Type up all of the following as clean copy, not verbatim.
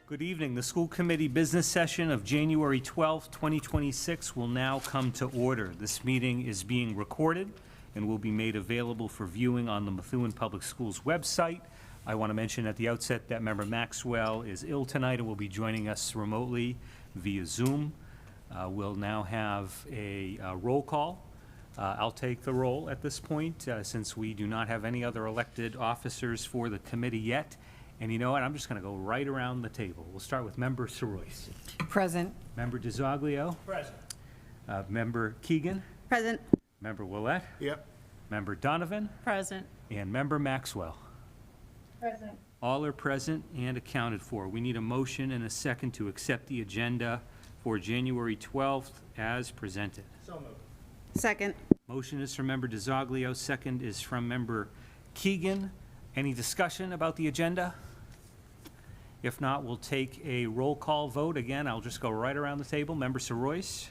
Good evening. The school committee business session of January 12th, 2026 will now come to order. This meeting is being recorded and will be made available for viewing on the Methuen Public Schools website. I want to mention at the outset that Member Maxwell is ill tonight and will be joining us remotely via Zoom. We'll now have a roll call. I'll take the roll at this point since we do not have any other elected officers for the committee yet. And you know what? I'm just going to go right around the table. We'll start with Member Soroyce. Present. Member DiZoglio. Present. Member Keegan. Present. Member Willett. Yep. Member Donovan. Present. And Member Maxwell. Present. All are present and accounted for. We need a motion and a second to accept the agenda for January 12th as presented. So moved. Second. Motion is from Member DiZoglio. Second is from Member Keegan. Any discussion about the agenda? If not, we'll take a roll call vote. Again, I'll just go right around the table. Member Soroyce?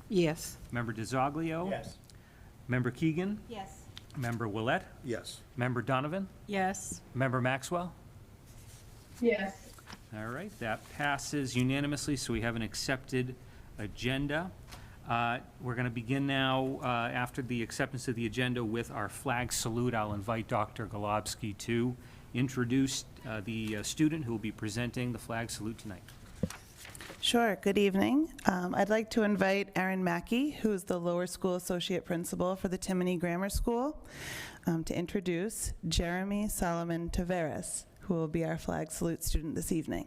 Yes. Member DiZoglio? Yes. Member Keegan? Yes. Member Willett? Yes. Member Donovan? Yes. Member Maxwell? Yes. All right, that passes unanimously, so we have an accepted agenda. We're going to begin now, after the acceptance of the agenda, with our flag salute. I'll invite Dr. Golubsky to introduce the student who will be presenting the flag salute tonight. Sure. Good evening. I'd like to invite Erin Mackey, who is the lower school associate principal for the Timony Grammar School, to introduce Jeremy Solomon Taveras, who will be our flag salute student this evening.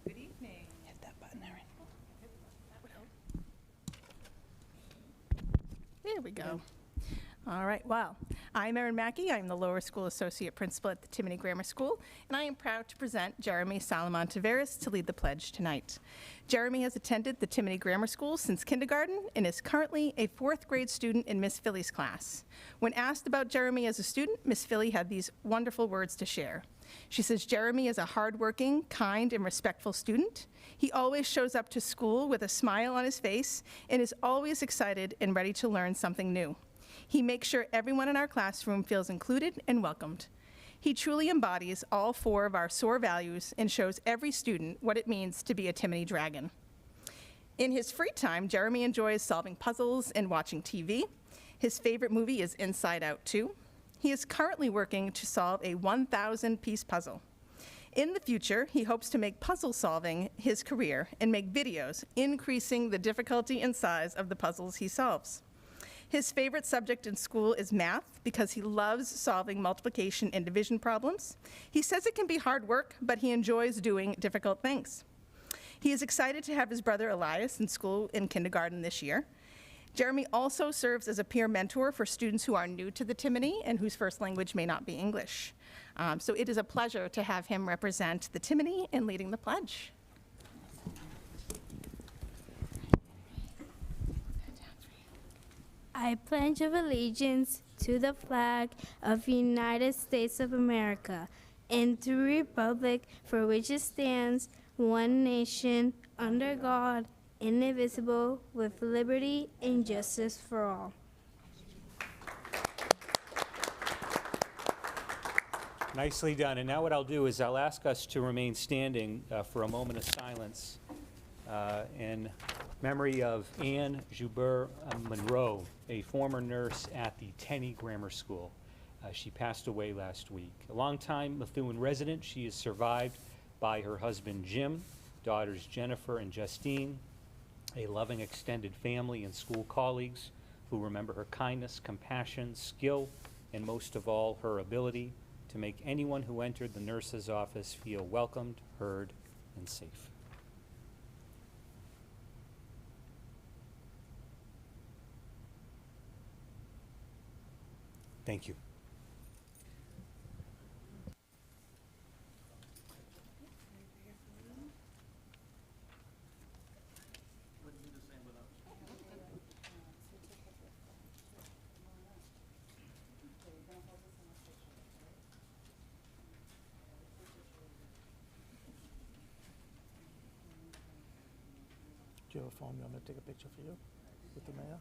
Good evening. Hit that button, Erin. There we go. All right, wow. I'm Erin Mackey. I'm the lower school associate principal at the Timony Grammar School, and I am proud to present Jeremy Solomon Taveras to lead the pledge tonight. Jeremy has attended the Timony Grammar School since kindergarten and is currently a 4th grade student in Miss Philly's class. When asked about Jeremy as a student, Miss Philly had these wonderful words to share. She says, Jeremy is a hardworking, kind, and respectful student. He always shows up to school with a smile on his face and is always excited and ready to learn something new. He makes sure everyone in our classroom feels included and welcomed. He truly embodies all 4 of our SOAR values and shows every student what it means to be a Timony Dragon. In his free time, Jeremy enjoys solving puzzles and watching TV. His favorite movie is Inside Out 2. He is currently working to solve a 1,000-piece puzzle. In the future, he hopes to make puzzle solving his career and make videos, increasing the difficulty and size of the puzzles he solves. His favorite subject in school is math because he loves solving multiplication and division problems. He says it can be hard work, but he enjoys doing difficult things. He is excited to have his brother Elias in school in kindergarten this year. Jeremy also serves as a peer mentor for students who are new to the Timony and whose first language may not be English. So it is a pleasure to have him represent the Timony in leading the pledge. I pledge of allegiance to the flag of the United States of America and to the republic for which it stands, one nation, under God, indivisible, with liberty and justice for all. Nicely done. And now what I'll do is I'll ask us to remain standing for a moment of silence in memory of Anne Joubert Monroe, a former nurse at the Tenney Grammar School. She passed away last week. A longtime Methuen resident, she is survived by her husband Jim, daughters Jennifer and Justine, a loving extended family and school colleagues who remember her kindness, compassion, skill, and most of all, her ability to make anyone who entered the nurse's office feel welcomed, heard, and safe. Thank you. Do you have a phone? You want me to take a picture for you with the mayor?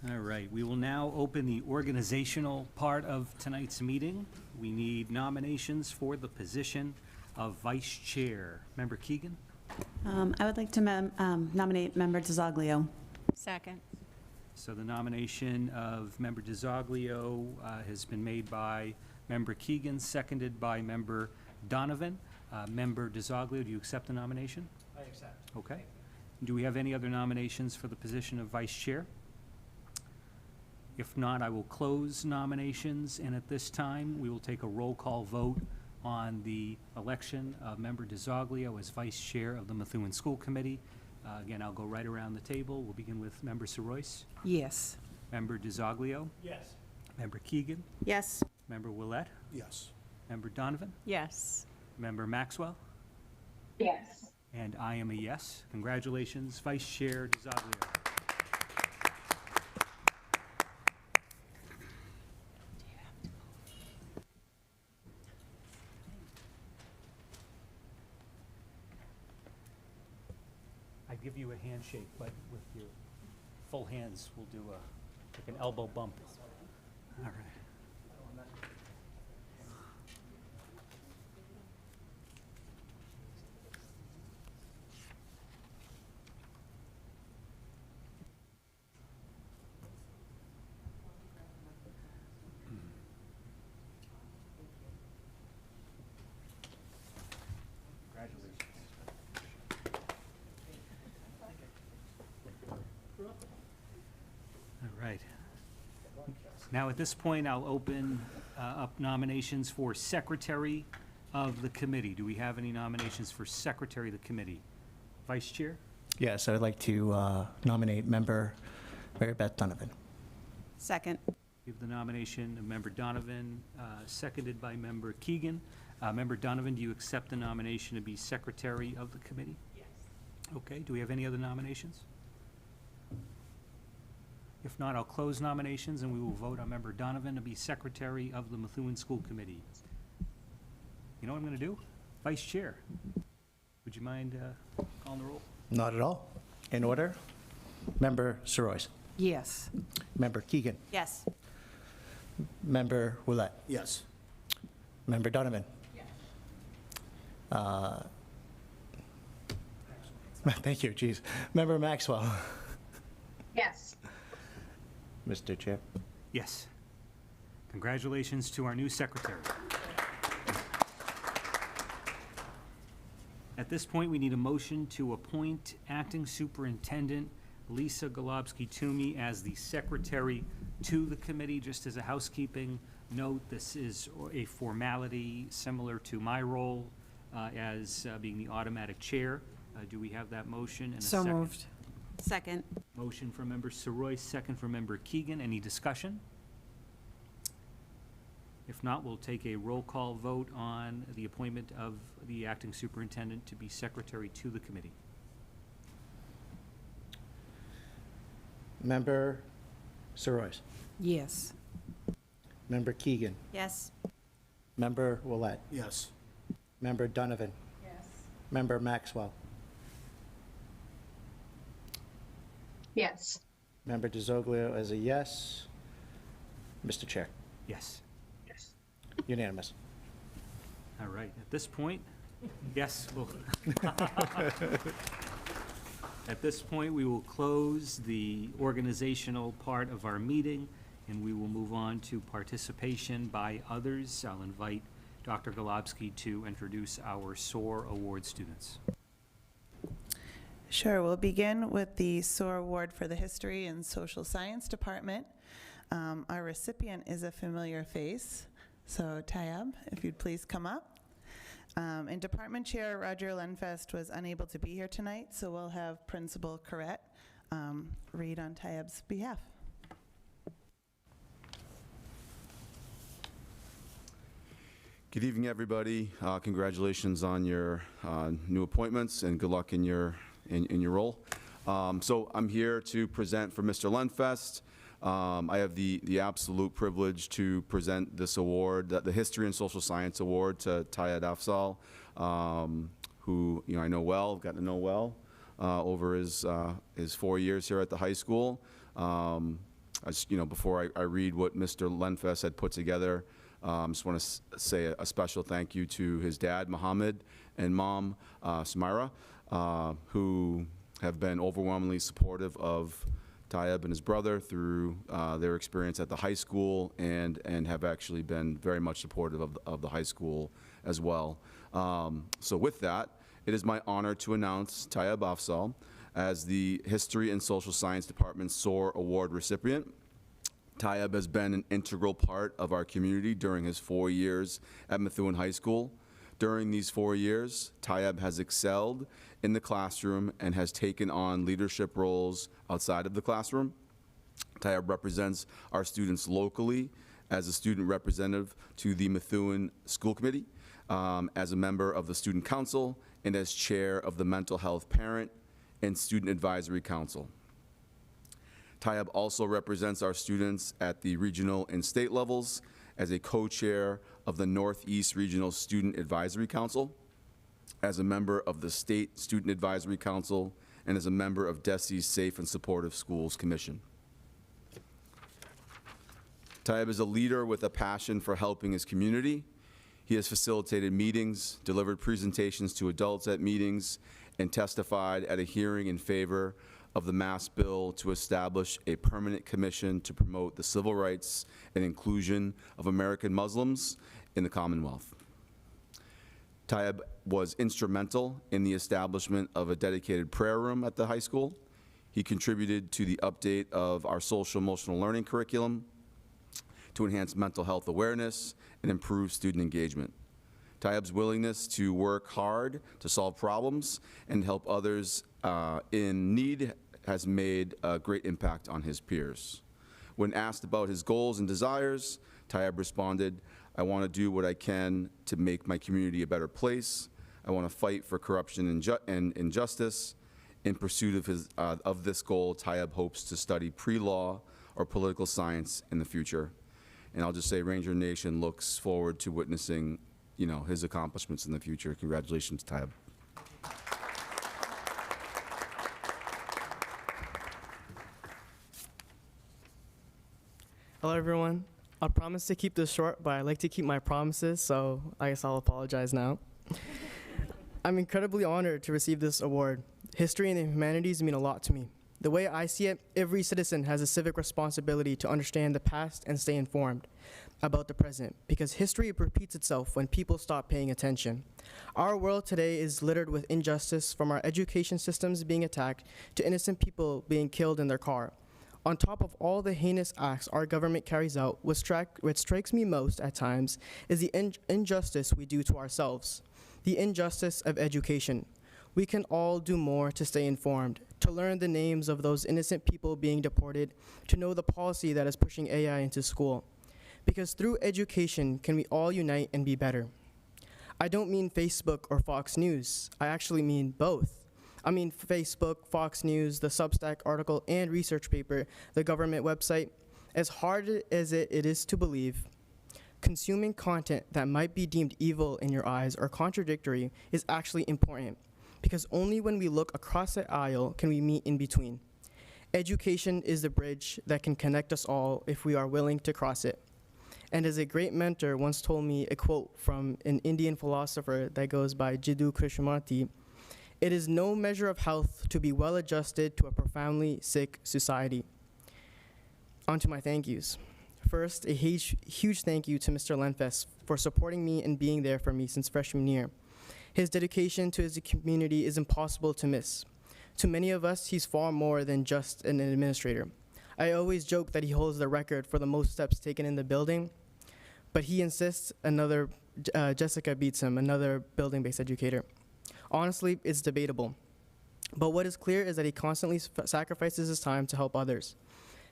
All right, we will now open the organizational part of tonight's meeting. We need nominations for the position of vice chair. Member Keegan? I would like to nominate Member DiZoglio. Second. So the nomination of Member DiZoglio has been made by Member Keegan, seconded by Member Donovan. Member DiZoglio, do you accept the nomination? I accept. Okay. Do we have any other nominations for the position of vice chair? If not, I will close nominations, and at this time, we will take a roll call vote on the election of Member DiZoglio as vice chair of the Methuen School Committee. Again, I'll go right around the table. We'll begin with Member Soroyce, Yes. Member DiZoglio, Yes. Member Keegan, Yes. Member Willett, Yes. Member Donovan, Yes. Member Maxwell, Yes. and I am a yes. Congratulations, Vice Chair DiZoglio. I'd give you a handshake, but with your full hands, we'll do like an elbow bump. All right. Congratulations. All right. Now, at this point, I'll open up nominations for Secretary of the Committee. Do we have any nominations for Secretary of the Committee? Vice Chair? Yes, I would like to nominate Member Mary Beth Donovan. Second. Give the nomination of Member Donovan, seconded by Member Keegan. Member Donovan, do you accept the nomination to be Secretary of the Committee? Yes. Okay, do we have any other nominations? If not, I'll close nominations, and we will vote on Member Donovan to be Secretary of the Methuen School Committee. You know what I'm going to do? Vice Chair. Would you mind calling the roll? Not at all. In order, Member Sarois. Yes. Member Keegan. Yes. Member Willett. Yes. Member Donovan. Thank you, geez. Member Maxwell. Yes. Mr. Chair. Yes. Congratulations to our new secretary. At this point, we need a motion to appoint Acting Superintendent Lisa Golubsky-Toomey as the secretary to the committee. Just as a housekeeping note, this is a formality similar to my role as being the automatic chair. Do we have that motion and a So second? moved. Second. Motion from Member Saroy, second from Member Keegan. Any discussion? If not, we'll take a roll call vote on the appointment of the acting superintendent to be secretary to the committee. Member Sarois. Yes. Member Keegan. Yes. Member Willett. Yes. Member Donovan. Yes. Member Maxwell. Yes. Member DeZoglio as a yes. Mr. Chair. Yes. Unanimous. All right. At this point, yes, we'll. At this point, we will close the organizational part of our meeting, and we will move on to participation by others. I'll invite Dr. Golubsky to introduce our SOAR Award students. Sure, we'll begin with the SOAR Award for the History and Social Science Department. Our recipient is a familiar face, so Tayeb, if you'd please come up. And Department Chair Roger Lenfest was unable to be here tonight, so we'll have Principal Corrett read on Tayeb's behalf. Good evening, everybody. Congratulations on your new appointments, and good luck in your role. So I'm here to present for Mr. Lenfest. I have the absolute privilege to present this award, the History and Social Science Award, to Tayeb Afzal, who I know well, got to know well over his 4 years here at the high school. Before I read what Mr. Lenfest had put together, I just want to say a special thank you to his dad, Mohammed, and mom, Sumaira, who have been overwhelmingly supportive of Tayeb and his brother through their experience at the high school, and have actually been very much supportive of the high school as well. So with that, it is my honor to announce Tayeb Afzal as the History and Social Science Department SOAR Award recipient. Tayeb has been an integral part of our community during his 4 years at Methuen High School. During these 4 years, Tayeb has excelled in the classroom and has taken on leadership roles outside of the classroom. Tayeb represents our students locally as a student representative to the Methuen School Committee, as a member of the Student Council, and as chair of the Mental Health Parent and Student Advisory Council. Tayeb also represents our students at the regional and state levels as a co-chair of the Northeast Regional Student Advisory Council, as a member of the State Student Advisory Council, and as a member of DESE's Safe and Supportive Schools Commission. Tayeb is a leader with a passion for helping his community. He has facilitated meetings, delivered presentations to adults at meetings, and testified at a hearing in favor of the Mass Bill to establish a permanent commission to promote the civil rights and inclusion of American Muslims in the Commonwealth. Tayeb was instrumental in the establishment of a dedicated prayer room at the high school. He contributed to the update of our social emotional learning curriculum to enhance mental health awareness and improve student engagement. Tayeb's willingness to work hard to solve problems and help others in need has made a great impact on his peers. When asked about his goals and desires, Tayeb responded, "I want to do what I can to make my community a better place. I want to fight for corruption and injustice." In pursuit of this goal, Tayeb hopes to study pre-law or political science in the future. And I'll just say Ranger Nation looks forward to witnessing, his accomplishments in the future. Congratulations, Tab. Hello, everyone. I promise to keep this short, but I like to keep my promises, so I guess I'll apologize now. I'm incredibly honored to receive this award. History and the humanities mean a lot to me. The way I see it, every citizen has a civic responsibility to understand the past and stay informed about the present, because history repeats itself when people stop paying attention. Our world today is littered with injustice, from our education systems being attacked to innocent people being killed in their car. On top of all the heinous acts our government carries out, what strikes me most at times is the injustice we do to ourselves, the injustice of education. We can all do more to stay informed, to learn the names of those innocent people being deported, to know the policy that is pushing AI into school. Because through education, can we all unite and be better? I don't mean Facebook or Fox News. I actually mean both. I mean Facebook, Fox News, the Substack article and research paper, the government website. As hard as it is to believe, consuming content that might be deemed evil in your eyes or contradictory is actually important, because only when we look across the aisle can we meet in between. Education is the bridge that can connect us all if we are willing to cross it. And as a great mentor once told me, a quote from an Indian philosopher that goes by Jiddu Krishnamurti, "It is no measure of health to be well adjusted to a profoundly sick society." On to my thank yous. First, a huge thank you to Mr. Lenfest for supporting me and being there for me since freshman year. His dedication to his community is impossible to miss. To many of us, he's far more than just an administrator. I always joke that he holds the record for the most steps taken in the building, but he insists Jessica beats him, another building-based educator. Honestly, it's debatable. But what is clear is that he constantly sacrifices his time to help others.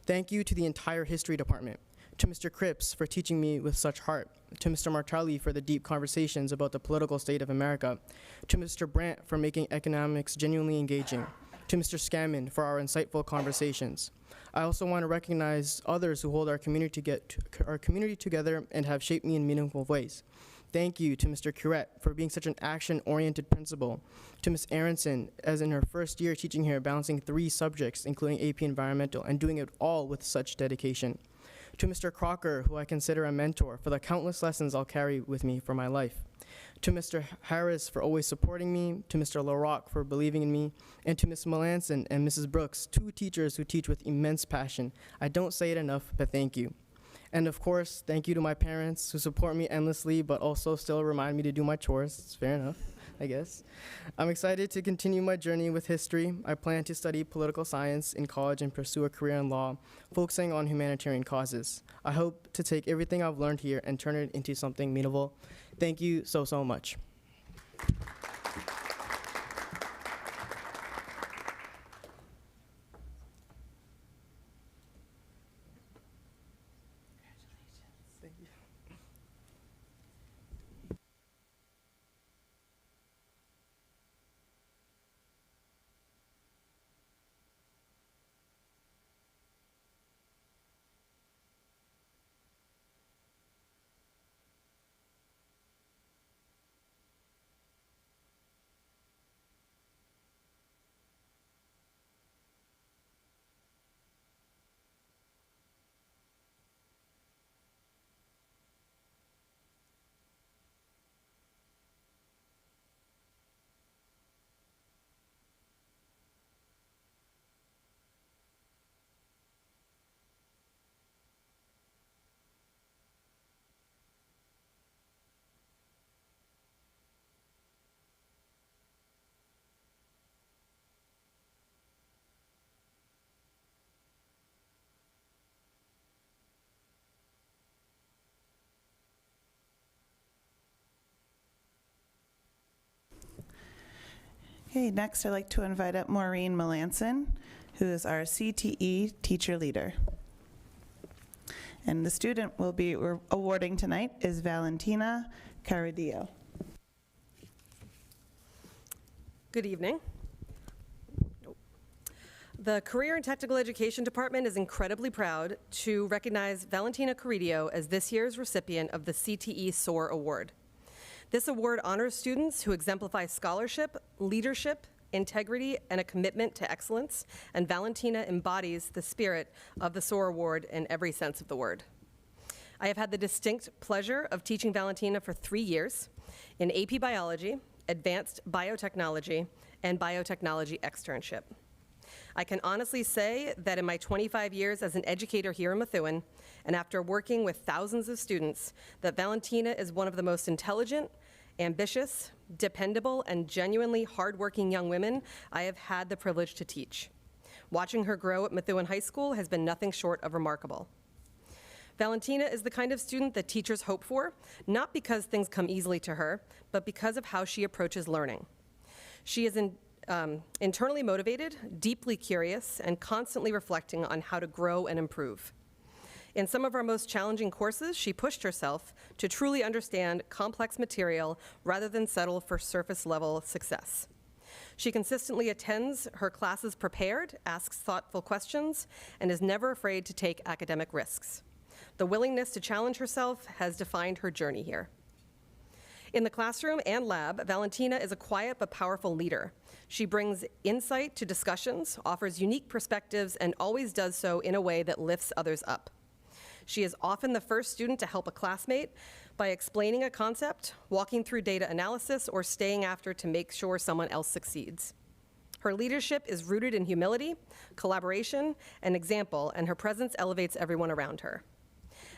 Thank you to the entire history department, to Mr. Cripps for teaching me with such heart, to Mr. Martelli for the deep conversations about the political state of America, to Mr. Brandt for making economics genuinely engaging, to Mr. Scammon for our insightful conversations. I also want to recognize others who hold our community together and have shaped me in meaningful ways. Thank you to Mr. Curette for being such an action-oriented principal, to Ms. Aronson, as in her first year teaching here, balancing 3 subjects, including AP Environmental, and doing it all with such dedication. To Mr. Crocker, who I consider a mentor, for the countless lessons I'll carry with me for my life. To Mr. Harris for always supporting me, to Mr. LaRock for believing in me, and to Ms. Melanson and Mrs. Brooks, 2 teachers who teach with immense passion. I don't say it enough, but thank you. And of course, thank you to my parents who support me endlessly, but also still remind me to do my chores. It's fair enough, I guess. I'm excited to continue my journey with history. I plan to study political science in college and pursue a career in law, focusing on humanitarian causes. I hope to take everything I've learned here and turn it into something meaningful. Thank you so much. Okay, next I'd like to invite up Maureen Melanson, who is our CTE teacher leader. And the student we're awarding tonight is Valentina Caradillo. Good evening. The Career and Technical Education Department is incredibly proud to recognize Valentina Carrillo as this year's recipient of the CTE SOAR Award. This award honors students who exemplify scholarship, leadership, integrity, and a commitment to excellence, and Valentina embodies the spirit of the SOAR Award in every sense of the word. I have had the distinct pleasure of teaching Valentina for 3 years in AP Biology, Advanced Biotechnology, and Biotechnology Externship. I can honestly say that in my 25 years as an educator here in Methuen, and after working with thousands of students, that Valentina is one of the most intelligent, ambitious, dependable, and genuinely hardworking young women I have had the privilege to teach. Watching her grow at Methuen High School has been nothing short of remarkable. Valentina is the kind of student that teachers hope for, not because things come easily to her, but because of how she approaches learning. She is internally motivated, deeply curious, and constantly reflecting on how to grow and improve. In some of our most challenging courses, she pushed herself to truly understand complex material rather than settle for surface-level success. She consistently attends her classes prepared, asks thoughtful questions, and is never afraid to take academic risks. The willingness to challenge herself has defined her journey here. In the classroom and lab, Valentina is a quiet but powerful leader. She brings insight to discussions, offers unique perspectives, and always does so in a way that lifts others up. She is often the first student to help a classmate by explaining a concept, walking through data analysis, or staying after to make sure someone else succeeds. Her leadership is rooted in humility, collaboration, and example, and her presence elevates everyone around her.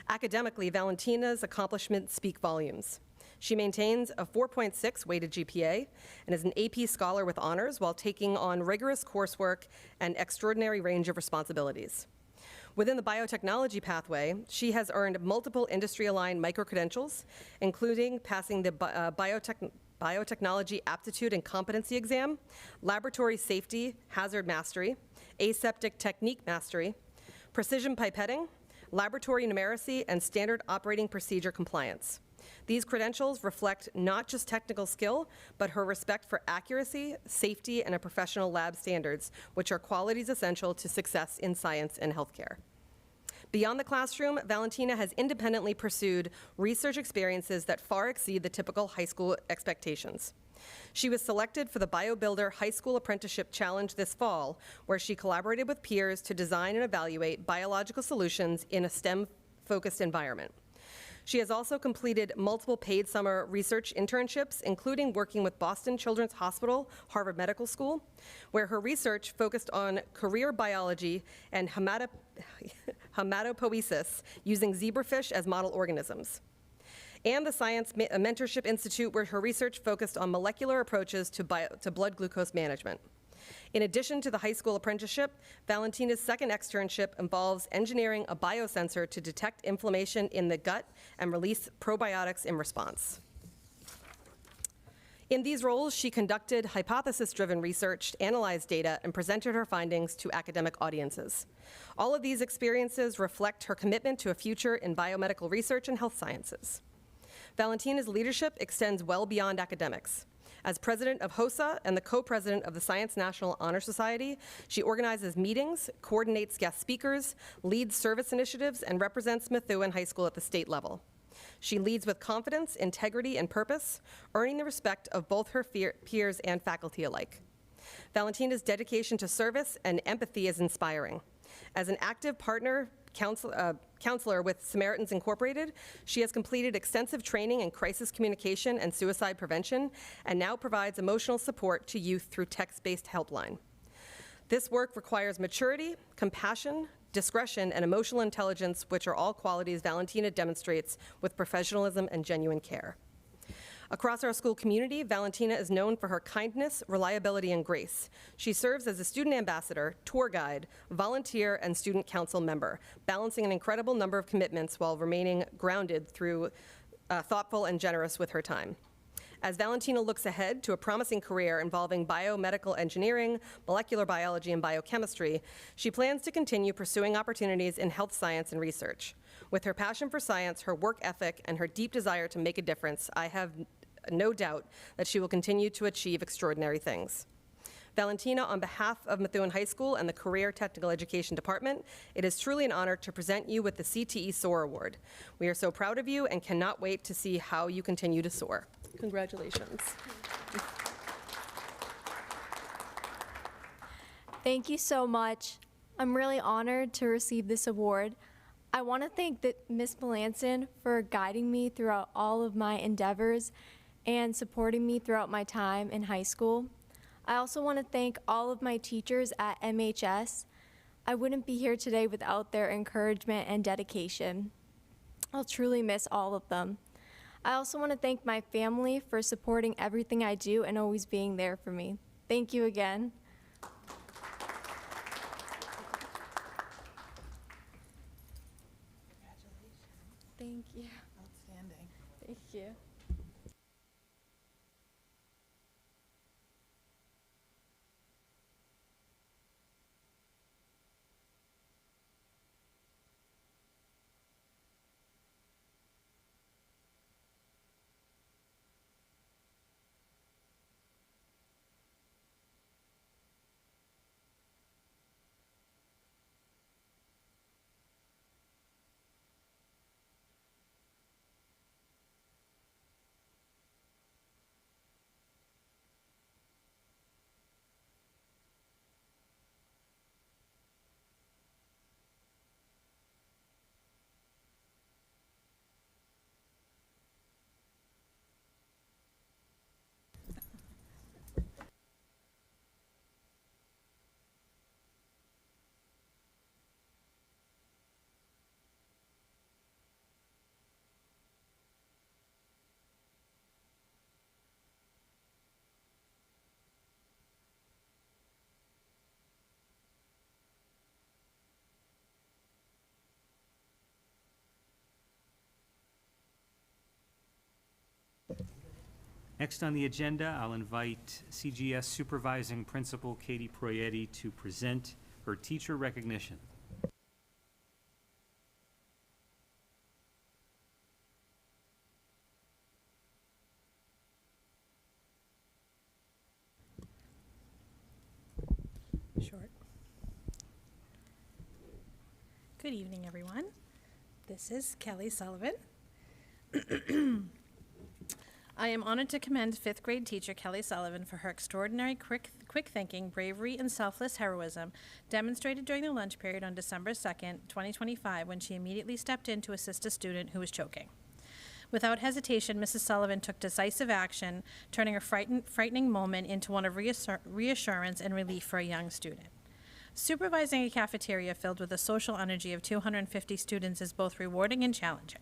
Academically, Valentina's accomplishments speak volumes. She maintains a 4.6 weighted GPA and is an AP scholar with honors while taking on rigorous coursework and extraordinary range of responsibilities. Within the biotechnology pathway, she has earned multiple industry-aligned micro-credentials, including passing the Biotechnology Aptitude and Competency Exam, Laboratory Safety Hazard Mastery, Aseptic Technique Mastery, Precision Pipetting, Laboratory Numeracy, and Standard Operating Procedure Compliance. These credentials reflect not just technical skill, but her respect for accuracy, safety, and a professional lab standards, which are qualities essential to success in science and healthcare. Beyond the classroom, Valentina has independently pursued research experiences that far exceed the typical high school expectations. She was selected for the BioBuilder High School Apprenticeship Challenge this fall, where she collaborated with peers to design and evaluate biological solutions in a STEM-focused environment. She has also completed multiple paid summer research internships, including working with Boston Children's Hospital, Harvard Medical School, where her research focused on career biology and hematopoiesis using zebrafish as model organisms, and the Science Mentorship Institute, where her research focused on molecular approaches to blood glucose management. In addition to the high school apprenticeship, Valentina's second externship involves engineering a biosensor to detect inflammation in the gut and release probiotics in response. In these roles, she conducted hypothesis-driven research, analyzed data, and presented her findings to academic audiences. All of these experiences reflect her commitment to a future in biomedical research and health sciences. Valentina's leadership extends well beyond academics. As president of HOSA and the co-president of the Science National Honor Society, she organizes meetings, coordinates guest speakers, leads service initiatives, and represents Methuen High School at the state level. She leads with confidence, integrity, and purpose, earning the respect of both her peers and faculty alike. Valentina's dedication to service and empathy is inspiring. As an active partner counselor with Samaritans Incorporated, she has completed extensive training in crisis communication and suicide prevention, and now provides emotional support to youth through text-based helpline. This work requires maturity, compassion, discretion, and emotional intelligence, which are all qualities Valentina demonstrates with professionalism and genuine care. Across our school community, Valentina is known for her kindness, reliability, and grace. She serves as a student ambassador, tour guide, volunteer, and student council member, balancing an incredible number of commitments while remaining grounded through thoughtful and generous with her time. As Valentina looks ahead to a promising career involving biomedical engineering, molecular biology, and biochemistry, she plans to continue pursuing opportunities in health science and research. With her passion for science, her work ethic, and her deep desire to make a difference, I have no doubt that she will continue to achieve extraordinary things. Valentina, on behalf of Methuen High School and the Career Technical Education Department, it is truly an honor to present you with the CTE SOAR Award. We are so proud of you and cannot wait to see how you continue to soar. Congratulations. Thank you so much. I'm really honored to receive this award. I want to thank Ms. Melanson for guiding me throughout all of my endeavors and supporting me throughout my time in high school. I also want to thank all of my teachers at MHS. I wouldn't be here today without their encouragement and dedication. I'll truly miss all of them. I also want to thank my family for supporting everything I do and always being there for me. Thank you again. Thank you. Outstanding. Thank you. Next on the agenda, I'll invite CGS Supervising Principal Katie Proietti to present her teacher recognition. Short. Good evening, everyone. This is Kelly Sullivan. I am honored to commend fifth grade teacher Kelly Sullivan for her extraordinary quick thinking, bravery, and selfless heroism demonstrated during the lunch period on December 2nd, 2025, when she immediately stepped in to assist a student who was choking. Without hesitation, Mrs. Sullivan took decisive action, turning a frightening moment into one of reassurance and relief for a young student. Supervising a cafeteria filled with the social energy of 250 students is both rewarding and challenging.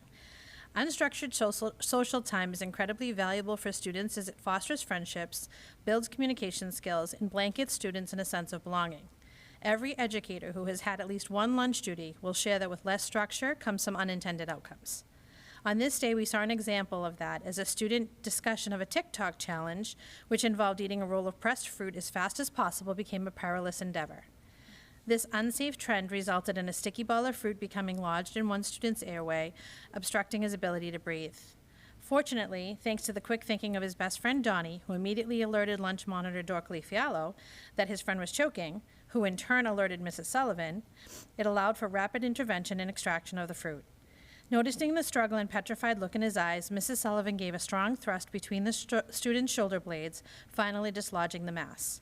Unstructured social time is incredibly valuable for students as it fosters friendships, builds communication skills, and blankets students in a sense of belonging. Every educator who has had at least one lunch duty will share that with less structure comes some unintended outcomes. On this day, we saw an example of that as a student discussion of a TikTok challenge, which involved eating a roll of pressed fruit as fast as possible, became a perilous endeavor. This unsafe trend resulted in a sticky ball of fruit becoming lodged in one student's airway, obstructing his ability to breathe. Fortunately, thanks to the quick thinking of his best friend Donnie, who immediately alerted lunch monitor Dorcley Fiallo that his friend was choking, who in turn alerted Mrs. Sullivan, it allowed for rapid intervention and extraction of the fruit. Noticing the struggle and petrified look in his eyes, Mrs. Sullivan gave a strong thrust between the student's shoulder blades, finally dislodging the mass.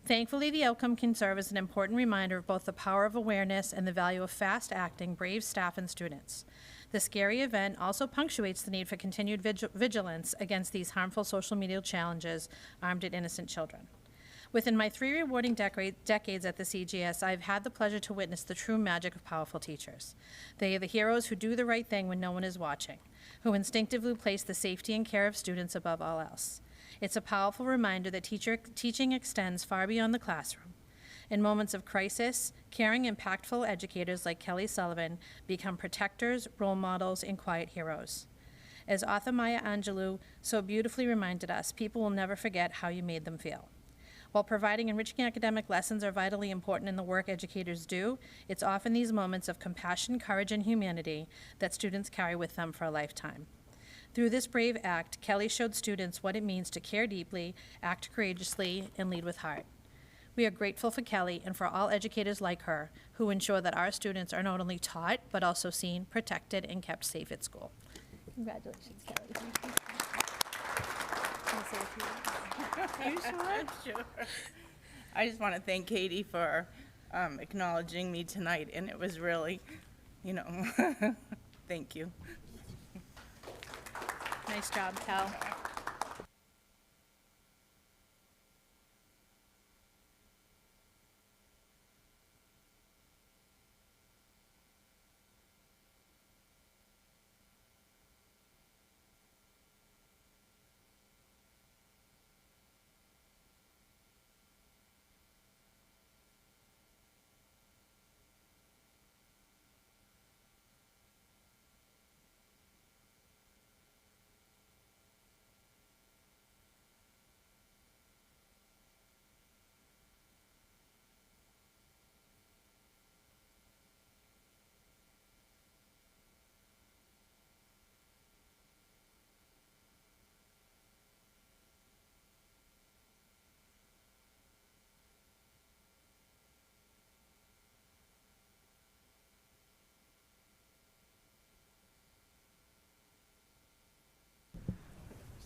Thankfully, the outcome can serve as an important reminder of both the power of awareness and the value of fast-acting, brave staff and students. The scary event also punctuates the need for continued vigilance against these harmful social media challenges aimed at innocent children. Within my 3 rewarding decades at the CGS, I've had the pleasure to witness the true magic of powerful teachers. They are the heroes who do the right thing when no one is watching, who instinctively place the safety and care of students above all else. It's a powerful reminder that teaching extends far beyond the classroom. In moments of crisis, caring, impactful educators like Kelly Sullivan become protectors, role models, and quiet heroes. As author Maya Angelou so beautifully reminded us, people will never forget how you made them feel. While providing enriching academic lessons are vitally important in the work educators do, it's often these moments of compassion, courage, and humanity that students carry with them for a lifetime. Through this brave act, Kelly showed students what it means to care deeply, act courageously, and lead with heart. We are grateful for Kelly and for all educators like her who ensure that our students are not only taught, but also seen, protected, and kept safe at school. Congratulations, Kelly. Are you sure? Sure. I just want to thank Katie for acknowledging me tonight, and it was really, thank you. Nice job, Cal.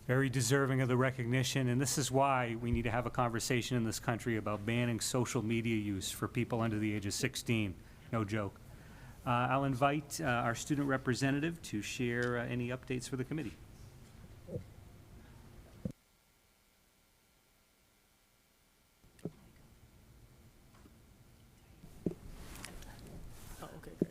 Very deserving of the recognition, and this is why we need to have a conversation in this country about banning social media use for people under the age of 16. No joke. I'll invite our student representative to share any updates for the committee. Oh, okay, great.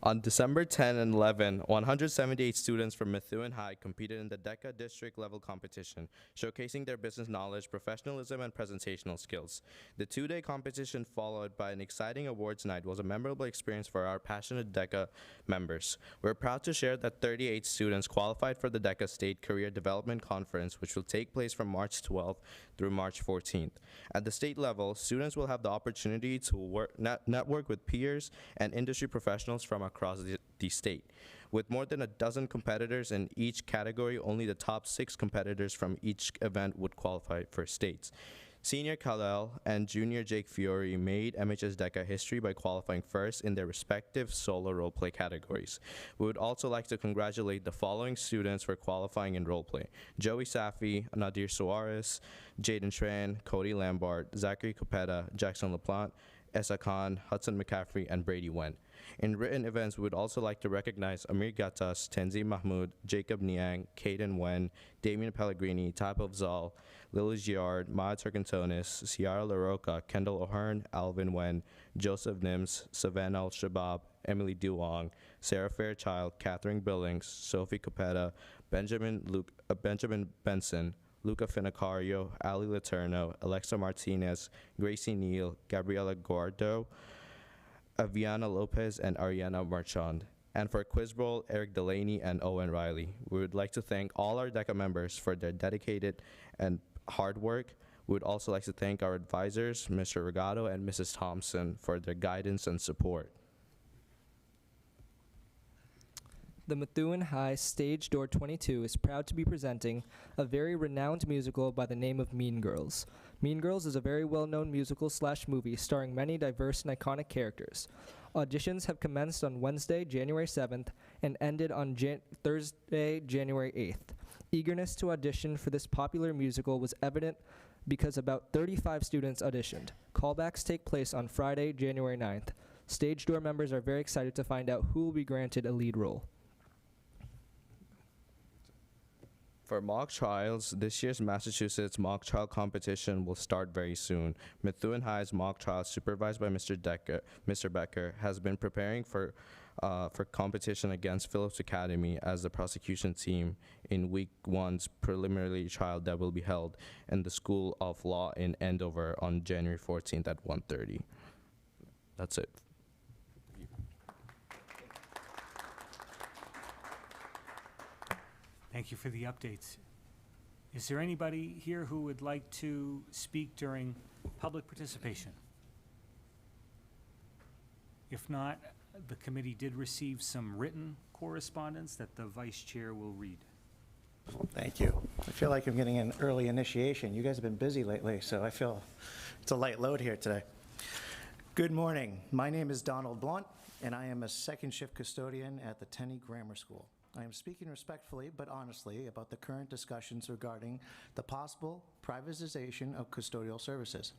On December 10 and 11, 178 students from Methuen High competed in the DECA district level competition, showcasing their business knowledge, professionalism, and presentational skills. The two-day competition, followed by an exciting awards night, was a memorable experience for our passionate DECA members. We're proud to share that 38 students qualified for the DECA State Career Development Conference, which will take place from March 12th through March 14th. At the state level, students will have the opportunity to network with peers and industry professionals from across the state. With more than a dozen competitors in each category, only the top 6 competitors from each event would qualify for states. Senior Khalil and Junior Jake Fiore made MHS DECA history by qualifying first in their respective solo roleplay categories. We would also like to congratulate the following students for qualifying in roleplay: Joey Safi, Nadir Suarez, Jaden Tran, Cody Lambert, Zachary Capetta, Jackson LaPlante, Essa Khan, Hudson McCaffrey, and Brady Wen. In written events, we would also like to recognize Amir Gattas, Tenzin Mahmoud, Jacob Niang, Caden Wen, Damian Pellegrini, Type Zal, Lily Giard, Maya Turcantonis, Ciara LaRocca, Kendall O'Hearn, Alvin Wen, Joseph Nims, Savannah Al-Shabaab, Emily Duong, Sarah Fairchild, Catherine Billings, Sophie Capetta, Benjamin Benson, Luca Finicario, Ali Laterno, Alexa Martinez, Gracie Neal, Gabriela Guardo, Aviana Lopez, and Ariana Marchand. And for Quiz Bowl, Eric Delaney and Owen Riley. We would like to thank all our DECA members for their dedicated and hard work. We would also like to thank our advisors, Mr. Regato and Mrs. Thompson, for their guidance and support. The Methuen High Stage Door 22 is proud to be presenting a very renowned musical by the name of Mean Girls. Mean Girls is a very well-known musical/movie starring many diverse and iconic characters. Auditions have commenced on Wednesday, January 7th, and ended on Thursday, January 8th. Eagerness to audition for this popular musical was evident because about 35 students auditioned. Callbacks take place on Friday, January 9th. Stage Door members are very excited to find out who will be granted a lead role. For mock trials, this year's Massachusetts mock trial competition will start very soon. Methuen High's mock trial, supervised by Mr. Becker, has been preparing for competition against Phillips Academy as the prosecution team in week 1's preliminary trial that will be held in the School of Law in Andover on January 14th at 1:30. That's it. Thank you for the updates. Is there anybody here who would like to speak during public participation? If not, The committee did receive some written correspondence that the vice chair will read. Thank you. I feel like I'm getting an early initiation. You guys have been busy lately, so I feel it's a light load here today. Good morning. My name is Donald Blunt, and I am a second shift custodian at the Tenney Grammar School. I am speaking respectfully but honestly about the current discussions regarding the possible privatization of custodial services.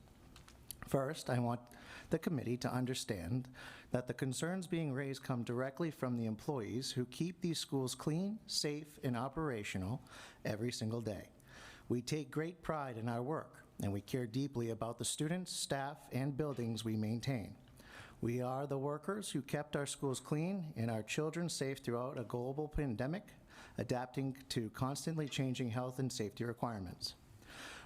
First, I want the committee to understand that the concerns being raised come directly from the employees who keep these schools clean, safe, and operational every single day. We take great pride in our work, and we care deeply about the students, staff, and buildings we maintain. We are the workers who kept our schools clean and our children safe throughout a global pandemic, adapting to constantly changing health and safety requirements.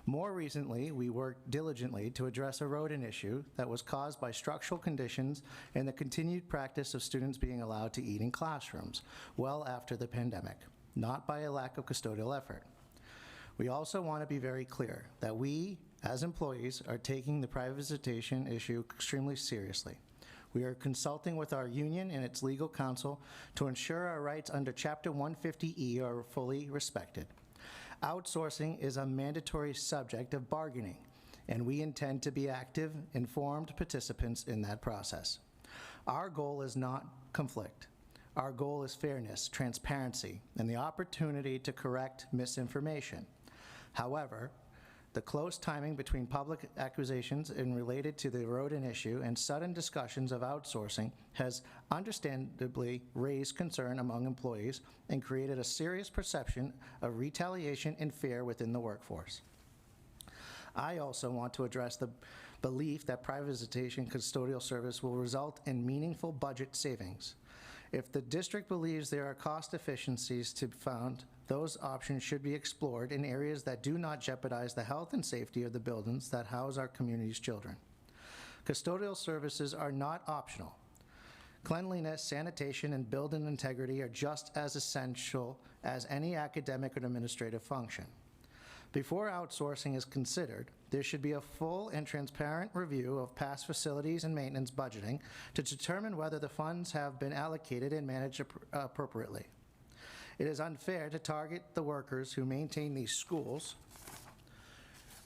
More recently, we worked diligently to address a rodent issue that was caused by structural conditions and the continued practice of students being allowed to eat in classrooms well after the pandemic, not by a lack of custodial effort. We also want to be very clear that we, as employees, are taking the privatization issue extremely seriously. We are consulting with our union and its legal counsel to ensure our rights under Chapter 150E are fully respected. Outsourcing is a mandatory subject of bargaining, and we intend to be active, informed participants in that process. Our goal is not conflict. Our goal is fairness, transparency, and the opportunity to correct misinformation. However, the close timing between public accusations and related to the rodent issue and sudden discussions of outsourcing has understandably raised concern among employees and created a serious perception of retaliation and fear within the workforce. I also want to address the belief that privatization custodial service will result in meaningful budget savings. If the district believes there are cost efficiencies to be found, those options should be explored in areas that do not jeopardize the health and safety of the buildings that house our community's children. Custodial services are not optional. Cleanliness, sanitation, and building integrity are just as essential as any academic or administrative function. Before outsourcing is considered, there should be a full and transparent review of past facilities and maintenance budgeting to determine whether the funds have been allocated and managed appropriately. It is unfair to target the workers who maintain these schools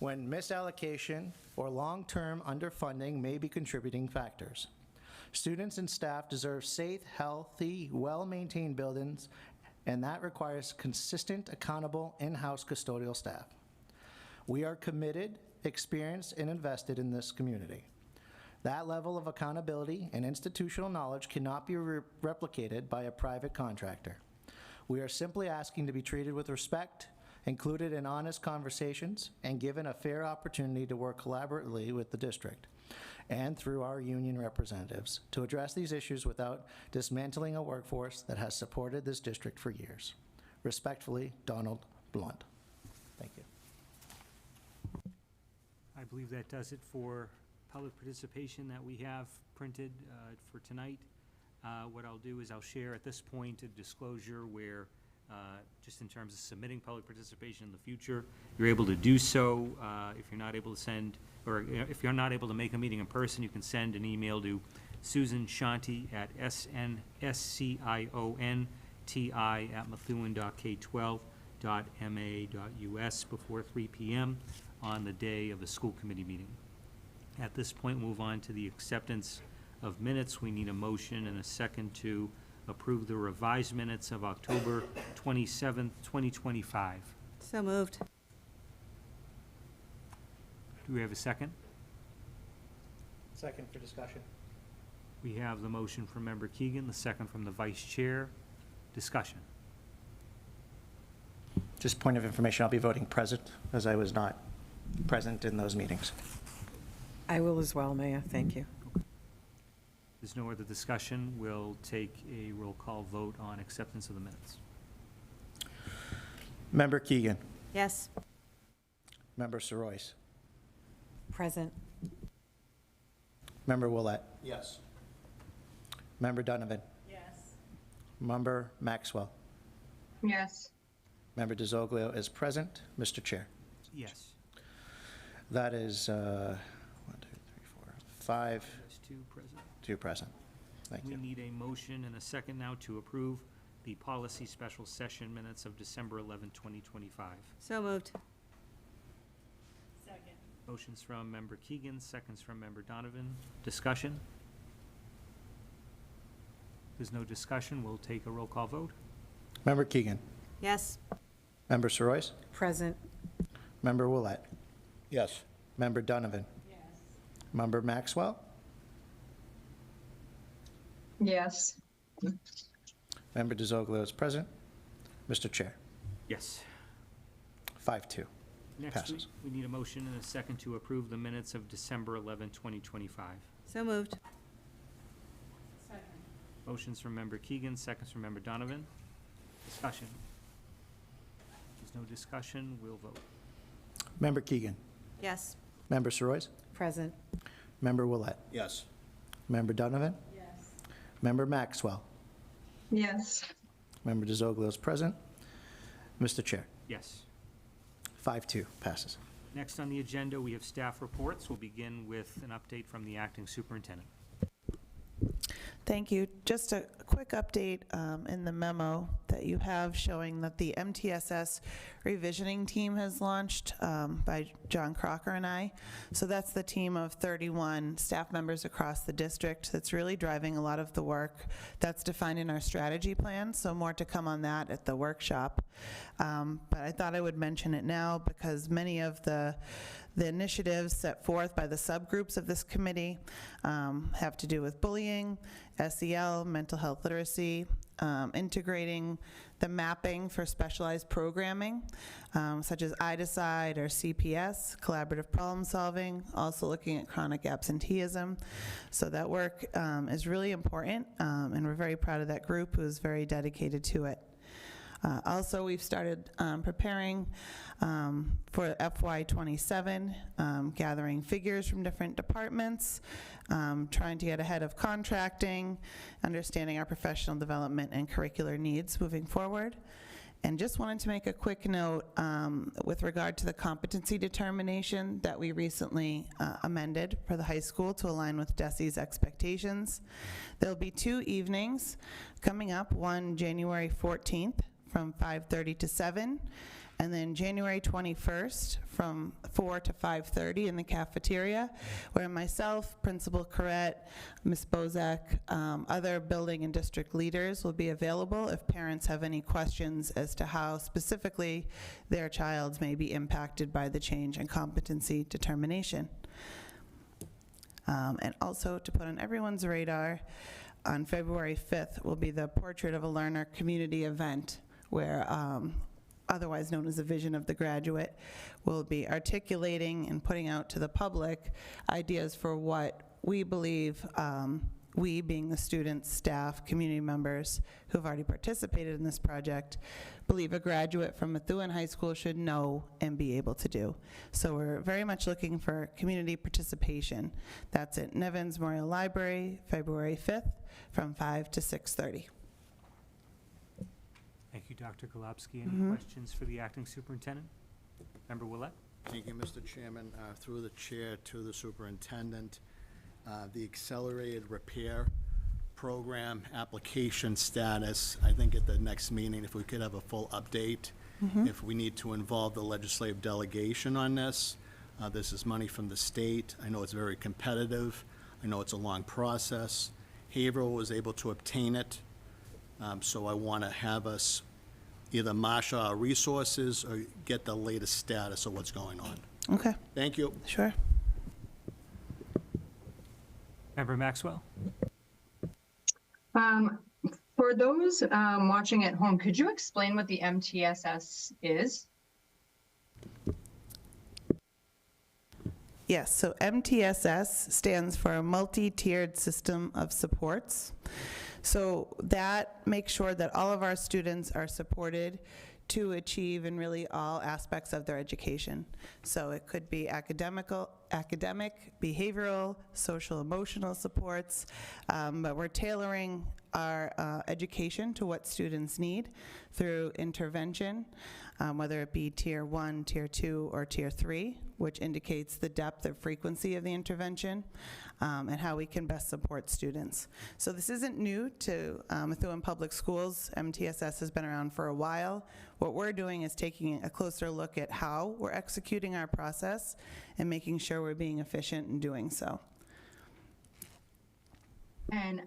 when misallocation or long-term underfunding may be contributing factors. Students and staff deserve safe, healthy, well-maintained buildings, and that requires consistent, accountable, in-house custodial staff. We are committed, experienced, and invested in this community. That level of accountability and institutional knowledge cannot be replicated by a private contractor. We are simply asking to be treated with respect, included in honest conversations, and given a fair opportunity to work collaboratively with the district and through our union representatives to address these issues without dismantling a workforce that has supported this district for years. Respectfully, Donald Blunt. Thank you. I believe that does it for public participation that we have printed for tonight. What I'll do is I'll share at this point a disclosure where, just in terms of submitting public participation in the future, you're able to do so. If you're not able to send, or if you're not able to make a meeting in person, you can send an email to Susan Shanti at scionti@methuen.k12.ma.us before 3 p.m. on the day of the school committee meeting. At this point, move on to the acceptance of minutes. We need a motion and a second to approve the revised minutes of October 27th, 2025. So moved. Do we have a second? Second for discussion. We have the motion from Member Keegan, the second from the Vice Chair. Discussion. Just point of information, I'll be voting present, as I was not present in those meetings. I will as well, Mayor. Thank you. There's no other discussion. We'll take a roll call vote on acceptance of the minutes. Member Keegan. Yes. Member Soroyce. Present. Member Willett. Yes. Member Donovan. Yes. Member Maxwell. Yes. Member DeZoglio is present. Mr. Chair. Yes. That is 1, 2, 3, 4, 5, There's two present. 2 present. Thank We you. need a motion and a second now to approve the policy special session minutes of December 11, 2025. So moved. Motions from Member Keegan, seconds from Member Donovan. Discussion? There's no discussion, we'll take a roll call vote. Member Keegan. Yes. Member Soroyce. Present. Member Willett. Yes. Member Donovan. Yes. Member Maxwell. Yes. Member DeZoglio is present. Mr. Chair, Yes. 5-2. Next, Passes. we need a motion and a second to approve the minutes of December 11, 2025. So moved. Motions from Member Keegan, seconds from Member Donovan. Discussion? There's no discussion, we'll vote. Member Keegan. Yes. Member Soroyce. Present. Member Willett. Yes. Member Donovan. Yes. Member Maxwell. Yes. Member DeZoglio is present. Mr. Chair, Yes. 5-2. Passes. Next on the agenda, we have staff reports. We'll begin with an update from the acting superintendent. Thank you. Just a quick update in the memo that you have showing that the MTSS revisioning team has launched by John Crocker and I. So that's the team of 31 staff members across the district that's really driving a lot of the work that's defined in our strategy plan. So more to come on that at the workshop. But I thought I would mention it now because many of the initiatives set forth by the subgroups of this committee have to do with bullying, SEL, mental health literacy, integrating the mapping for specialized programming, such as I-Decide or CPS, collaborative problem solving, also looking at chronic absenteeism. So that work is really important, and we're very proud of that group who is very dedicated to it. Also, we've started preparing for FY27, gathering figures from different departments, trying to get ahead of contracting, understanding our professional development and curricular needs moving forward. And just wanted to make a quick note with regard to the competency determination that we recently amended for the high school to align with DESE's expectations. There'll be 2 evenings coming up, one January 14th from 5:30 to 7, and then January 21st from 4 to 5:30 in the cafeteria, where myself, Principal Corrett, Ms. Bozak, other building and district leaders will be available if parents have any questions as to how specifically their child may be impacted by the change in competency determination. And also to put on everyone's radar, on February 5th will be the Portrait of a Learner community event, where otherwise known as the Vision of the Graduate, will be articulating and putting out to the public ideas for what we believe, we being the students, staff, community members who have already participated in this project, believe a graduate from Methuen High School should know and be able to do. So we're very much looking for community participation. That's at Nevins Memorial Library, February 5th from 5 to 6:30. Thank you, Dr. Golubsky. Any questions for the acting superintendent? Member Willett? Thank you, Mr. Chairman. Through the chair to the superintendent, the accelerated repair program application status, I think at the next meeting, if we could have a full update, if we need to involve the legislative delegation on this. This is money from the state. I know it's very competitive. I know it's a long process. Haverhill was able to obtain it, so I want to have us either marshal our resources or get the latest status of what's going on. Okay. Thank you. Sure. Member Maxwell? For those watching at home, could you explain what the MTSS is? Yes, so MTSS stands for a multi-tiered system of supports. So that makes sure that all of our students are supported to achieve in really all aspects of their education. So it could be academic, behavioral, social, emotional supports, but we're tailoring our education to what students need through intervention, whether it be Tier 1, Tier 2, or Tier 3. which indicates the depth or frequency of the intervention, and how we can best support students. So this isn't new to Methuen Public Schools. MTSS has been around for a while. What we're doing is taking a closer look at how we're executing our process and making sure we're being efficient in doing so. And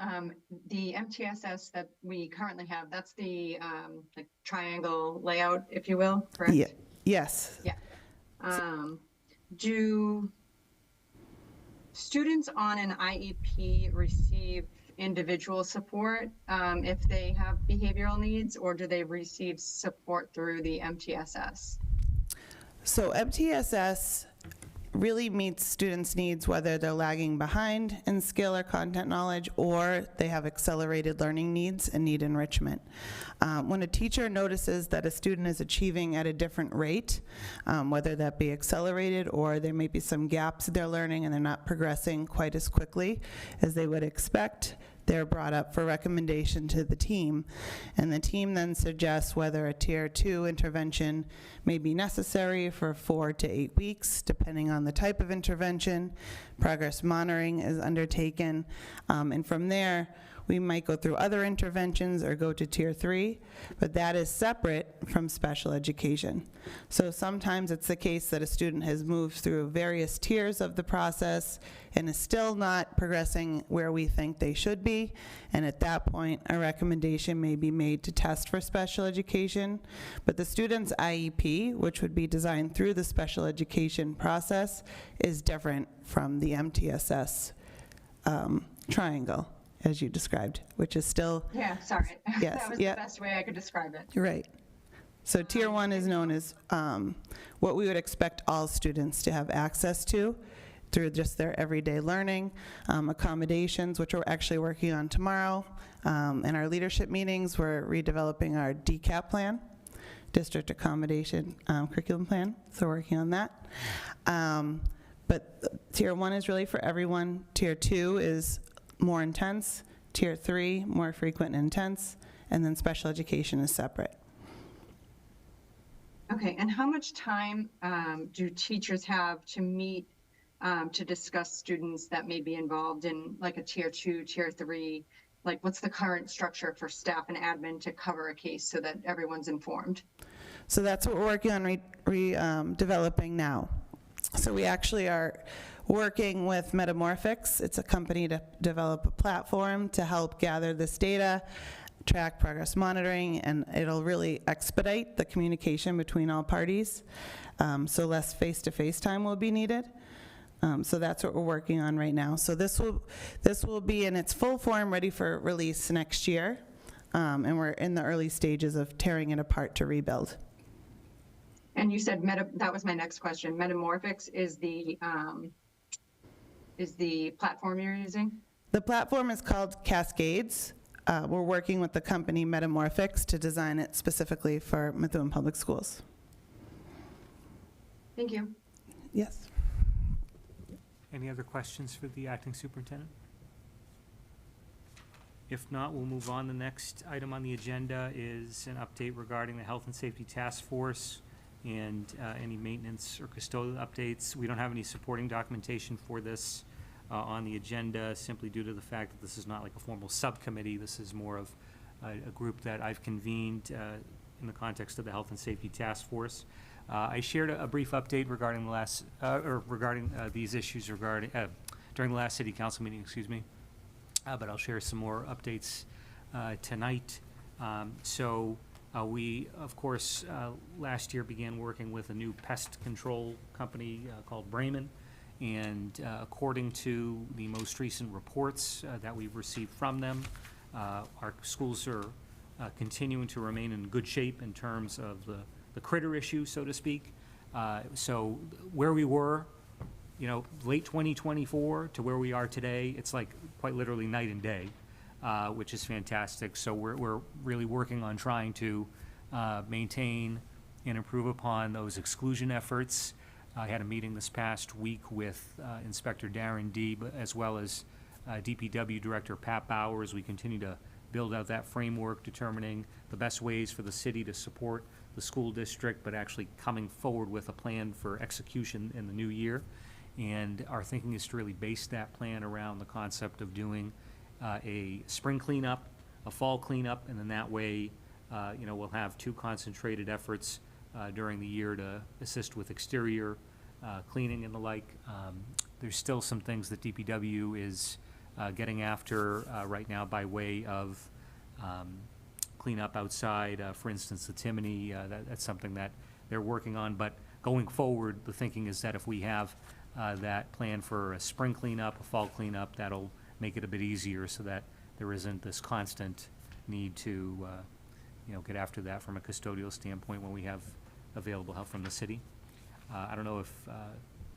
the MTSS that we currently have, that's the like triangle layout, if you will, correct? Yeah. Yes. Yeah. Do students on an IEP receive individual support if they have behavioral needs, or do they receive support through the MTSS? So MTSS really meets students' needs, whether they're lagging behind in skill or content knowledge, or they have accelerated learning needs and need enrichment. When a teacher notices that a student is achieving at a different rate, whether that be accelerated or there may be some gaps in their learning and they're not progressing quite as quickly as they would expect, they're brought up for recommendation to the team, and the team then suggests whether a Tier 2 intervention may be necessary for 4 to 8 weeks, depending on the type of intervention. Progress monitoring is undertaken, and from there, we might go through other interventions or go to Tier 3, but that is separate from special education. So sometimes it's the case that a student has moved through various tiers of the process and is still not progressing where we think they should be, and at that point, a recommendation may be made to test for special education. But the student's IEP, which would be designed through the special education process, is different from the MTSS triangle, as you described, which is still. Yeah, sorry. Yes, That was yeah. the best way I could describe it. You're right. So Tier 1 is known as what we would expect all students to have access to through just their everyday learning, accommodations, which we're actually working on tomorrow. In our leadership meetings, we're redeveloping our DCAP plan, District Accommodation Curriculum Plan, so we're working on that. But Tier 1 is really for everyone. Tier 2 is more intense, Tier 3, more frequent and intense, and then special education is separate. Okay, and how much time do teachers have to meet to discuss students that may be involved in like a Tier 2, Tier 3? Like, what's the current structure for staff and admin to cover a case so that everyone's informed? So that's what we're working on developing now. So we actually are working with Metamorphics. It's a company to develop a platform to help gather this data, track progress monitoring, and it'll really expedite the communication between all parties. So less face-to-face time will be needed. So that's what we're working on right now. So this will be in its full form, ready for release next year, and we're in the early stages of tearing it apart to rebuild. And you said that was my next question. Metamorphics is the platform you're using? The platform is called Cascades. We're working with the company Metamorphics to design it specifically for Methuen Public Schools. Thank you. Yes. Any other questions for the acting superintendent? If not, we'll move on. The next item on the agenda is an update regarding the Health and Safety Task Force and any maintenance or custodial updates. We don't have any supporting documentation for this on the agenda, simply due to the fact that this is not like a formal subcommittee. This is more of a group that I've convened in the context of the Health and Safety Task Force. I shared a brief update regarding the last, these issues regarding during the last City Council meeting, excuse me. But I'll share some more updates tonight. We, of course, last year began working with a new pest control company called Bremen. And according to the most recent reports that we've received from them, our schools are continuing to remain in good shape in terms of the critter issue, so to speak. So where we were, late 2024 to where we are today, it's like quite literally night and day, which is fantastic. So we're really working on trying to maintain and improve upon those exclusion efforts. I had a meeting this past week with Inspector Darren Deeb, as well as DPW Director Pat Bauer, as we continue to build out that framework, determining the best ways for the city to support the school district, but actually coming forward with a plan for execution in the new year. And our thinking is to really base that plan around the concept of doing a spring cleanup, a fall cleanup, and then that way, we'll have two concentrated efforts during the year to assist with exterior cleaning and the like. There's still some things that DPW is getting after right now by way of cleanup outside. For instance, the Timony, that's something that they're working on. But going forward, the thinking is that if we have that plan for a spring cleanup, a fall cleanup, that'll make it a bit easier so that there isn't this constant need to, get after that from a custodial standpoint when we have available help from the city. I don't know if,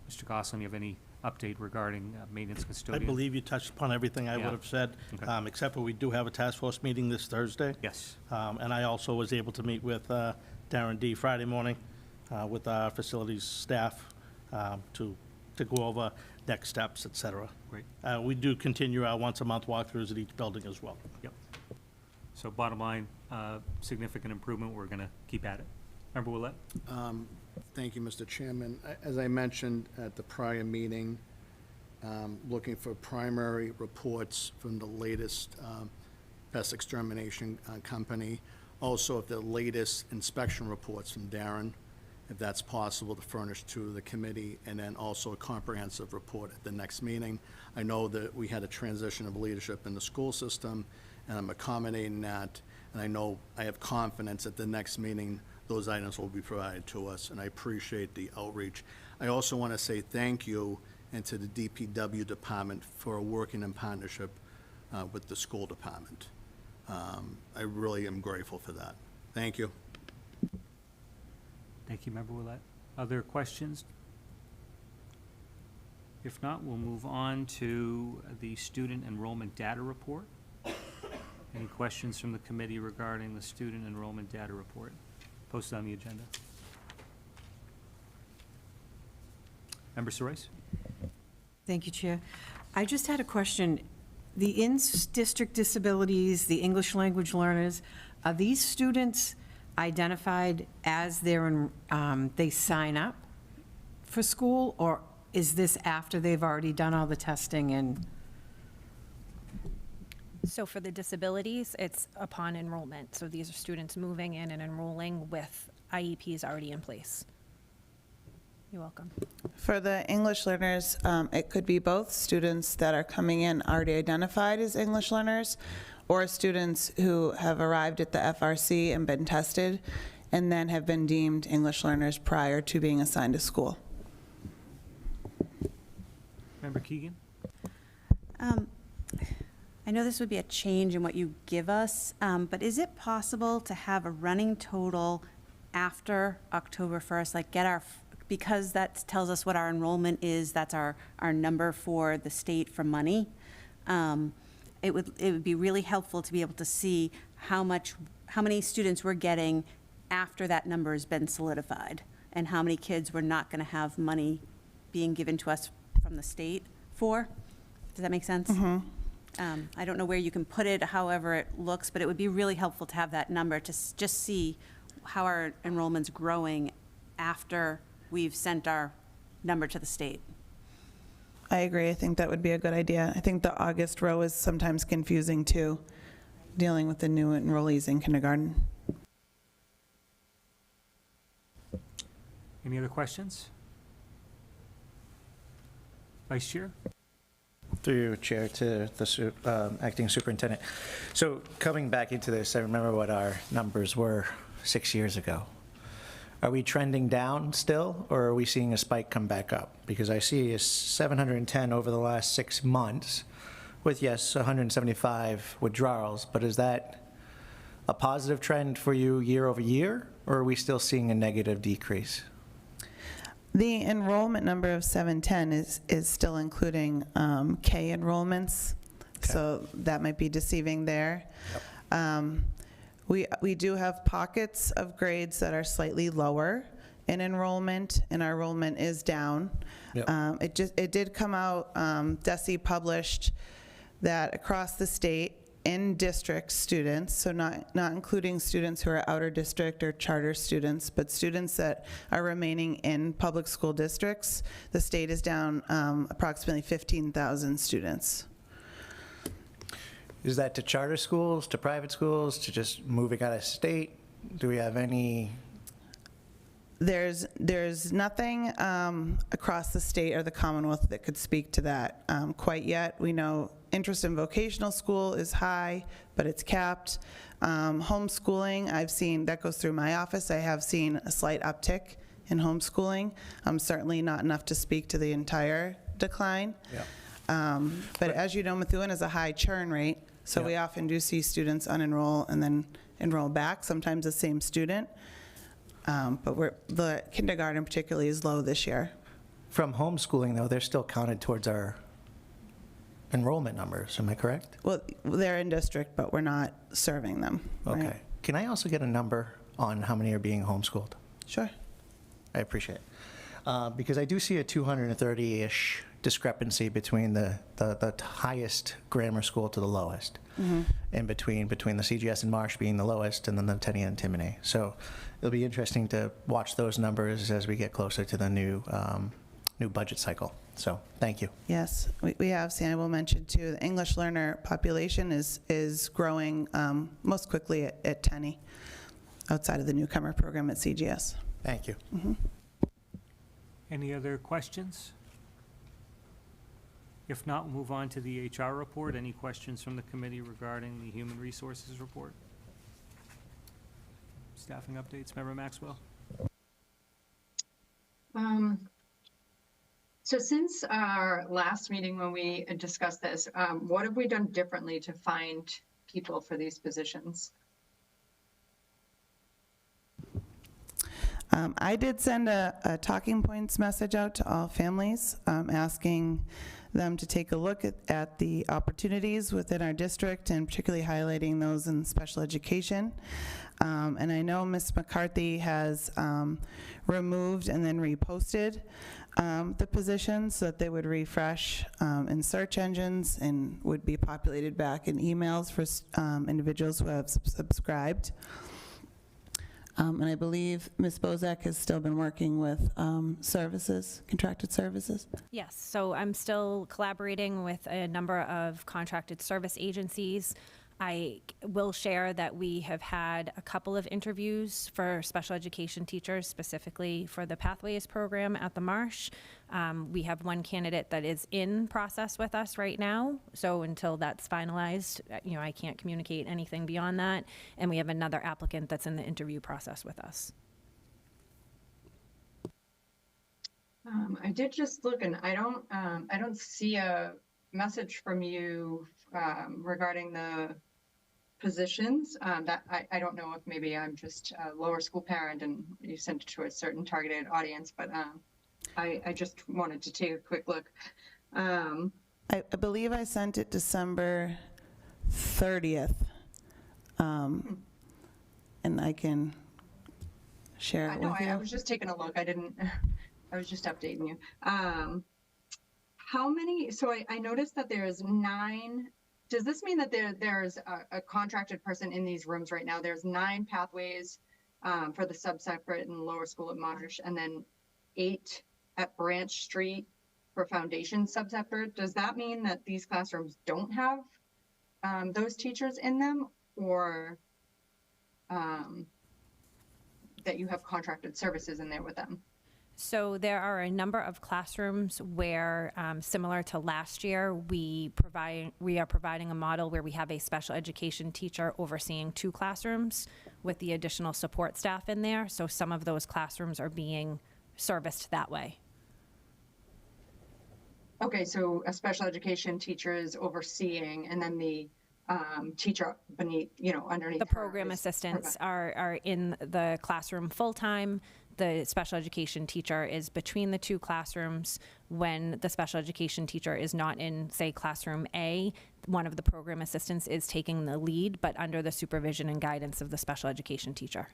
Mr. Gosselin, you have any update regarding maintenance I custodian? believe you touched upon everything I Yeah. would have said, Okay. except for we do have a task force meeting this Thursday. Yes. And I also was able to meet with Darren D. Friday morning with our facilities staff to go over next steps, et cetera. Great. We do continue our once-a-month walkthroughs at each building as well. Yep. So bottom line, significant improvement, we're going to keep at it. Member Willett? Thank you, Mr. Chairman. As I mentioned at the prior meeting, looking for primary reports from the latest pest extermination company. Also, if the latest inspection reports from Darren, if that's possible to furnish to the committee, and then also a comprehensive report at the next meeting. I know that we had a transition of leadership in the school system, and I'm accommodating that, and I know I have confidence at the next meeting those items will be provided to us, and I appreciate the outreach. I also want to say thank you and to the DPW department for working in partnership with the school department. I really am grateful for that. Thank you. Thank you, Member Willett. Other questions? If not, we'll move on to the student enrollment data report. Any questions from the committee regarding the student enrollment data report posted on the agenda? Member Soros? Thank you, Chair. I just had a question. The in-district disabilities, the English language learners, are these students identified as they sign up for school, or is this after they've already done all the testing and? So for the disabilities, it's upon enrollment. So these are students moving in and enrolling with IEPs already in place. You're welcome. For the English learners, it could be both students that are coming in already identified as English learners, or students who have arrived at the FRC and been tested, and then have been deemed English learners prior to being assigned to school. Member Keegan? I know this would be a change in what you give us, but is it possible to have a running total after October 1st, like because that tells us what our enrollment is, that's our number for the state for money. It would be really helpful to be able to see how many students we're getting after that number has been solidified, and how many kids we're not going to have money being given to us from the state for. Does that make sense? Mm-hmm. I don't know where you can put it, however it looks, but it would be really helpful to have that number to just see how our enrollment's growing after we've sent our number to the state. I agree. I think that would be a good idea. I think the August row is sometimes confusing too, dealing with the new enrollees in kindergarten. Any other questions? Vice Chair? Through you, Chair, to the acting superintendent. So coming back into this, I remember what our numbers were 6 years ago. Are we trending down still, or are we seeing a spike come back up? Because I see a 710 over the last 6 months with, yes, 175 withdrawals, but is that a positive trend for you year over year, or are we still seeing a negative decrease? The enrollment number of 710 is still including K enrollments, so that might be deceiving there. Yep. We do have pockets of grades that are slightly lower in enrollment, and our enrollment is down. Yep. It did come out, DESE published that across the state, in-district students, so not including students who are outer district or charter students, but students that are remaining in public school districts, the state is down approximately 15,000 students. Is that to charter schools, to private schools, to just moving out of state? Do we have any? There's nothing across the state or the Commonwealth that could speak to that quite yet. We know interest in vocational school is high, but it's capped. Homeschooling, I've seen, that goes through my office, I have seen a slight uptick in homeschooling. Certainly not enough to speak to the entire decline. Yeah. But as you know, Methuen has a high churn rate, so we often do see students unenroll and then enroll back, sometimes the same student. But the kindergarten particularly is low this year. From homeschooling, though, they're still counted towards our enrollment numbers, am I correct? Well, they're in district, but we're not serving them. Okay. Right? Can I also get a number on how many are being homeschooled? Sure. I appreciate it. Because I do see a 230-ish discrepancy between the highest grammar school to the lowest, and between the CGS and Marsh being the lowest, and then the Tenney and Timoney. So it'll be interesting to watch those numbers as we get closer to the new budget cycle. So thank you. Yes, we have seen, I will mention too, the English learner population is growing most quickly at Tenney, outside of the newcomer program at CGS. Thank you. Any other questions? If not, we'll move on to the HR report. Any questions from the committee regarding the human resources report? Staffing updates, Member Maxwell? So since our last meeting when we discussed this, what have we done differently to find people for these positions? I did send a talking points message out to all families, asking them to take a look at the opportunities within our district, and particularly highlighting those in special education. And I know Ms. McCarthy has removed and then reposted the positions so that they would refresh in search engines and would be populated back in emails for individuals who have subscribed. And I believe Ms. Bozak has still been working with services, contracted services. Yes, so I'm still collaborating with a number of contracted service agencies. I will share that we have had a couple of interviews for special education teachers, specifically for the Pathways program at the Marsh. We have one candidate that is in process with us right now, so until that's finalized, I can't communicate anything beyond that. And we have another applicant that's in the interview process with us. I did just look, and I don't see a message from you regarding the positions. That I don't know if maybe I'm just a lower school parent and you sent it to a certain targeted audience, but I just wanted to take a quick look. I believe I sent it December 30th, and I can share it No, with you. I was just taking a look. I was just updating you. How many, so I noticed that there's 9, does this mean that there's a contracted person in these rooms right now? There's 9 pathways for the sub-separate and lower school at Marsh, and then 8 at Branch Street for foundation sub-separate. Does that mean that these classrooms don't have those teachers in them, or that you have contracted services in there with them? So there are a number of classrooms where, similar to last year, we are providing a model where we have a special education teacher overseeing 2 classrooms with the additional support staff in there. So some of those classrooms are being serviced that way. Okay, so a special education teacher is overseeing, and then the teacher beneath, underneath The her program is assistants are in the classroom full-time. The special education teacher is between the 2 classrooms. When the special education teacher is not in, say, classroom A, one of the program assistants is taking the lead, but under the supervision and guidance of the special education teacher.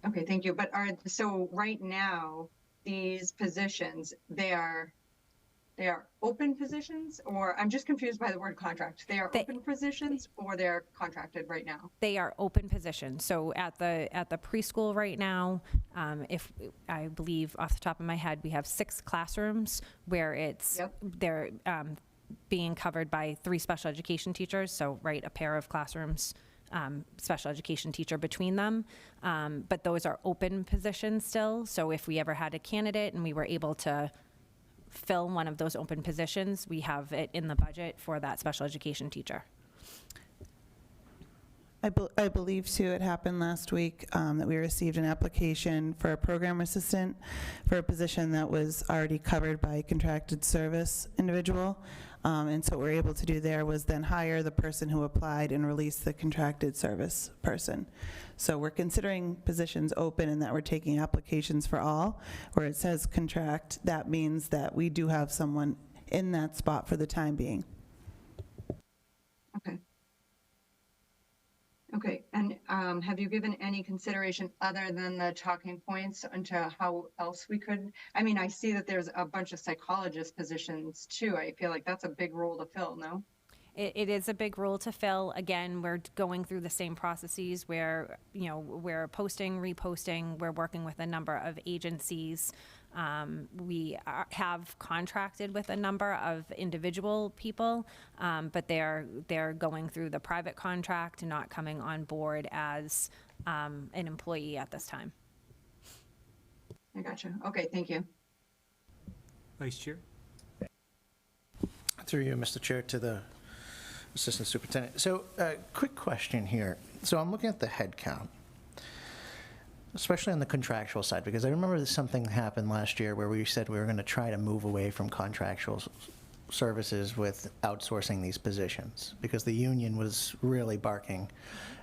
Okay, thank you. But so right now, these positions, they are They are open positions, or I'm just confused by the word contract. They are open positions or they're contracted right now? They are open positions. So at the preschool right now, if I believe off the top of my head, we have 6 classrooms where they're being covered by 3 special education teachers. So a pair of classrooms, special education teacher between them. But those are open positions still. So if we ever had a candidate and we were able to fill one of those open positions, we have it in the budget for that special education teacher. I believe, too, it happened last week that we received an application for a program assistant for a position that was already covered by a contracted service individual. And so what we're able to do there was then hire the person who applied and release the contracted service person. So we're considering positions open and that we're taking applications for all. Where it says contract, that means that we do have someone in that spot for the time being. Okay. Okay, and have you given any consideration other than the talking points into how else we could, I mean, I see that there's a bunch of psychologist positions too. I feel like that's a big role to fill, no? It is a big role to fill. Again, we're going through the same processes where, we're posting, reposting, we're working with a number of agencies. We have contracted with a number of individual people, but they're going through the private contract and not coming on board as an employee at this time. I gotcha. Okay, thank you. Vice Chair? Through you, Mr. Chair, to the Assistant Superintendent. So, quick question here. So I'm looking at the head count, especially on the contractual side, because I remember something happened last year where we said we were going to try to move away from contractual services with outsourcing these positions, because the union was really barking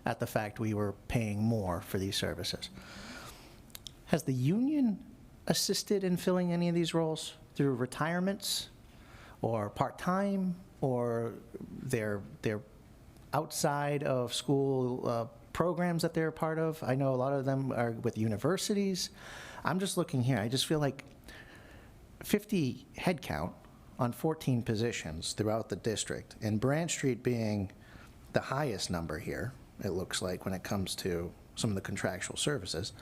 at the fact we were paying more for these services. Has the union assisted in filling any of these roles through retirements or part-time, or they're outside of school programs that they're a part of? I know a lot of them are with universities. I'm just looking here. I just feel like 50 head count on 14 positions throughout the district, and Branch Street being the highest number here, it looks like, when it comes to some of the contractual services.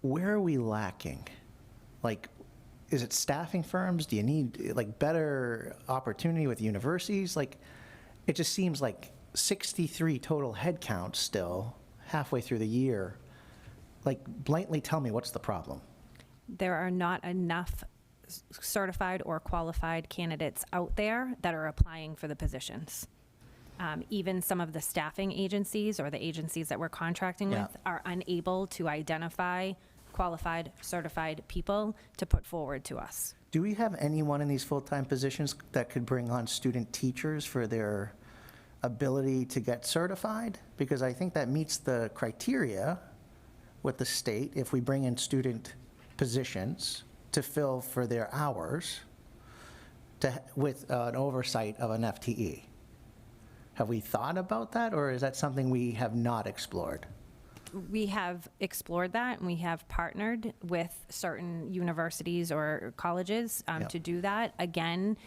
Where are we lacking? Like, is it staffing firms? Do you need better opportunity with universities? It just seems like 63 total head count still halfway through the year. Blatantly tell me what's the problem. There are not enough certified or qualified candidates out there that are applying for the positions. Even some of the staffing agencies or the agencies that we're contracting with are unable to identify qualified, certified people to put forward to us. Do we have anyone in these full-time positions that could bring on student teachers for their ability to get certified? Because I think that meets the criteria with the state if we bring in student positions to fill for their hours with an oversight of an FTE. Have we thought about that, or is that something we have not explored? We have explored that, and we have partnered with certain universities or colleges to do that. Again,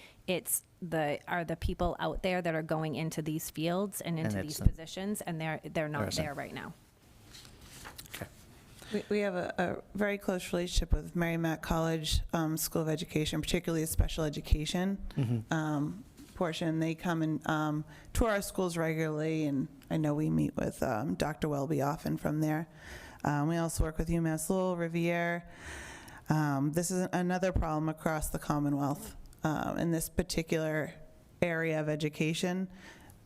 are the people out there that are going into these fields and into these positions, and they're not there right now. We have a very close relationship with Mary Mac College School of Education, particularly the special education portion. They come and tour our schools regularly, and I know we meet with Dr. Welby often from there. We also work with UMass Lowell, Riviere. This is another problem across the Commonwealth. In this particular area of education,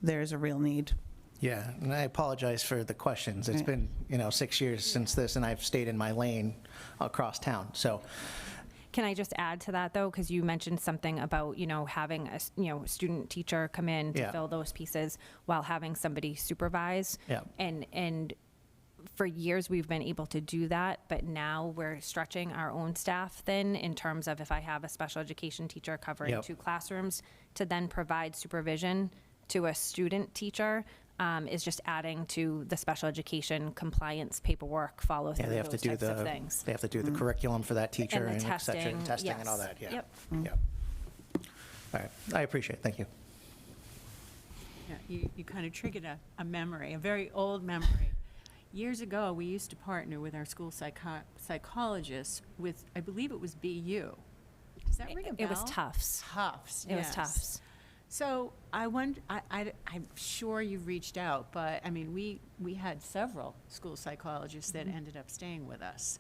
there's a real need. Yeah, and I apologize for the questions. It's been 6 years since this, and I've stayed in my lane across town. So, can I just add to that though, because you mentioned something about having a student teacher come in to fill those pieces while having somebody supervise. Yeah. And for years we've been able to do that, but now we're stretching our own staff thin in terms of if I have a special education teacher covering 2 classrooms to then provide supervision to a student teacher. is just adding to the special education compliance paperwork, follow through, Yeah, they have to those do types of things. they have to do the curriculum for that teacher And the et cetera, testing, testing and all yes. that, yeah. Yep. Yep. All right, I appreciate it, thank you. Yeah, you kind of triggered a memory, a very old memory. Years ago, we used to partner with our school psychologists with, I believe it was BU. Does that ring a bell? It was Tufts. Tufts, It was yes. Tufts. So I'm sure you've reached out, but I mean, we had several school psychologists that ended up staying with us.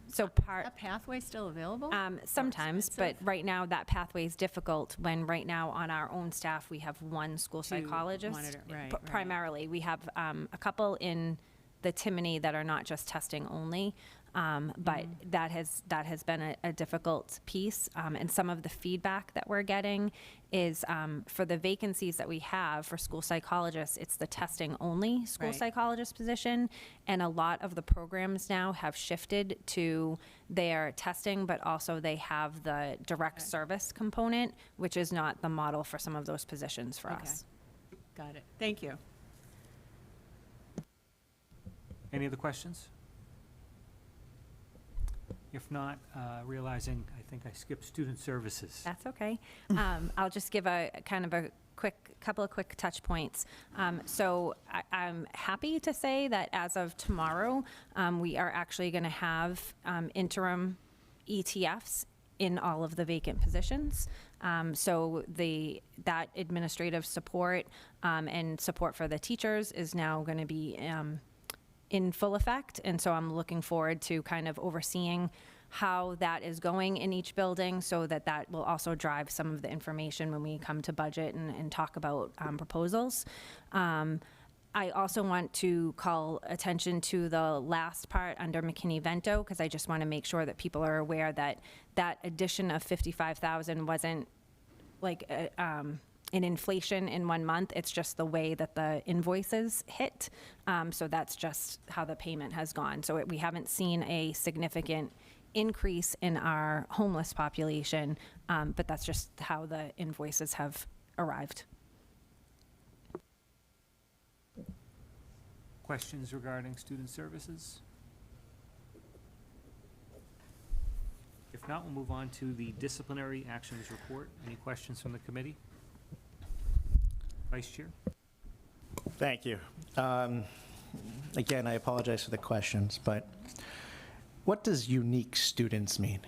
So That pathway still available? Sometimes, but right now that pathway is difficult when right now on our own staff, we have one school To psychologist. monitor, right, P- right. Primarily, we have a couple in the Timony that are not just testing only, but that has been a difficult piece. And some of the feedback that we're getting is for the vacancies that we have for school psychologists, it's the testing only school Right. psychologist position. And a lot of the programs now have shifted to their testing, but also they have the direct service component, which is not the model for some of those positions for Okay. us. Got it. Thank you. Any other questions? If not, realizing I think I skipped student services. That's okay. I'll just give a kind of a couple of quick touch points. So I'm happy to say that as of tomorrow, we are actually going to have interim ETFs in all of the vacant positions. So that administrative support and support for the teachers is now going to be in full effect. And so I'm looking forward to kind of overseeing how that is going in each building so that will also drive some of the information when we come to budget and talk about proposals. I also want to call attention to the last part under McKinney-Vento, because I just want to make sure that people are aware that that addition of 55,000 wasn't like an inflation in 1 month. It's just the way that the invoices hit. So that's just how the payment has gone. So we haven't seen a significant increase in our homeless population, but that's just how the invoices have arrived. Questions regarding student services? If not, we'll move on to the disciplinary actions report. Any questions from the committee? Vice Chair? Thank you. Again, I apologize for the questions, but what does unique students mean?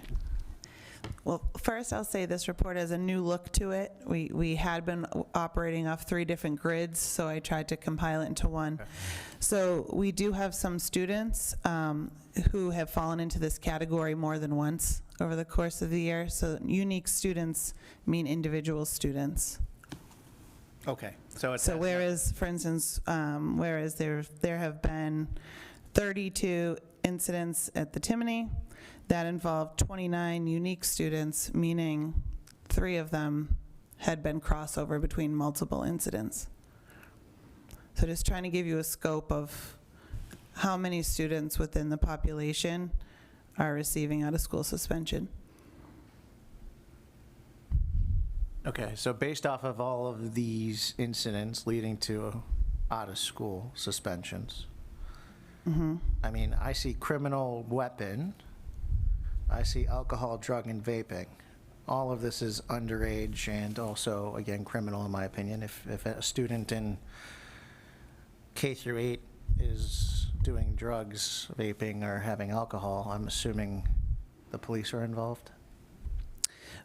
Well, first I'll say this report has a new look to it. We had been operating off 3 different grids, so I tried to compile it into one. Okay. So we do have some students who have fallen into this category more than once over the course of the year. So unique students mean individual students. Okay, so it's. So whereas, for instance, whereas there have been 32 incidents at the Timony, that involved 29 unique students, meaning 3 of them had been crossover between multiple incidents. So just trying to give you a scope of how many students within the population are receiving out-of-school suspension. Okay, so based off of all of these incidents leading to out-of-school suspensions, I mean, I see criminal weapon, I see alcohol, drug, and vaping. All of this is underage and also, again, criminal in my opinion. If a student in K through 8 is doing drugs, vaping, or having alcohol, I'm assuming the police are involved?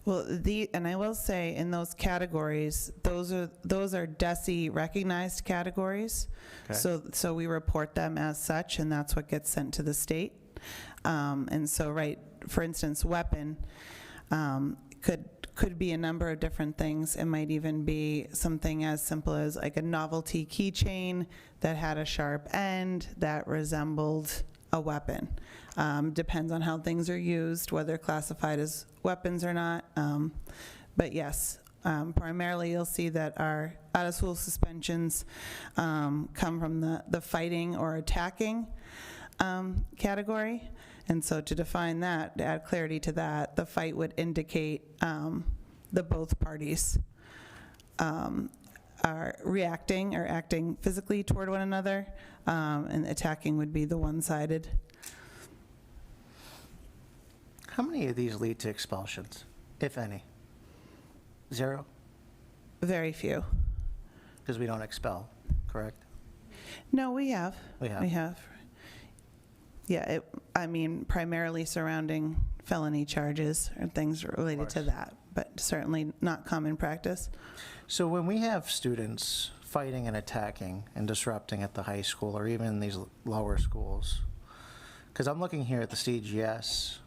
Well, and I will say in those categories, those are DESE recognized categories. Okay. So we report them as such, and that's what gets sent to the state. And so, right, for instance, weapon could be a number of different things. It might even be something as simple as like a novelty keychain that had a sharp end that resembled a weapon. Depends on how things are used, whether classified as weapons or not. But yes, primarily you'll see that our out-of-school suspensions come from the fighting or attacking category. And so to define that, to add clarity to that, the fight would indicate the both parties. are reacting or acting physically toward one another, and attacking would be the one-sided. How many of these lead to expulsions, if any? 0? Very few. Because we don't expel, correct? No, we have. We have. We have. Yeah, I mean, primarily surrounding felony charges or things related to that, but certainly not common practice. So when we have students fighting and attacking and disrupting at the high school or even in these lower schools, because I'm looking here at the CGS,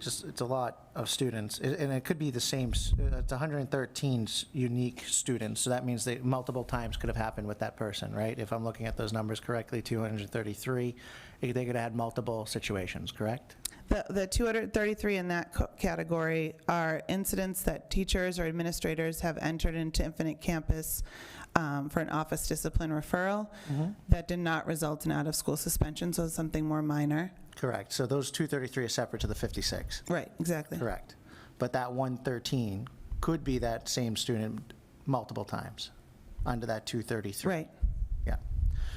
it's a lot of students, and it could be the same, it's 113 unique students, so that means that multiple times could have happened with that person, right? If I'm looking at those numbers correctly, 233, they could have had multiple situations, correct? The 233 in that category are incidents that teachers or administrators have entered into Infinite Campus for an office discipline referral that did not result in out-of-school suspension, so it's something more minor. Correct. So those 233 are separate to the 56. Right, exactly. Correct. But that 113 could be that same student multiple times under that 233. Right. Yeah.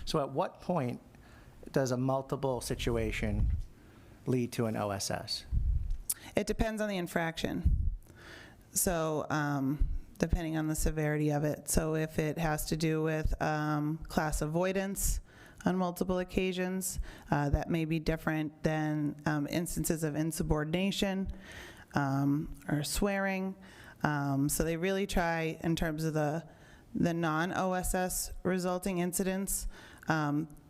So at what point does a multiple situation lead to an OSS? It depends on the infraction. So depending on the severity of it. So if it has to do with class avoidance on multiple occasions, that may be different than instances of insubordination or swearing. So they really try, in terms of the non-OSS resulting incidents,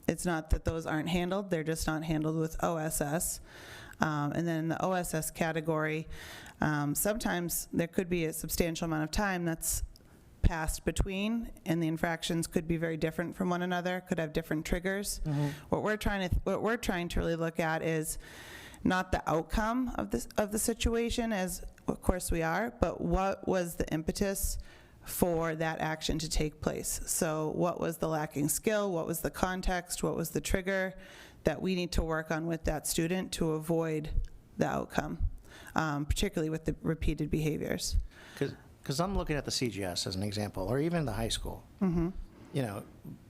it's not that those aren't handled, they're just not handled with OSS. And then in the OSS category, sometimes there could be a substantial amount of time that's passed between, and the infractions could be very different from one another, could have different triggers. What we're trying to really look at is not the outcome of the situation, as of course we are, but what was the impetus for that action to take place. So what was the lacking skill, what was the context, what was the trigger that we need to work on with that student to avoid the outcome, particularly with the repeated behaviors. Because I'm looking at the CGS as an example, or even the high school. You know,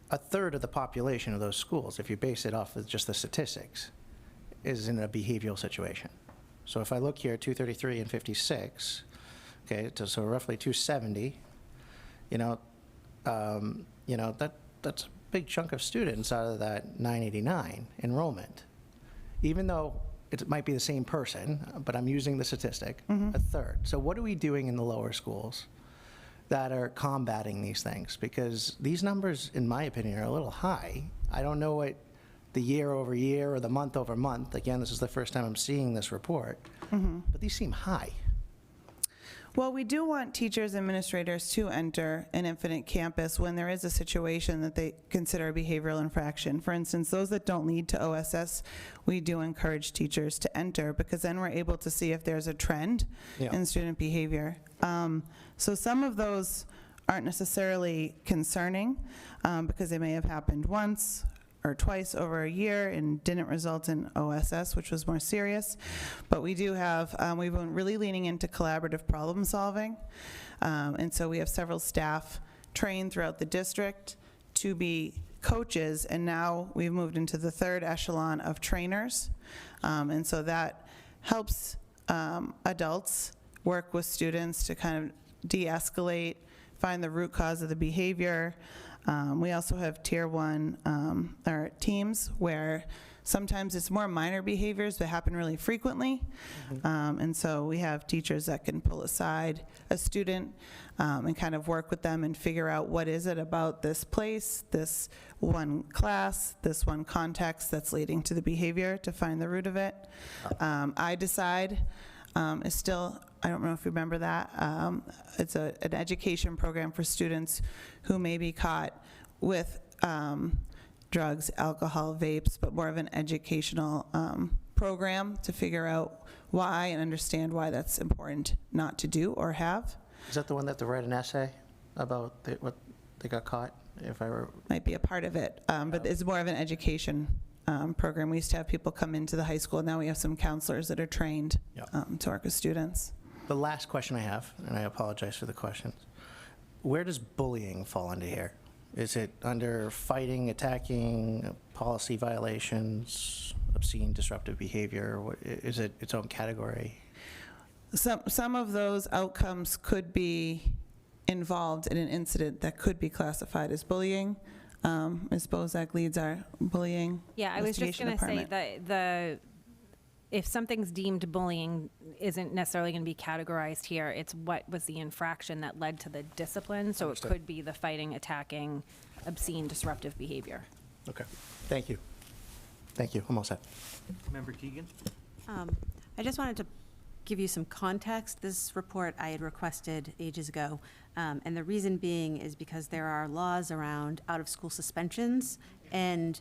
a third of the population of those schools, if you base it off of just the statistics, is in a behavioral situation. So if I look here, 233 and 56, okay, so roughly 270, that's a big chunk of students out of that 989 enrollment. Even though it might be the same person, but I'm using the statistic, a third. So what are we doing in the lower schools that are combating these things? Because these numbers, in my opinion, are a little high. I don't know what the year over year or the month over month, again, this is the first time I'm seeing this report, but these seem high. Well, we do want teachers, administrators to enter an Infinite Campus when there is a situation that they consider a behavioral infraction. For instance, those that don't lead to OSS, we do encourage teachers to enter, because then we're able to see if there's a trend in student behavior. So some of those aren't necessarily concerning because they may have happened once or twice over a year and didn't result in OSS, which was more serious. But we do have, we've been really leaning into collaborative problem solving. And so we have several staff trained throughout the district to be coaches, and now we've moved into the third echelon of trainers. And so that helps adults work with students to kind of de-escalate, find the root cause of the behavior. We also have tier 1 or teams where sometimes it's more minor behaviors that happen really frequently. And so we have teachers that can pull aside a student and kind of work with them and figure out what is it about this place, this one class, this one context that's leading to the behavior, to find the root of it. I Decide is still, I don't know if you remember that. It's an education program for students who may be caught with drugs, alcohol, vapes, but more of an educational program to figure out why and understand why that's important not to do or have. Is that the one that they write an essay about what they got caught? If I were Might be a part of it, but it's more of an education program. We used to have people come into the high school. Now we have some counselors that are trained to work with students. The last question I have, and I apologize for the questions. where does bullying fall under here? Is it under fighting, attacking, policy violations, obscene, disruptive behavior? Is it its own category? Some of those outcomes could be involved in an incident that could be classified as bullying. Ms. Bozak leads our bullying Yeah, I was just investigation going to say department. that if something's deemed bullying isn't necessarily going to be categorized here, it's what was the infraction that led to the discipline. So Understood. it could be the fighting, attacking, obscene, disruptive behavior. Okay, thank you. Thank you, I'm all set. Member Keegan? I just wanted to give you some context. This report I had requested ages ago, and the reason being is because there are laws around out-of-school suspensions, and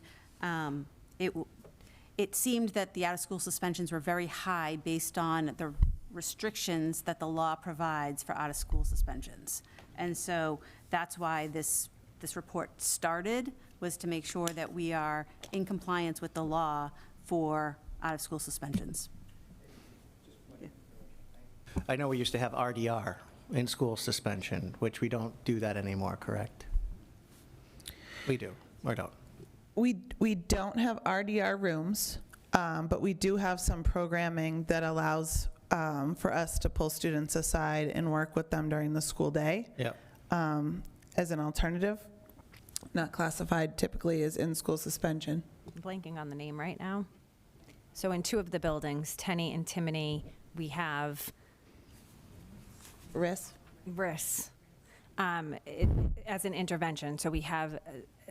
it seemed that the out-of-school suspensions were very high based on the restrictions that the law provides for out-of-school suspensions. And so that's why this report started, was to make sure that we are in compliance with the law for out-of-school suspensions. I know we used to have RDR, in-school suspension, which we don't do that anymore, correct? We do, or don't? We don't have RDR rooms, but we do have some programming that allows for us to pull students aside and work with them during the school day. Yep. As an alternative, not classified typically as in-school suspension. I'm blanking on the name right now. So in two of the buildings, Tenney and Timony, we have RIS? RIS as an intervention. So we have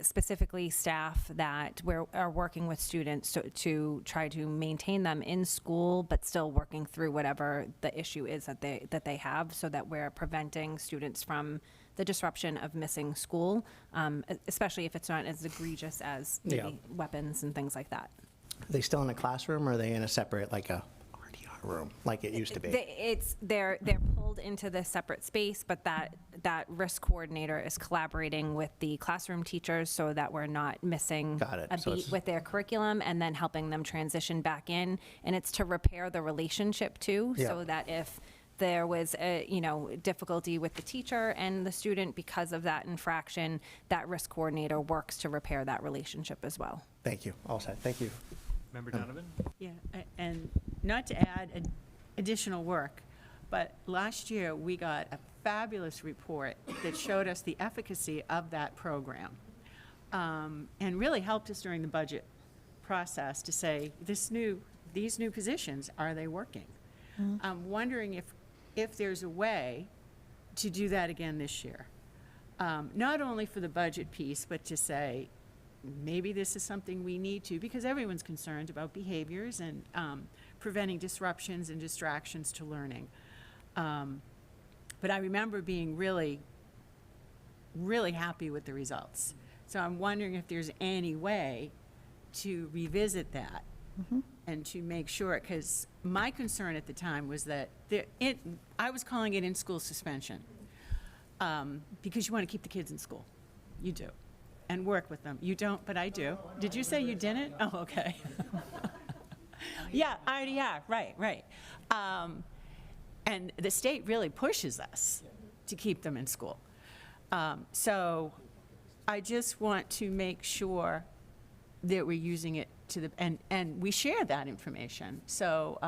specifically staff that are working with students to try to maintain them in school, but still working through whatever the issue is that they have, so that we're preventing students from the disruption of missing school, especially if it's not as egregious as maybe weapons and things like that. Are they still in a classroom, or are they in a separate, like a RDR room, like it used to be? They're pulled into this separate space, but that risk coordinator is collaborating with the classroom teachers so that we're not missing a So beat it's- with their curriculum, and then helping them transition back in. And it's to repair the relationship too, Yeah. so that if there was a difficulty with the teacher and the student because of that infraction, that risk coordinator works to repair that relationship as well. Thank you, all set, thank you. Member Donovan? Yeah, and not to add additional work, but last year, we got a fabulous report that showed us the efficacy of that program, and really helped us during the budget process to say, these new positions, are they working? I'm wondering if there's a way to do that again this year. Not only for the budget piece, but to say, maybe this is something we need to, because everyone's concerned about behaviors and preventing disruptions and distractions to learning. But I remember being really, really happy with the results. So I'm wondering if there's any way to revisit that and to make sure, because my concern at the time was that I was calling it in-school suspension, because you want to keep the kids in school. You do. And work with them. You don't, but I do. Did you say you didn't? Oh, okay. Yeah, RDR, right. And the state really pushes us to keep them in school. So I just want to make sure that we're using it and we share that information. So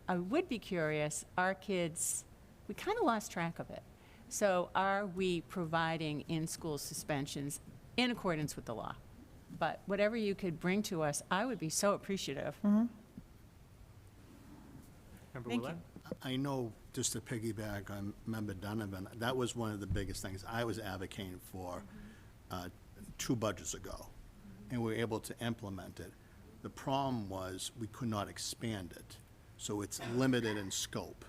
I would be curious, our kids, we kind of lost track of it. So are we providing in-school suspensions in accordance with the law? But whatever you could bring to us, I would be so appreciative. Member Thank Willett? I know, just to piggyback on Member Donovan, that was one of the biggest things I was advocating for 2 budgets ago, and we were able to implement it. The problem was we could not expand it, so it's limited in scope.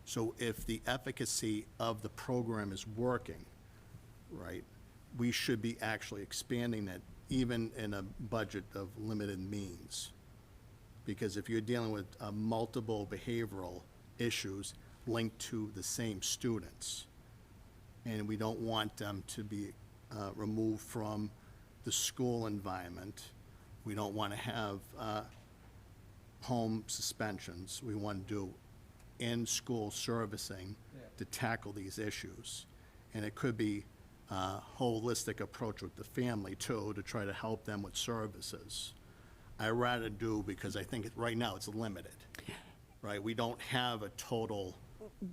So if the efficacy of the program is working, right, we should be actually expanding it, even in a budget of limited means. Because if you're dealing with multiple behavioral issues linked to the same students, and we don't want them to be removed from the school environment, we don't want to have home suspensions, we want to do in-school servicing to tackle these issues. And it could be a holistic approach with the family too, to try to help them with services. I rather do, because I think right now it's limited, right? We don't have a total,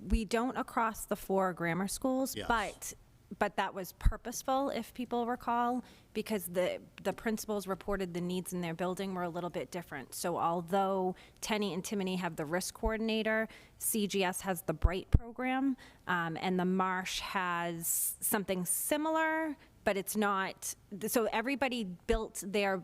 We don't across the 4 grammar schools, Yes. but that was purposeful, if people recall, because the principals reported the needs in their building were a little bit different. So although Tenny and Timony have the risk coordinator, CGS has the Bright program, and the Marsh has something similar, but it's not. So everybody built their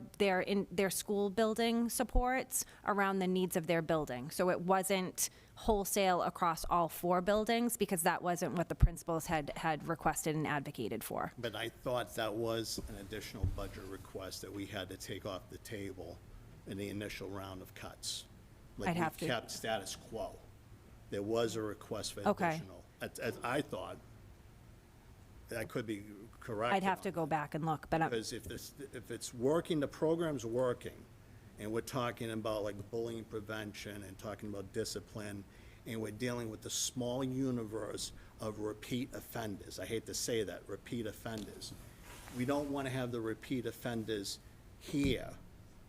school building supports around the needs of their building. So it wasn't wholesale across all 4 buildings, because that wasn't what the principals had requested and advocated for. but I thought that was an additional budget request that we had to take off the table in the initial round of cuts. Like, I'd have we to- kept status quo. There was a request for Okay. additional, as I thought. I could be correct. I'd have to go back and look, but Because if it's working, the program's working, and we're talking about like bullying prevention and talking about discipline, and we're dealing with the small universe of repeat offenders. I hate to say that, repeat offenders. We don't want to have the repeat offenders here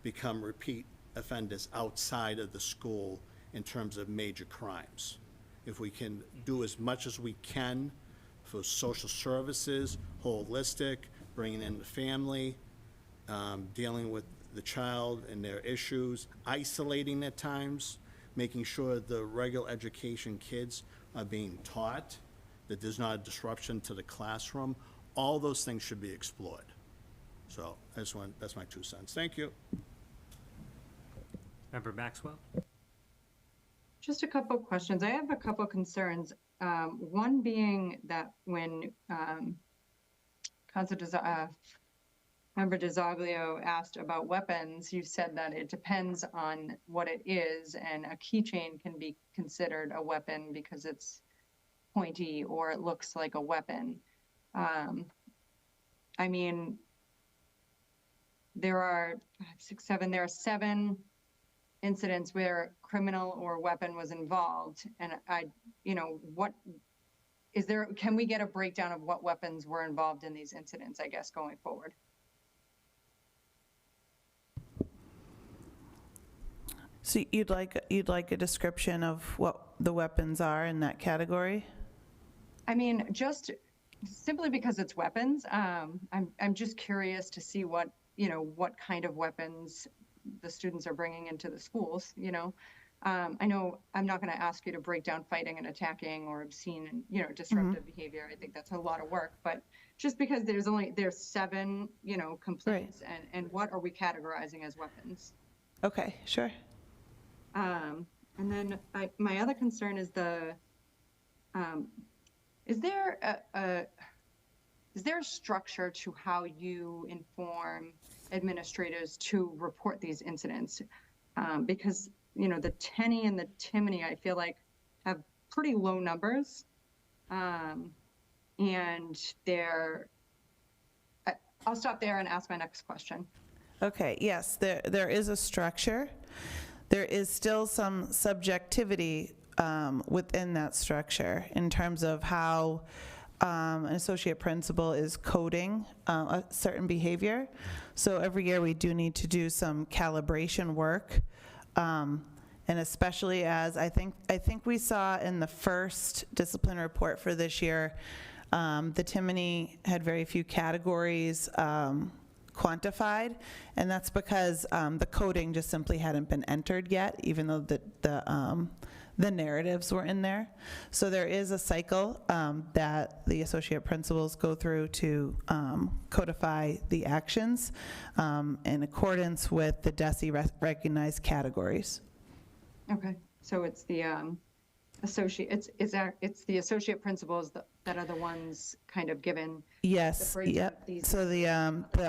become repeat offenders outside of the school in terms of major crimes. If we can do as much as we can for social services, holistic, bringing in the family, dealing with the child and their issues, isolating at times, making sure the regular education kids are being taught, that there's not a disruption to the classroom, all those things should be explored. So that's my 2 cents. Thank you. Member Maxwell? Just a couple of questions. I have a couple of concerns. One being that when Member DiZoglio asked about weapons, you said that it depends on what it is, and a keychain can be considered a weapon because it's pointy or it looks like a weapon. I mean, there are 5, 6, 7, there are 7 incidents where criminal or weapon was involved, and what is there, can we get a breakdown of what weapons were involved in these incidents, I guess, going forward? So you'd like a description of what the weapons are in that category? I mean, just simply because it's weapons, I'm just curious to see what kind of weapons the students are bringing into the schools, I know I'm not going to ask you to break down fighting and attacking or obscene and, disruptive behavior. I think that's a lot of work, but just because there's 7, complaints, and what are we categorizing as weapons? Okay, sure. And then my other concern is is there a structure to how you inform administrators to report these incidents? Because, the Tenny and the Timony, I feel like, have pretty low numbers. And I'll stop there and ask my next question. Okay, yes, there is a structure. There is still some subjectivity within that structure in terms of how an associate principal is coding a certain behavior. So every year we do need to do some calibration work, and especially as I think we saw in the first discipline report for this year, the Timony had very few categories quantified, and that's because the coding just simply hadn't been entered yet, even though the narratives were in there. So there is a cycle that the associate principals go through to codify the actions in accordance with the DESE recognized categories. Okay, so it's the it's the associate principals that are the ones kind of given. Yes, yep. So the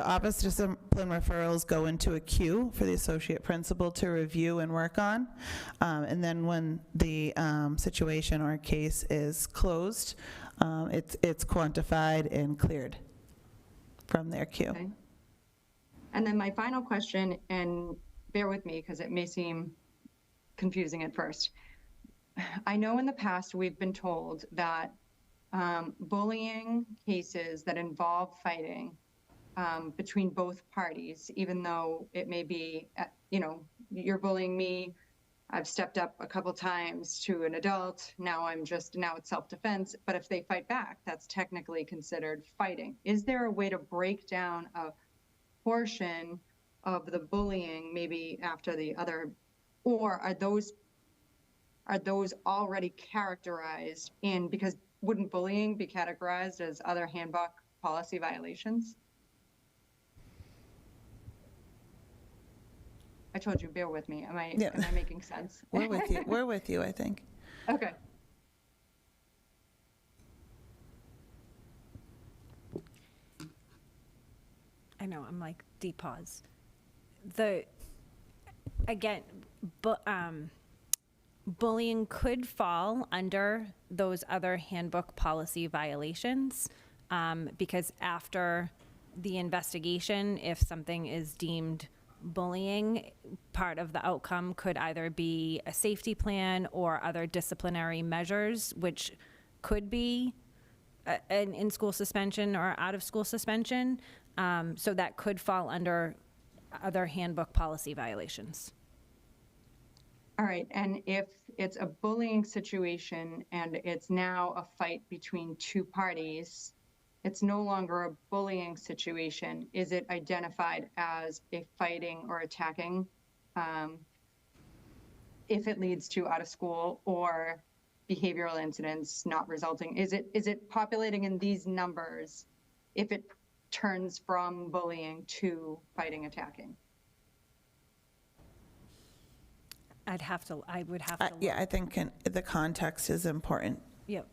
office discipline referrals go into a queue for the associate principal to review and work on. And then when the situation or case is closed, it's quantified and cleared from their queue. Okay. And then my final question, and bear with me because it may seem confusing at first. I know in the past we've been told that bullying cases that involve fighting between both parties, even though it may be, you're bullying me, I've stepped up a couple times to an adult, now it's self-defense, but if they fight back, that's technically considered fighting. Is there a way to break down a portion of the bullying maybe after the other, or are those already categorized in, because wouldn't bullying be categorized as other handbook policy violations? I told you, bear with me. Am I making sense? We're with you. We're with you, I think. Okay. I know, I'm like, deep pause. Again, bullying could fall under those other handbook policy violations, because after the investigation, if something is deemed bullying, part of the outcome could either be a safety plan or other disciplinary measures, which could be an in-school suspension or out-of-school suspension. So that could fall under other handbook policy violations. All right, and if it's a bullying situation and it's now a fight between two parties, it's no longer a bullying situation. Is it identified as a fighting or attacking if it leads to out of school or behavioral incidents not resulting? Is it populating in these numbers if it turns from bullying to fighting, attacking? I would have to. Yeah, I think the context is important. Yep.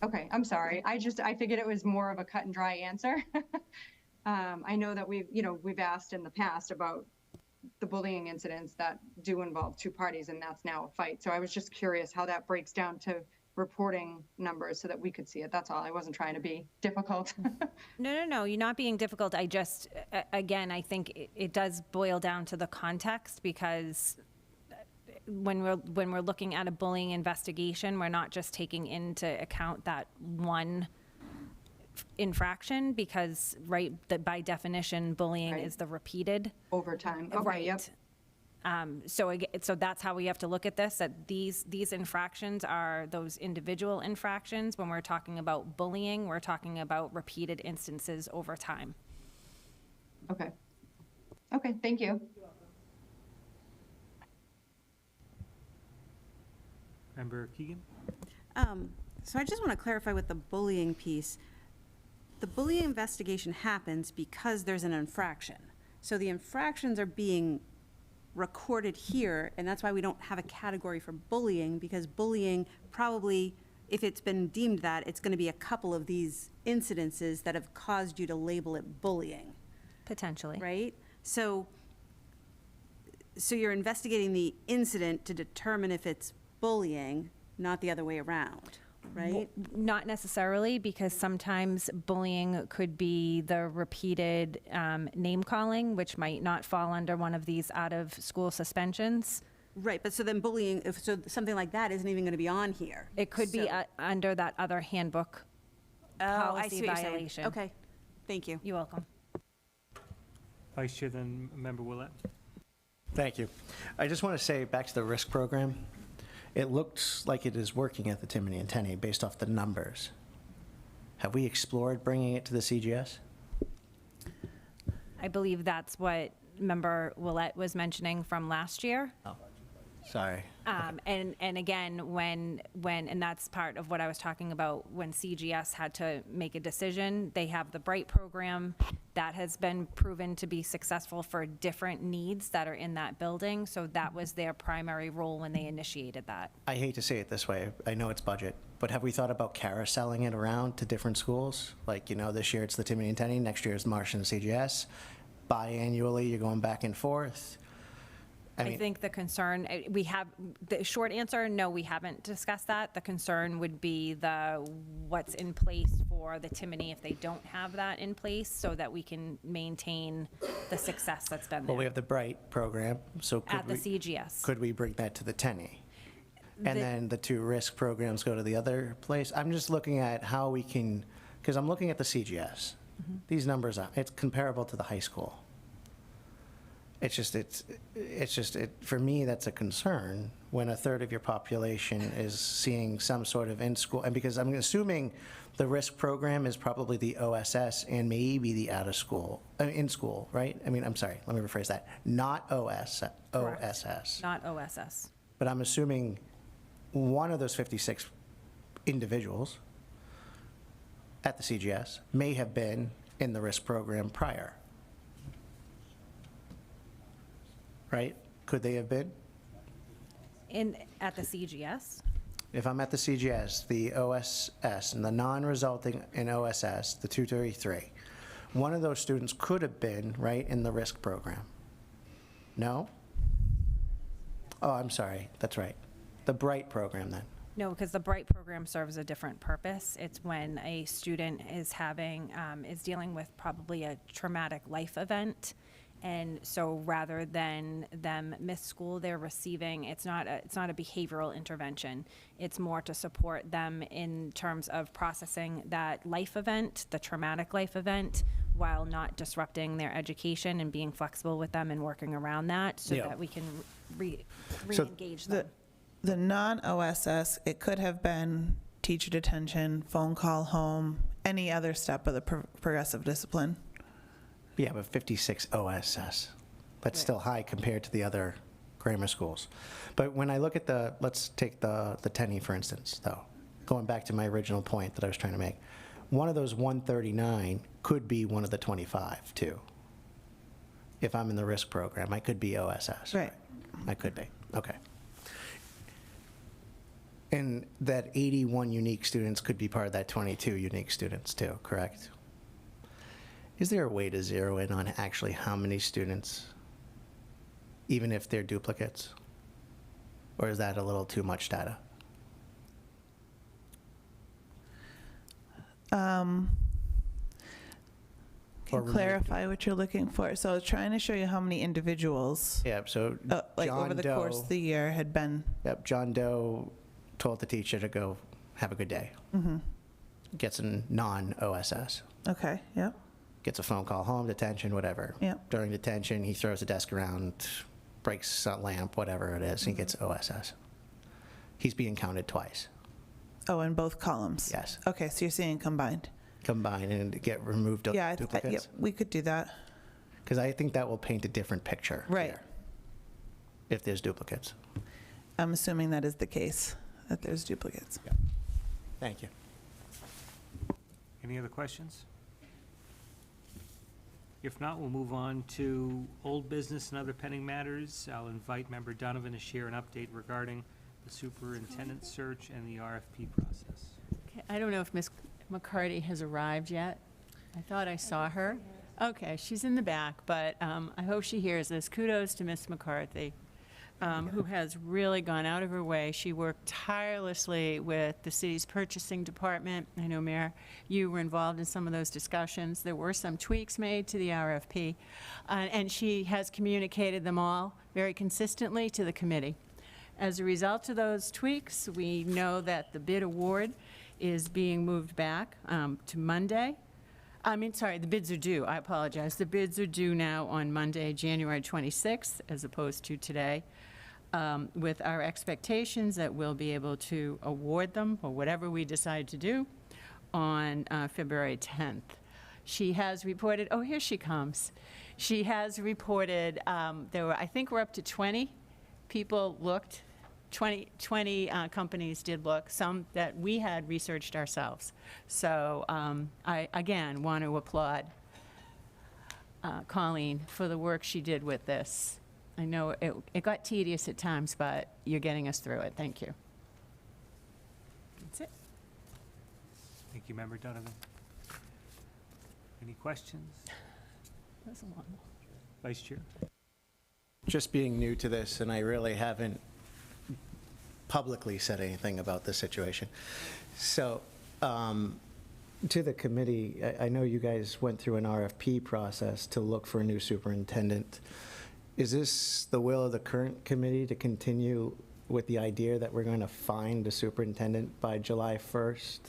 Okay, I'm sorry. I figured it was more of a cut and dry answer. I know that we've asked in the past about the bullying incidents that do involve two parties, and that's now a fight. So I was just curious how that breaks down to reporting numbers so that we could see it. That's all. I wasn't trying to be difficult. No, you're not being difficult. I just, again, I think it does boil down to the context, because when we're looking at a bullying investigation, we're not just taking into account that one infraction, because by definition, bullying is the repeated over time. Okay, right. Yep. So that's how we have to look at this, that these infractions are those individual infractions. When we're talking about bullying, we're talking about repeated instances over time. Okay, thank you. Member Keegan? So I just want to clarify with the bullying piece. The bullying investigation happens because there's an infraction. So the infractions are being recorded here, and that's why we don't have a category for bullying, because bullying probably, if it's been deemed that, it's going to be a couple of these incidences that have caused you to label it bullying. Potentially. Right? So you're investigating the incident to determine if it's bullying, not the other way around, right? Not necessarily, because sometimes bullying could be the repeated name calling, which might not fall under one of these out-of-school suspensions. Right, but so then bullying, so something like that isn't even going to be on here. It could be under that other handbook I see policy what you're saying. violation. Okay, thank you. You're welcome. Vice Chair, then Member Willett. Thank you. I just want to say, back to the risk program, it looks like it is working at the Timony and Tenny based off the numbers. Have we explored bringing it to the CGS? I believe that's what Member Willett was mentioning from last year. Oh, sorry. And again, and that's part of what I was talking about, when CGS had to make a decision. They have the Bright program that has been proven to be successful for different needs that are in that building. So that was their primary role when they initiated that. I hate to say it this way, I know it's budget, but have we thought about carouseling it around to different schools? Like, this year it's the Timony and Tenny, next year it's Marsh and CGS. Biannually, you're going back and forth. I think the concern, the short answer, no, we haven't discussed that. The concern would be what's in place for the Timony if they don't have that in place, so that we can maintain the success that's been there. Well, we have the Bright program, so At the CGS. could we bring that to the Tenny? and then the 2 risk programs go to the other place. I'm just looking at how we can, because I'm looking at the CGS. These numbers, it's comparable to the high school. For me, that's a concern when a third of your population is seeing some sort of in-school, and because I'm assuming the risk program is probably the OSS and maybe the out-of-school, in-school, right? I mean, I'm sorry, let me rephrase that. Not OSS. Not OSS. But I'm assuming one of those 56 individuals at the CGS may have been in the risk program prior. Right? Could they have been? At the CGS? If I'm at the CGS, the OSS, and the non-resulting in OSS, the 233, one of those students could have been, right, in the risk program. No? Oh, I'm sorry. That's right. The BRIGHT program, then. No, because the BRIGHT program serves a different purpose. It's when a student is dealing with probably a traumatic life event. And so rather than them miss school, they're receiving, it's not a behavioral intervention. It's more to support them in terms of processing that life event, the traumatic life event, while not disrupting their education and being flexible with them and working around that so that we can re-engage them. The non-OSS, it could have been teacher detention, phone call home, any other step of the progressive discipline. Yeah, but 56 OSS. That's still high compared to the other grammar schools. But when I look at let's take the Tenney, for instance, though, going back to my original point that I was trying to make. One of those 139 could be one of the 25, too. If I'm in the risk program, I could be OSS. Right. I could be. Okay. And that 81 unique students could be part of that 22 unique students, too, correct? Is there a way to zero in on actually how many students, even if they're duplicates? Or is that a little too much data? Can you clarify what you're looking for? So I was trying to show you how many individuals, Yeah, so like John over the Doe, course of the year had been. Yep, John Doe told the teacher to go have a good day. Gets a non-OSS. Okay, yep. Gets a phone call home, detention, whatever. Yep. During detention, he throws the desk around, breaks a lamp, whatever it is, he gets OSS. He's being counted twice. Oh, in both columns? Yes. Okay, so you're saying combined? Combined and get removed duplicates? Yeah, we could do that. Because I think that will paint a different picture. Right. Here, if there's duplicates. I'm assuming that is the case, that there's duplicates. Yeah. Thank you. Any other questions? If not, we'll move on to old business and other pending matters. I'll invite Member Donovan to share an update regarding the superintendent search and the RFP process. Okay, I don't know if Ms. McCarty has arrived yet. I thought I saw her. Okay, she's in the back, but I hope she hears this. Kudos to Ms. McCarthy, who has really gone out of her way. She worked tirelessly with the city's purchasing department. I know, Mayor, you were involved in some of those discussions. There were some tweaks made to the RFP, and she has communicated them all very consistently to the committee. As a result of those tweaks, we know that the bid award is being moved back to Monday. The bids are due. I apologize. The bids are due now on Monday, January 26th, as opposed to today, with our expectations that we'll be able to award them, or whatever we decide to do, on February 10th. She has reported, oh, here she comes. She has reported, I think we're up to 20 people looked. 20 companies did look, some that we had researched ourselves. So I, again, want to applaud Colleen for the work she did with this. I know it got tedious at times, but you're getting us through it. Thank you. That's it. Thank you, Member Donovan. Any questions? That's a long one. Vice Chair? Just being new to this, and I really haven't publicly said anything about this situation. So, to the committee, I know you guys went through an RFP process to look for a new superintendent. Is this the will of the current committee to continue with the idea that we're going to find the superintendent by July 1st,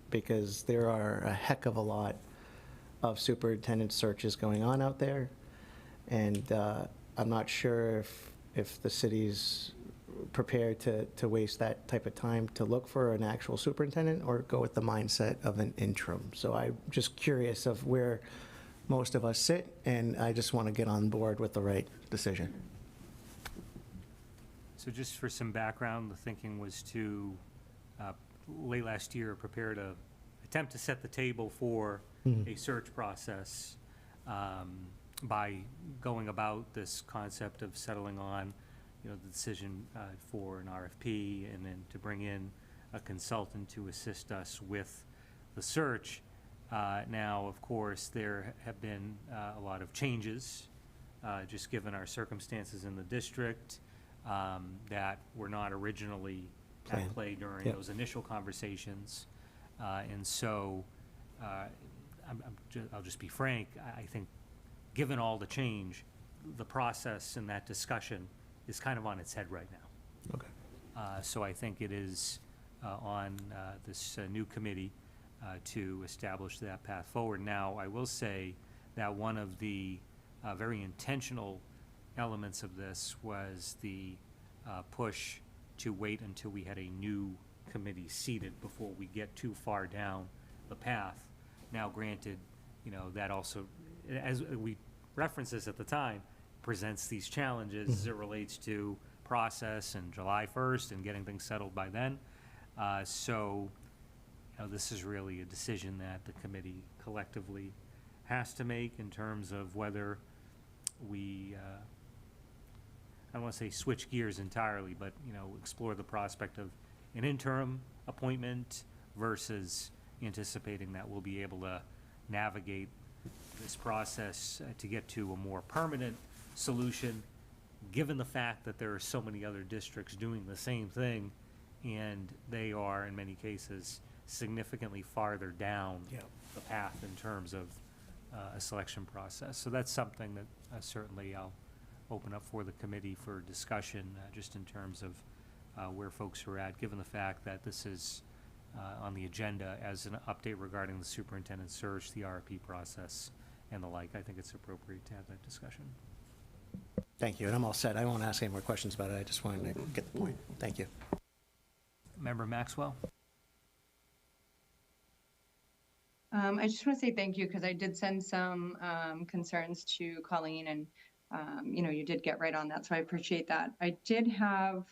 because there are a heck of a lot of superintendent searches going on out there. And I'm not sure if the city's prepared to waste that type of time to look for an actual superintendent or go with the mindset of an interim. So I'm just curious of where most of us sit, and I just want to get on board with the right decision. So just for some background, the thinking was to, late last year, prepare to attempt to set the table for a search process by going about this concept of settling on, the decision for an RFP, and then to bring in a consultant to assist us with the search. Now, of course, there have been a lot of changes, just given our circumstances in the district, that were not originally at play during those initial conversations. And so, I'll just be frank, I think, given all the change, the process and that discussion is kind of on its head right now. Okay. So I think it is on this new committee to establish that path forward. Now, I will say that one of the very intentional elements of this was the push to wait until we had a new committee seated before we get too far down the path. Now, granted, that also, as we referenced this at the time, presents these challenges as it relates to process and July 1st and getting things settled by then. So, this is really a decision that the committee collectively has to make in terms of whether we, I don't want to say switch gears entirely, but, explore the prospect of an interim appointment versus anticipating that we'll be able to navigate this process to get to a more permanent solution, given the fact that there are so many other districts doing the same thing, and they are, in many cases, significantly farther down the path in terms of a selection process. So that's something that certainly I'll open up for the committee for discussion, just in terms of where folks are at, given the fact that this is on the agenda as an update regarding the superintendent search, the RFP process, and the like. I think it's appropriate to have that discussion. Thank you, and I'm all set. I won't ask any more questions about it. I just wanted to get the point. Thank you. Member Maxwell? I just want to say thank you, because I did send some concerns to Colleen, and you did get right on that, so I appreciate that. I did have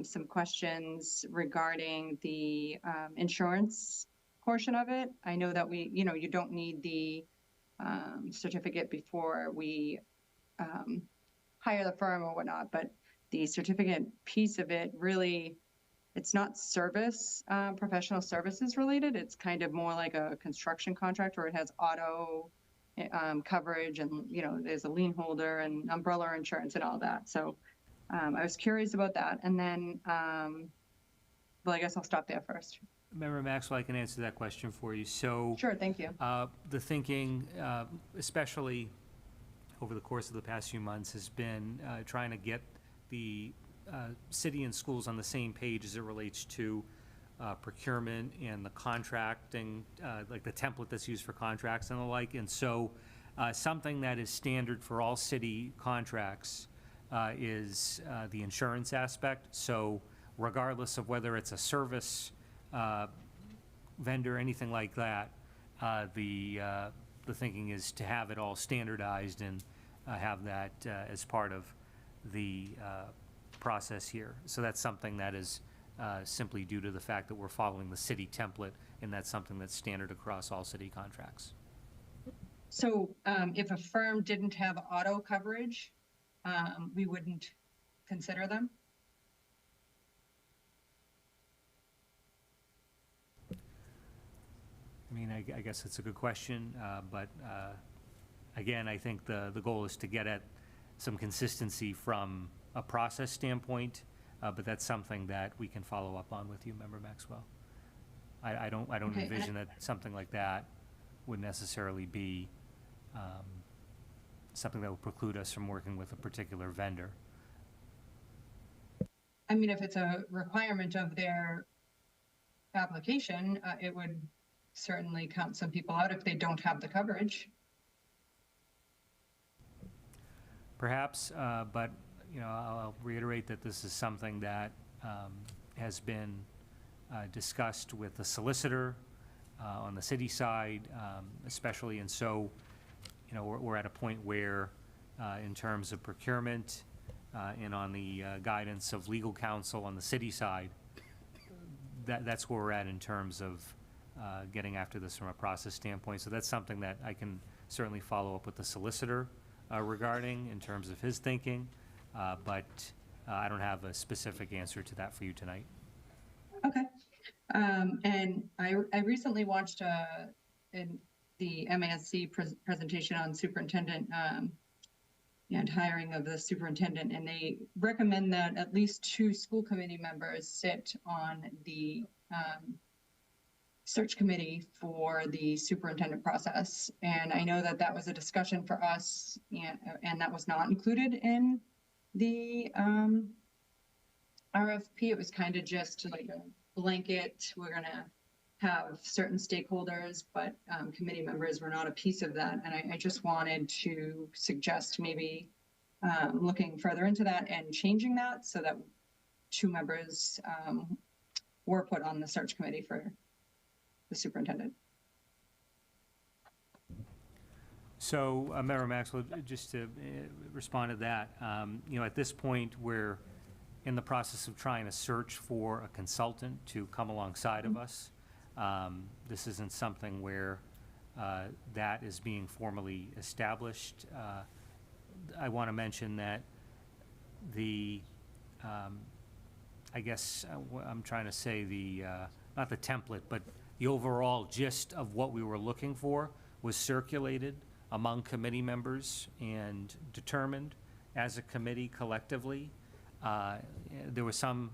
some questions regarding the insurance portion of it. I know that you don't need the certificate before we hire the firm or whatnot, but the certificate piece of it really, it's not professional services related. It's kind of more like a construction contract where it has auto coverage, and there's a lien holder and umbrella insurance and all that. So I was curious about that. And then, well, I guess I'll stop there first. Member Maxwell, I can answer that question for you. So, sure, thank you. The thinking, especially over the course of the past few months, has been trying to get the city and schools on the same page as it relates to procurement and the contracting, like the template that's used for contracts and the like. And so something that is standard for all city contracts is the insurance aspect. So regardless of whether it's a service vendor, anything like that, the thinking is to have it all standardized and have that as part of the process here. So that's something that is simply due to the fact that we're following the city template, and that's something that's standard across all city contracts. So if a firm didn't have auto coverage, we wouldn't consider them? I mean, I guess it's a good question, but again, I think the goal is to get at some consistency from a process standpoint, but that's something that we can follow up on with you, Member Maxwell. I don't Okay. envision that something like that would necessarily be something that would preclude us from working with a particular vendor. I mean, if it's a requirement of their application, it would certainly count some people out if they don't have the coverage. Perhaps, but, I'll reiterate that this is something that has been discussed with the solicitor on the city side, especially, and so, we're at a point where, in terms of procurement and on the guidance of legal counsel on the city side, that's where we're at in terms of getting after this from a process standpoint. So that's something that I can certainly follow up with the solicitor regarding in terms of his thinking, but I don't have a specific answer to that for you tonight. Okay. And I recently watched the MASC presentation on superintendent and hiring of the superintendent, and they recommend that at least 2 school committee members sit on the search committee for the superintendent process. And I know that that was a discussion for us, and that was not included in the RFP. It was kind of just like a blanket, we're gonna have certain stakeholders, but committee members were not a piece of that. And I just wanted to suggest maybe looking further into that and changing that so that 2 members were put on the search committee for the superintendent. So, Member Maxwell, just to respond to that, at this point, we're in the process of trying to search for a consultant to come alongside of us. This isn't something where that is being formally established. I want to mention that I guess I'm trying to say not the template, but the overall gist of what we were looking for was circulated among committee members and determined as a committee collectively. There were some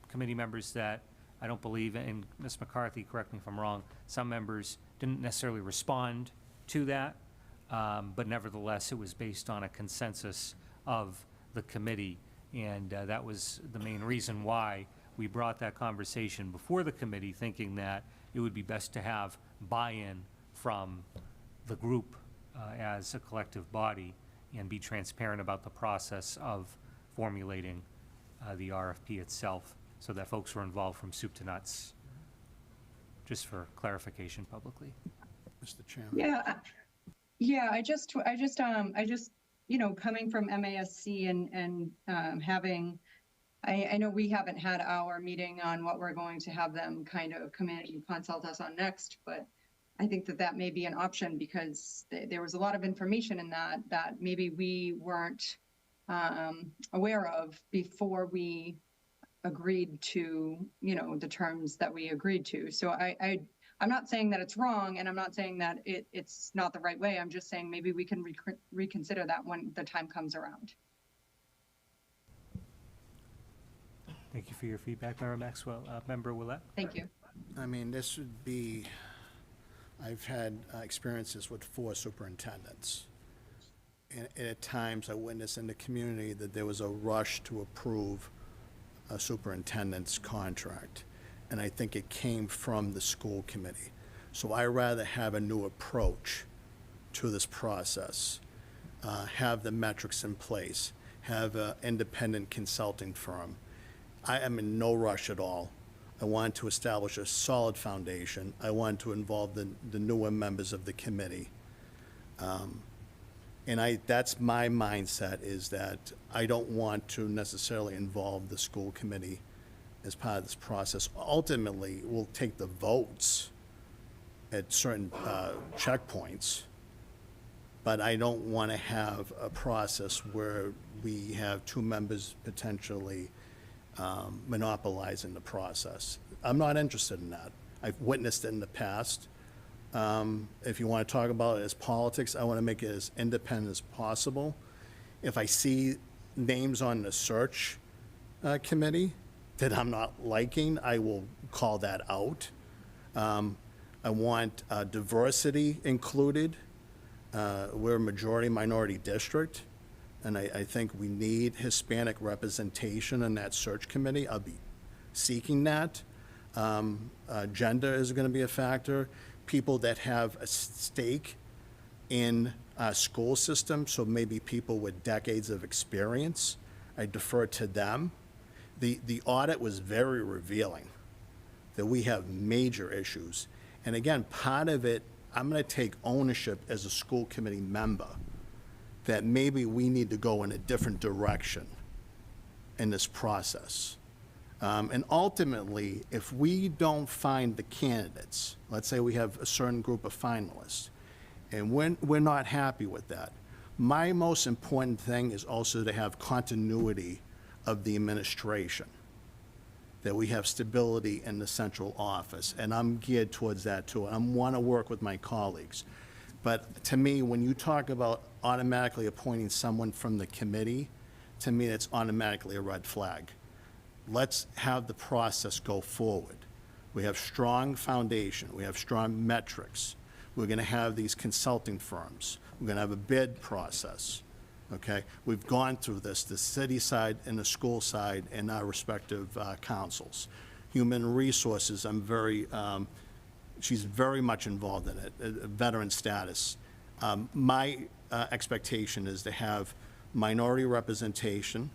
committee members that I don't believe, and Ms. McCarthy, correct me if I'm wrong, some members didn't necessarily respond to that, but nevertheless, it was based on a consensus of the committee, and that was the main reason why we brought that conversation before the committee, thinking that it would be best to have buy-in from the group as a collective body and be transparent about the process of formulating the RFP itself, so that folks were involved from soup to nuts, just for clarification publicly. Mr. Chairman. Yeah, I just, coming from MASC and having, I know we haven't had our meeting on what we're going to have them kind of come in and consult us on next, but I think that may be an option, because there was a lot of information in that maybe we weren't aware of before we agreed to, the terms that we agreed to. So I'm not saying that it's wrong, and I'm not saying that it's not the right way. I'm just saying maybe we can reconsider that when the time comes around. Thank you for your feedback, Member Maxwell. Member Willett? Thank you. I mean, this would be, I've had experiences with 4 superintendents. And at times I witnessed in the community that there was a rush to approve a superintendent's contract. And I think it came from the school committee. So I rather have a new approach to this process, have the metrics in place, have an independent consulting firm. I am in no rush at all. I want to establish a solid foundation. I want to involve the newer members of the committee. And that's my mindset, is that I don't want to necessarily involve the school committee as part of this process. Ultimately, we'll take the votes at certain checkpoints, but I don't want to have a process where we have 2 members potentially monopolizing the process. I'm not interested in that. I've witnessed it in the past. If you want to talk about it as politics, I want to make it as independent as possible. If I see names on the search committee that I'm not liking, I will call that out. I want diversity included. We're a majority minority district, and I think we need Hispanic representation in that search committee. I'll be seeking that. Gender is going to be a factor. People that have a stake in our school system, so maybe people with decades of experience, I defer to them. The audit was very revealing that we have major issues. And again, part of it, I'm going to take ownership as a school committee member that maybe we need to go in a different direction in this process. And ultimately, if we don't find the candidates, let's say we have a certain group of finalists, and we're not happy with that, my most important thing is also to have continuity of the administration, that we have stability in the central office, and I'm geared towards that too. I want to work with my colleagues. But to me, when you talk about automatically appointing someone from the committee, to me, it's automatically a red flag. Let's have the process go forward. We have strong foundation. We have strong metrics. We're going to have these consulting firms. We're going to have a bid process, okay? We've gone through this, the city side and the school side and our respective councils. Human resources, she's very much involved in it, veteran status. My expectation is to have minority representation,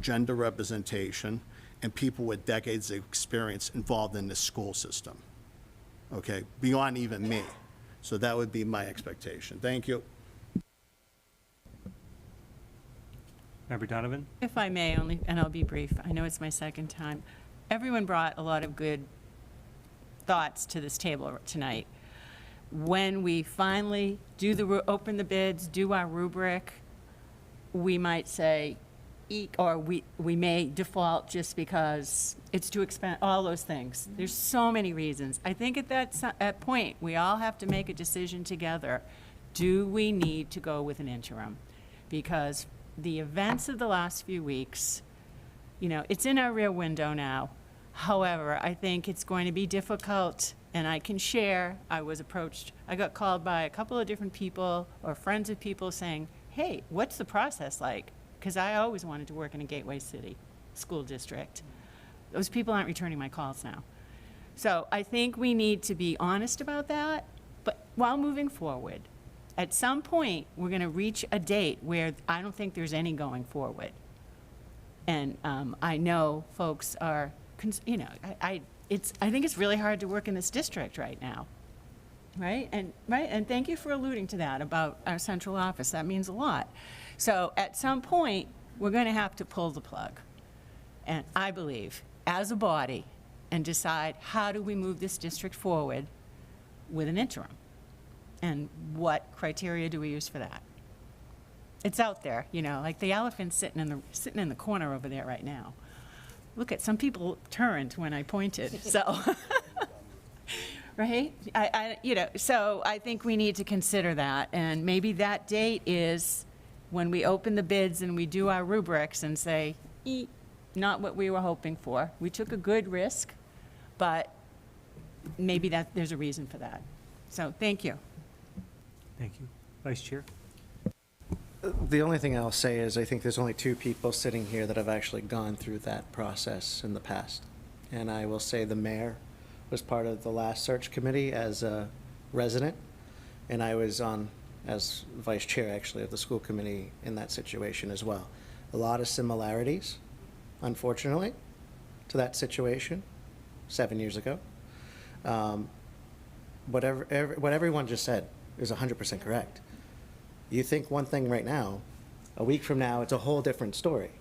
gender representation, and people with decades of experience involved in the school system, okay, beyond even me. So that would be my expectation. Thank you. Member Donovan? If I may, only, and I'll be brief, I know it's my second time. Everyone brought a lot of good thoughts to this table tonight. When we finally open the bids, do our rubric, we might say, or we may default just because it's too expensive, all those things. There's so many reasons. I think at that point, we all have to make a decision together. Do we need to go with an interim? Because the events of the last few weeks, it's in our rear window now. However, I think it's going to be difficult, and I can share, I got called by a couple of different people or friends of people saying, hey, what's the process like? Because I always wanted to work in a gateway city school district. Those people aren't returning my calls now. So I think we need to be honest about that, but while moving forward, at some point, we're going to reach a date where I don't think there's any going forward. And I know folks are, I think it's really hard to work in this district right now, right? And thank you for alluding to that about our central office. That means a lot. So at some point, we're going to have to pull the plug, and I believe, as a body, and decide how do we move this district forward with an interim, and what criteria do we use for that? It's out there, like the elephant sitting in the corner over there right now. Look at some people turned when I pointed, so. Right? So I think we need to consider that, and maybe that date is when we open the bids and we do our rubrics and say, not what we were hoping for. We took a good risk, but maybe there's a reason for that. So thank you. Thank you. Vice Chair? The only thing I'll say is I think there's only two people sitting here that have actually gone through that process in the past. And I will say the mayor was part of the last search committee as a resident, and I was on as vice chair, actually, of the school committee in that situation as well. A lot of similarities, unfortunately, to that situation 7 years ago. What everyone just said is 100% correct. You think one thing right now, a week from now, it's a whole different story.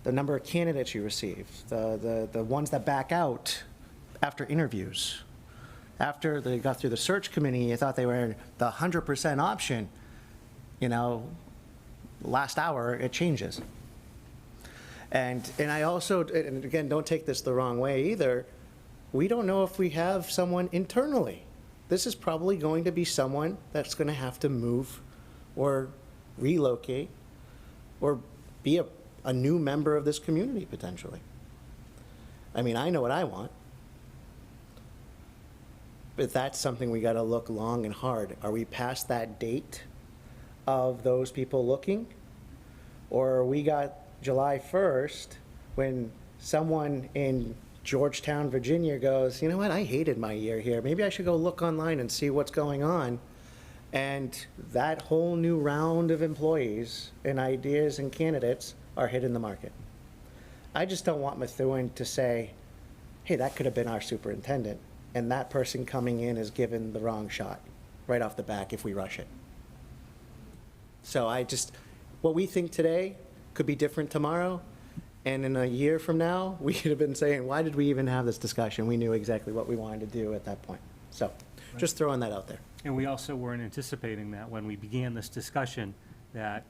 The number of candidates you receive, the ones that back out after interviews, after they got through the search committee, you thought they were the 100% option, last hour, it changes. And I also, and again, don't take this the wrong way either, we don't know if we have someone internally. This is probably going to be someone that's going to have to move or relocate or be a new member of this community, potentially. I mean, I know what I want. But that's something we got to look long and hard. Are we past that date of those people looking? Or we got July 1st when someone in Georgetown, Virginia goes, you know what, I hated my year here. Maybe I should go look online and see what's going on. And that whole new round of employees and ideas and candidates are hitting the market. I just don't want Methuen to say, hey, that could have been our superintendent, and that person coming in is given the wrong shot right off the back if we rush it. So what we think today could be different tomorrow, and in a year from now, we could have been saying, why did we even have this discussion? We knew exactly what we wanted to do at that point. So just throwing that out there. And we also weren't anticipating that when we began this discussion, that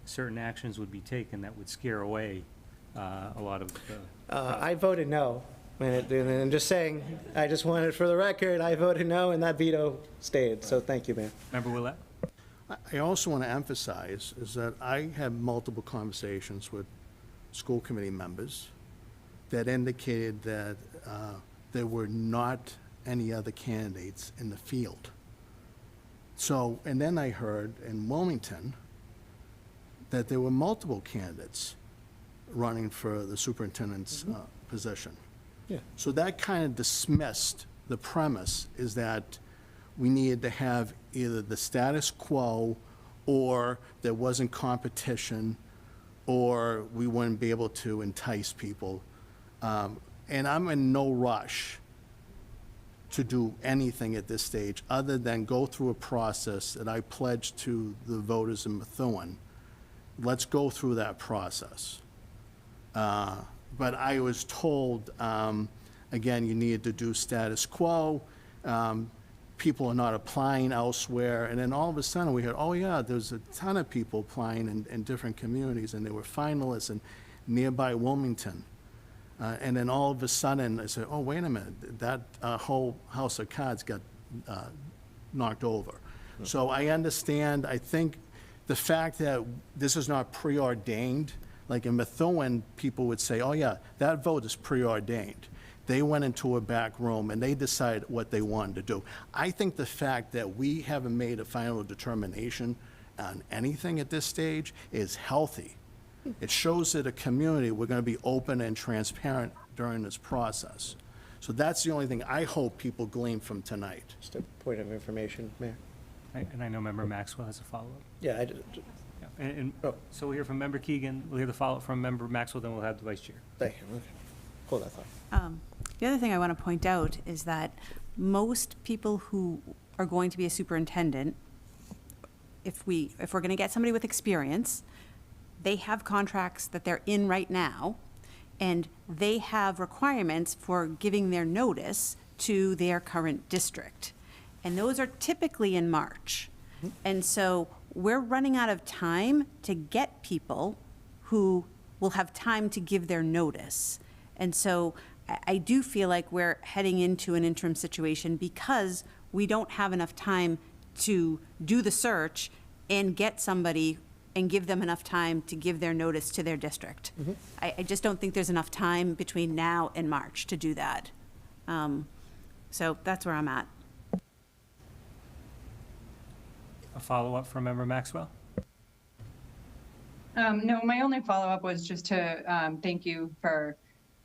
certain actions would be taken that would scare away a lot of the... I voted no. And I'm just saying, I just wanted for the record, I voted no, and that veto stayed. So thank you, Mayor. Member Willett? I also want to emphasize is that I had multiple conversations with school committee members that indicated that there were not any other candidates in the field. So, and then I heard in Wilmington that there were multiple candidates running for the superintendent's position. Yeah. So that kind of dismissed the premise is that we needed to have either the status quo or there wasn't competition or we wouldn't be able to entice people. And I'm in no rush to do anything at this stage other than go through a process that I pledged to the voters in Methuen. Let's go through that process. But I was told, again, you needed to do status quo. People are not applying elsewhere. And then all of a sudden we heard, oh yeah, there's a ton of people applying in different communities and they were finalists in nearby Wilmington. And then all of a sudden I said, oh, wait a minute, that whole house of cards got knocked over. So I understand, I think the fact that this is not preordained, like in Methuen, people would say, oh yeah, that vote is preordained. They went into a back room and they decided what they wanted to do. I think the fact that we haven't made a final determination on anything at this stage is healthy. It shows that a community, we're going to be open and transparent during this process. So that's the only thing I hope people glean from tonight. Just a point of information, Mayor. And I know Member Maxwell has a follow-up. Yeah, So we'll hear from Member Keegan, we'll hear the follow-up from Member Maxwell, then we'll have the Vice Chair. Thank you. Okay. Hold that thought. The other thing I want to point out is that most people who are going to be a superintendent, if we're going to get somebody with experience, they have contracts that they're in right now, and they have requirements for giving their notice to their current district. And those are typically in March. And so we're running out of time to get people who will have time to give their notice. And so I do feel like we're heading into an interim situation because we don't have enough time to do the search and get somebody and give them enough time to give their notice to their district. I just don't think there's enough time between now and March to do that. So that's where I'm at. A follow-up from Member Maxwell? No, my only follow-up was just to thank you for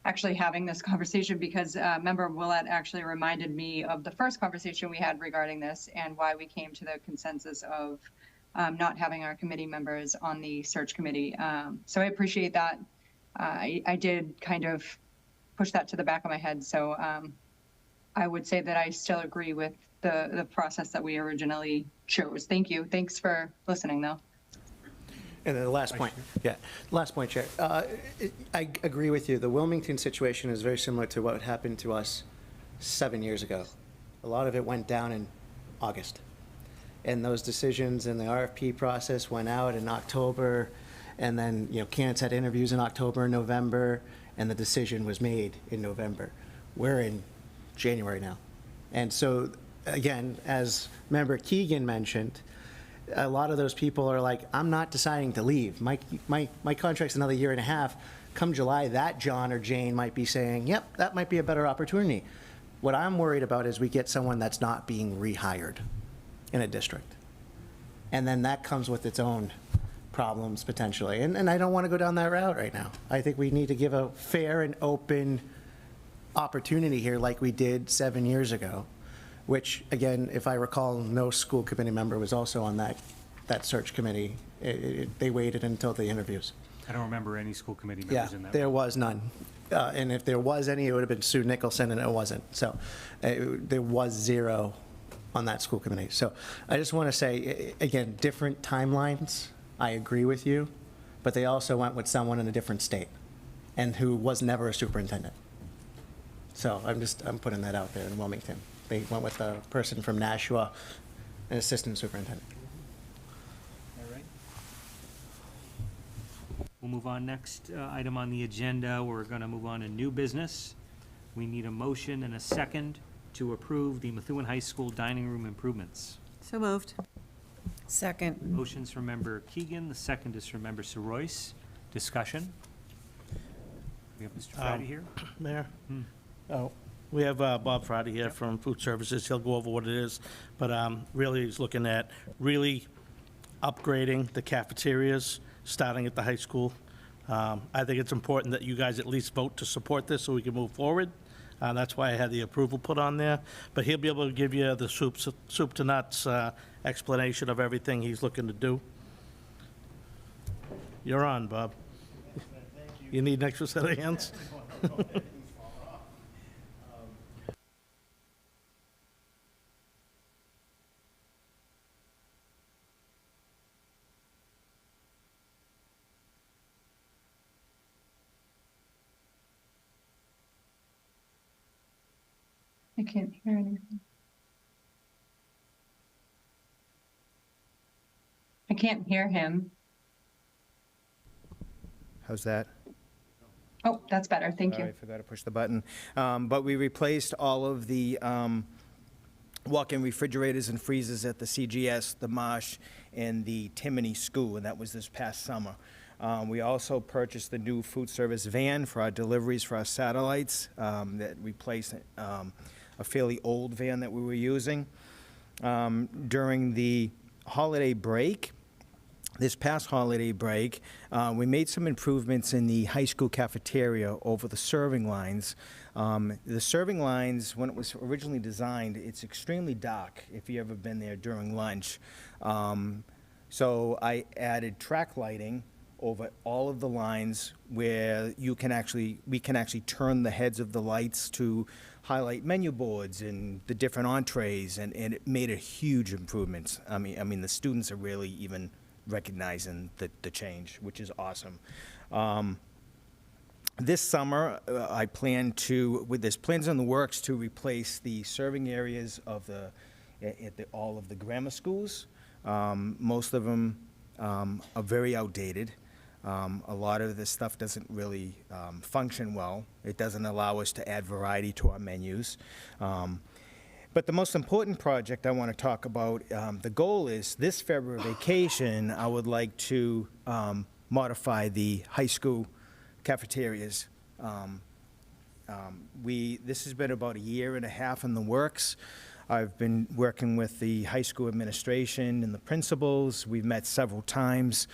actually having this conversation because Member Willett actually reminded me of the first conversation we had regarding this and why we came to the consensus of not having our committee members on the search committee. So I appreciate that. I did kind of push that to the back of my head. So I would say that I still agree with the process that we originally chose. Thank you. Thanks for listening, though. And then the last point, Chair. I agree with you. The Wilmington situation is very similar to what happened to us 7 years ago. A lot of it went down in August. And those decisions and the RFP process went out in October, and then, candidates had interviews in October and November, and the decision was made in November. We're in January now. And so, again, as Member Keegan mentioned, a lot of those people are like, I'm not deciding to leave. My contract's another year and a half. Come July, that John or Jane might be saying, yep, that might be a better opportunity. What I'm worried about is we get someone that's not being rehired in a district. And then that comes with its own problems potentially. And I don't want to go down that route right now. I think we need to give a fair and open opportunity here like we did 7 years ago, which, again, if I recall, no school committee member was also on that search committee. They waited until the interviews. I don't remember any school committee Yeah, members in that. there was none. And if there was any, it would have been Sue Nicholson, and it wasn't. So there was zero on that school committee. So I just want to say, again, different timelines. I agree with you, but they also went with someone in a different state and who was never a superintendent. So I'm putting that out there in Wilmington. They went with a person from Nashua, an assistant superintendent. All right. We'll move on. Next item on the agenda, we're going to move on to new business. We need a motion and a second to approve the Methuen High School dining room improvements. So moved. Second. Motion's from Member Keegan, the second is from Member Soroyce. Discussion? We have Mr. Friday here. Mayor? Oh, we have Bob Friday here from Food Services. He'll go over what it is, but really he's looking at really upgrading the cafeterias, starting at the high school. I think it's important that you guys at least vote to support this so we can move forward. That's why I had the approval put on there. But he'll be able to give you the soup to nuts explanation of everything he's looking to do. You're on, Bob. You need an extra set of hands? I can't hear anything. I can't hear him. How's that? Oh, that's better. Thank you. I forgot to push the button. But we replaced all of the walk-in refrigerators and freezers at the CGS, the Marsh, and the Timony School, and that was this past summer. We also purchased the new food service van for our deliveries for our satellites that replaced a fairly old van that we were using. During the holiday break, this past holiday break, we made some improvements in the high school cafeteria over the serving lines. The serving lines, when it was originally designed, it's extremely dark if you've ever been there during lunch. So I added track lighting over all of the lines where we can actually turn the heads of the lights to highlight menu boards and the different entrees, and it made a huge improvement. I mean, the students are really even recognizing the change, which is awesome. This summer, I plan to, there's plans in the works to replace the serving areas of all of the grammar schools. Most of them are very outdated. A lot of this stuff doesn't really function well. It doesn't allow us to add variety to our menus. But the most important project I want to talk about, the goal is this February vacation, I would like to modify the high school cafeterias. This has been about 1.5 years in the works. I've been working with the high school administration and the principals. We've met several times.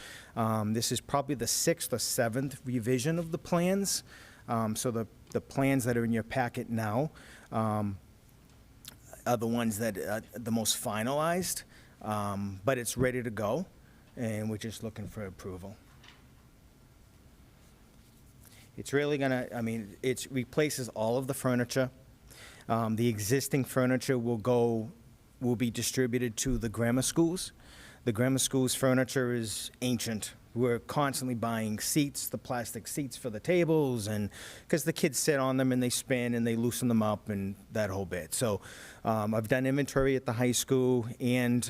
This is probably the 6th or 7th revision of the plans. So the plans that are in your packet now are the ones that are the most finalized, but it's ready to go, and we're just looking for approval. It's really gonna, it replaces all of the furniture. The existing furniture will be distributed to the grammar schools. The grammar schools' furniture is ancient. We're constantly buying seats, the plastic seats for the tables, and because the kids sit on them and they spin and they loosen them up and that whole bit. So I've done inventory at the high school and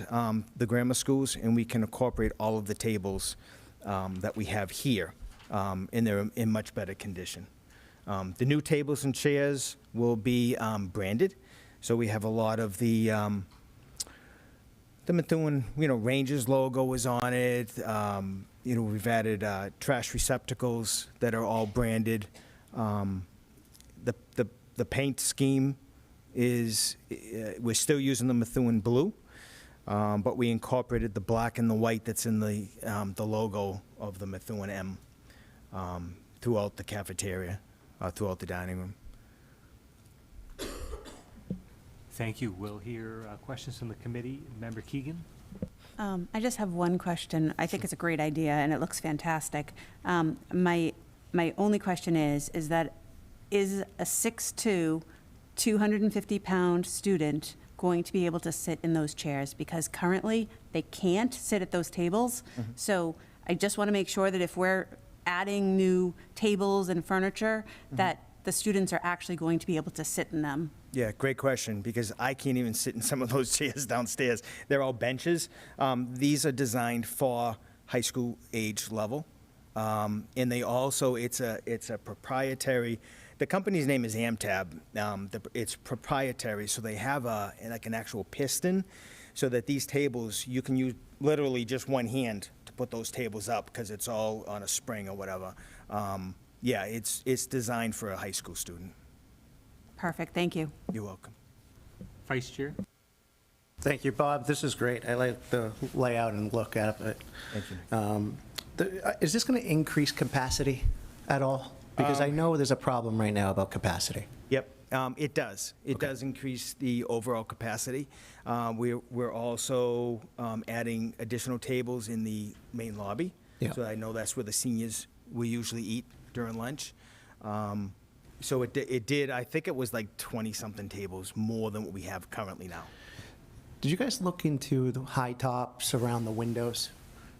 the grammar schools, and we can incorporate all of the tables that we have here, and they're in much better condition. The new tables and chairs will be branded, so we have a lot of the Methuen, Rangers logo is on it. We've added trash receptacles that are all branded. The paint scheme is we're still using the Methuen blue. but we incorporated the black and the white that's in the logo of the Methuen M throughout the cafeteria, throughout the dining room. Thank you. We'll hear questions from the committee. Member Keegan? I just have one question. I think it's a great idea, and it looks fantastic. My only question is a 6'2", 250-pound student going to be able to sit in those chairs? Because currently, they can't sit at those tables. So I just want to make sure that if we're adding new tables and furniture, that the students are actually going to be able to sit in them. Yeah, great question, because I can't even sit in some of those chairs downstairs. They're all benches. These are designed for high school age level. And they also, it's a proprietary, the company's name is Amtab. It's proprietary, so they have like an actual piston, so that these tables, you can use literally just one hand to put those tables up, because it's all on a spring or whatever. Yeah, it's designed for a high school student. Perfect, thank you. You're welcome. Vice Chair? Thank you, Bob. This is great. I like the layout and look at it. Thank you. Is this going to increase capacity at all? Because I know there's a problem right now about capacity. Yep, it does. It does increase the overall capacity. We're also adding additional tables in the main lobby. Yeah. So I know that's where the seniors will usually eat during lunch. So it did, I think it was like 20-something tables, more than what we have currently now. Did you guys look into the high tops around the windows,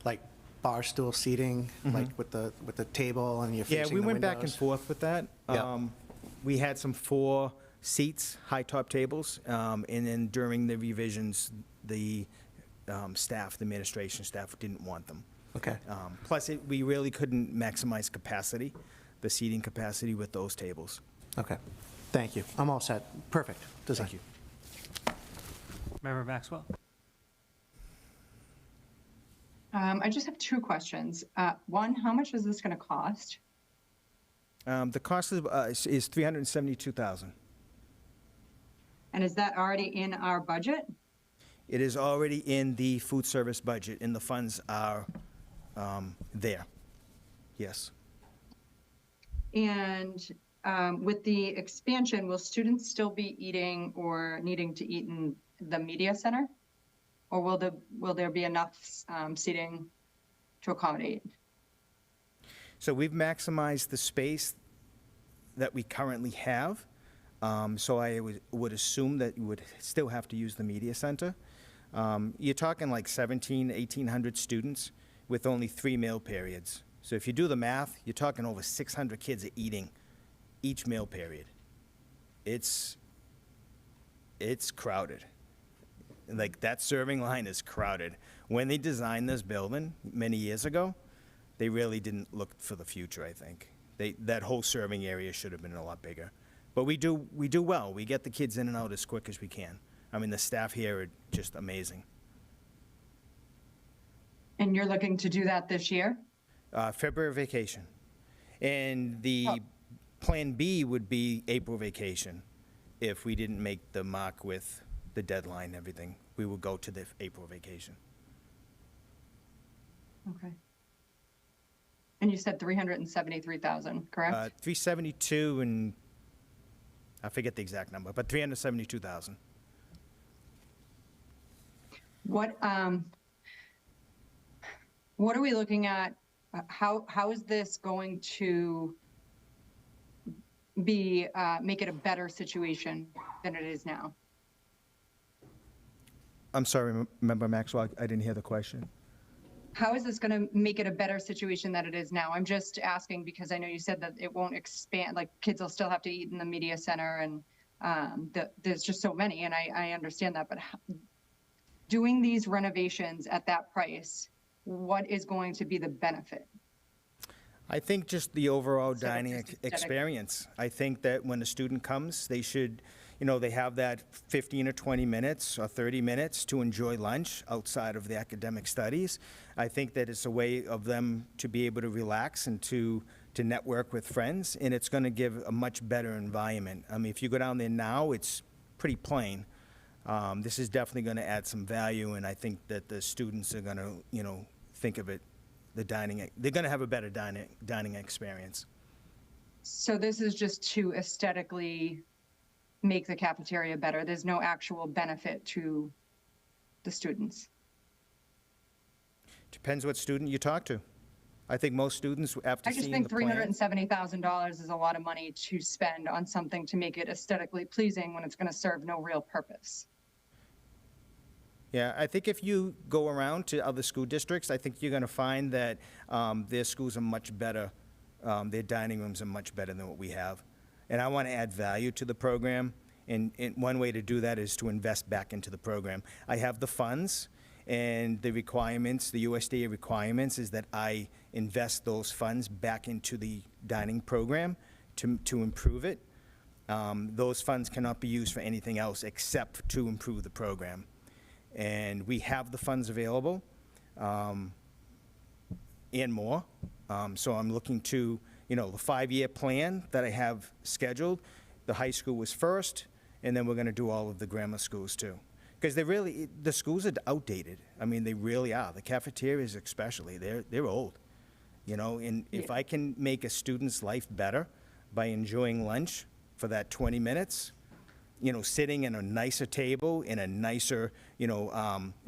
like bar stool seating, like with the table and you're facing the windows? Yeah, we went back and forth with that. Yeah. We had some 4 seats, high top tables, and then during the revisions, the staff, the administration staff didn't want them. Okay. Plus, we really couldn't maximize capacity, the seating capacity with those tables. Okay. Thank you. I'm all set. Perfect. Design. Thank you. Member Maxwell? I just have 2 questions. One, how much is this going to cost? The cost is $372,000. And is that already in our budget? It is already in the food service budget, and the funds are there. Yes. And with the expansion, will students still be eating or needing to eat in the media center? Or will there be enough seating to accommodate? So we've maximized the space that we currently have. So I would assume that you would still have to use the media center. You're talking like 1,800 students with only 3 meal periods. So if you do the math, you're talking over 600 kids are eating each meal period. It's crowded. Like, that serving line is crowded. When they designed this building many years ago, they really didn't look for the future, I think. That whole serving area should have been a lot bigger. But we do well. We get the kids in and out as quick as we can. I mean, the staff here are just amazing. And you're looking to do that this year? February vacation. And the plan B would be April vacation. If we didn't make the mark with the deadline and everything, we would go to the April vacation. Okay. And you said 373,000, correct? 372, and I forget the exact number, but 372,000. What are we looking at? How is this going to be make it a better situation than it is now? I'm sorry, Member Maxwell, I didn't hear the question. How is this going to make it a better situation than it is now? I'm just asking because I know you said that it won't expand, like kids will still have to eat in the media center, and there's just so many, and I understand that, but doing these renovations at that price, what is going to be the benefit? I think just the overall dining experience. I think that when a student comes, they should, they have that 15 or 20 minutes or 30 minutes to enjoy lunch outside of the academic studies. I think that it's a way of them to be able to relax and to network with friends, and it's going to give a much better environment. I mean, if you go down there now, it's pretty plain. This is definitely going to add some value, and I think that the students are going to, think of it, they're going to have a better dining experience. So this is just to aesthetically make the cafeteria better. There's no actual benefit to the students. Depends what student you talk to. I think most students, after I just seeing think the plan, $370,000 is a lot of money to spend on something to make it aesthetically pleasing when it's going to serve no real purpose. yeah, I think if you go around to other school districts, I think you're going to find that their schools are much better, their dining rooms are much better than what we have. And I want to add value to the program, and one way to do that is to invest back into the program. I have the funds, and the requirements, the USDA requirements, is that I invest those funds back into the dining program to improve it. Those funds cannot be used for anything else except to improve the program. And we have the funds available, and more. So I'm looking to, the 5-year plan that I have scheduled. The high school was first, and then we're going to do all of the grammar schools too. Because the schools are outdated. I mean, they really are. The cafeterias especially, they're old. And if I can make a student's life better by enjoying lunch for that 20 minutes, sitting in a nicer table, in a nicer,